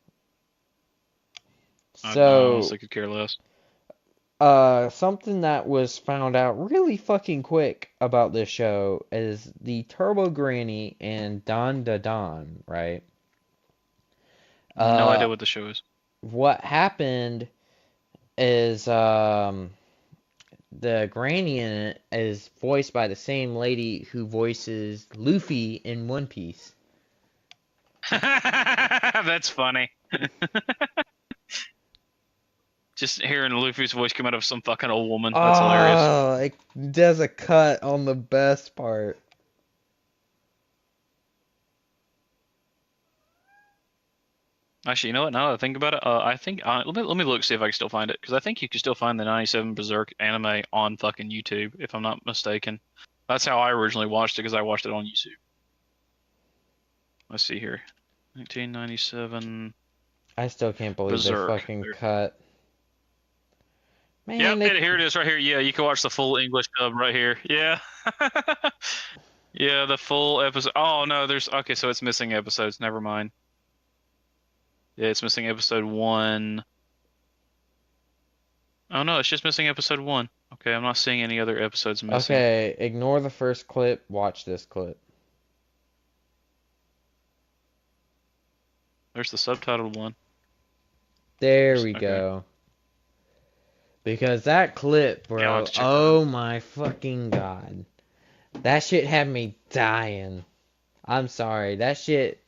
I So, honestly could care less. something that was found out really fucking quick about this show is the Turbo Granny and Don Da Don, right? No Uh, idea what the show is. what happened is, the granny in it is voiced by the same lady who voices Luffy in One Piece. That's funny. Just hearing Luffy's voice come out of some fucking old woman. That's hilarious. Oh, it does a cut on the best part. Actually, you know what? Now that I think about it, I think let me look see if I can still find it because I think you can still find the '97 Berserk anime on fucking YouTube if I'm not mistaken. That's how I originally watched it because I watched it on YouTube. Let's see here, 1997 I still can't believe they Berserk. fucking cut. Man, Yep, they here it is right here. Yeah, you can watch the full English dub right here. Yeah. Yeah, the full episode. Oh no, there's okay, so it's missing episodes. Never mind. Yeah, it's missing episode 1. Oh no, it's just missing episode 1. Okay, I'm not seeing any other episodes missing. Okay, ignore the first clip, watch this clip. There's the subtitled one. There we Okay. go. Because that clip, Yeah, I'll bro, have to check that oh my fucking god. That shit had me dying. I'm sorry, that shit,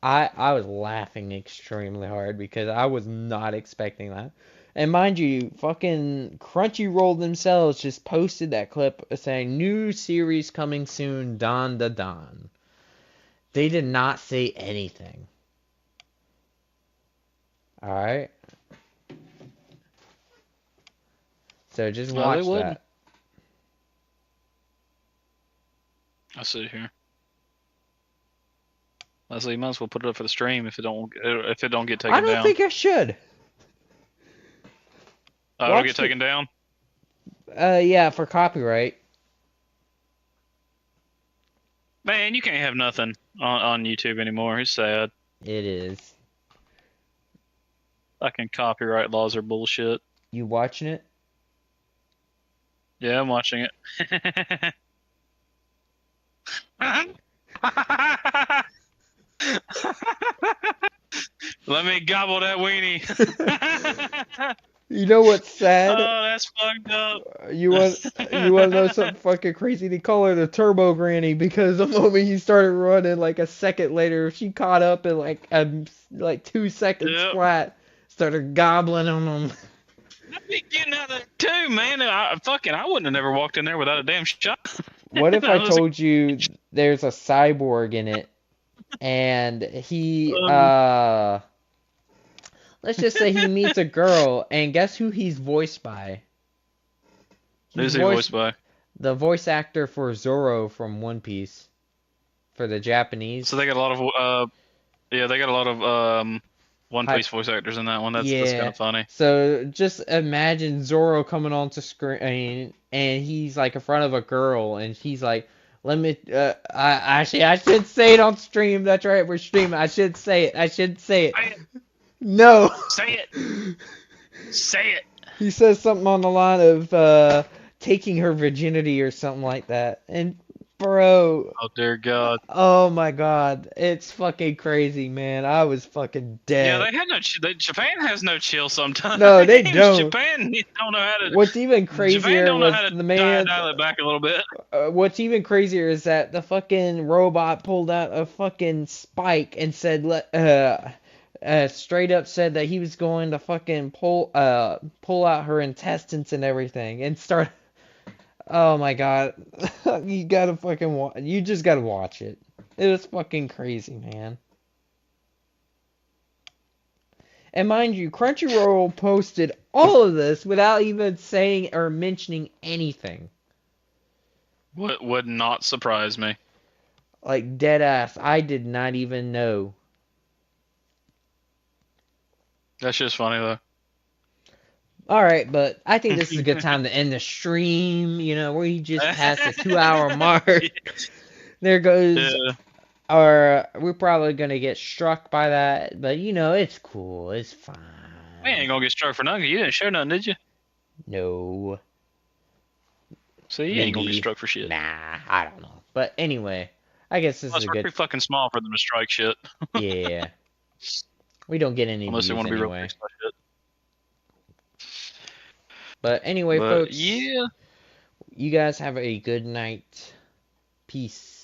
I was laughing extremely hard because I was not expecting that. And mind you, fucking Crunchyroll themselves just posted that clip saying, new series coming soon, Don Da Don. They did not say anything. Alright? So just No, they watch wouldn't. that. I see it here. Leslie, you might as well put it up for the stream if it don't get taken I don't down. think I should. It'll watch get taken down. Yeah, for copyright. Man, you can't have nothing on YouTube anymore. It's sad. It is. Fucking copyright laws are bullshit. You watching it? Yeah, I'm watching it. Let me gobble that weenie. You know what's sad? Oh, that's fucked up. You want to know something fucking crazy? They call her the Turbo Granny because the moment he started running, like a second later, she caught up in like 2 seconds Yep. flat, started gobbling on them. I'd be getting out of there too, man. I wouldn't have never walked in there without a damn shot. What if I I was- told you there's a cyborg in it, and he let's just say he meets a girl, and guess who he's voiced by? Who's he voiced by? The voice actor for Zoro from One Piece, for the Japanese. So they got a lot of they got a lot of One Piece voice actors in that one. That's kind of funny. So just imagine Zoro coming onto screen, and he's like in front of a girl, and he's like, "Let me." I should say it on stream. That's right, we're streaming. I should say it. Say it. No. Say it. Say it. He says something on the line of taking her virginity or something like that, and bro. Oh dear God. Oh my God, it's fucking crazy, man. I was fucking dead. Yeah, they had no. Japan has no chill sometimes. No, they don't. Japan don't know how to. What's even Japan crazier don't know was how to the man. dial it back a little bit. What's even crazier is that the fucking robot pulled out a fucking spike and said, straight up said that he was going to fucking pull out her intestines and everything and start. Oh my God, you gotta fucking you just gotta watch it. It was fucking crazy, man. And mind you, Crunchyroll posted all of this without even saying or mentioning anything. What would not surprise me. Like dead ass. I did not even know. That's just funny though. All right, but I think this is a good time to end the stream. You know, we just passed the 2 hour mark. There goes Yeah. we're probably gonna get struck by that, but you know, it's cool. It's We fine. ain't gonna get struck for nothing. You didn't show nothing, did you? No, So you ain't gonna get maybe. struck for shit. Nah, I don't know. But anyway, I guess this is Plus, a we're good. too fucking small for them to strike shit. Yeah, we don't get any Unless they views want to be real anyway. pissed about shit. But anyway, But folks, yeah. you guys have a good night. Peace.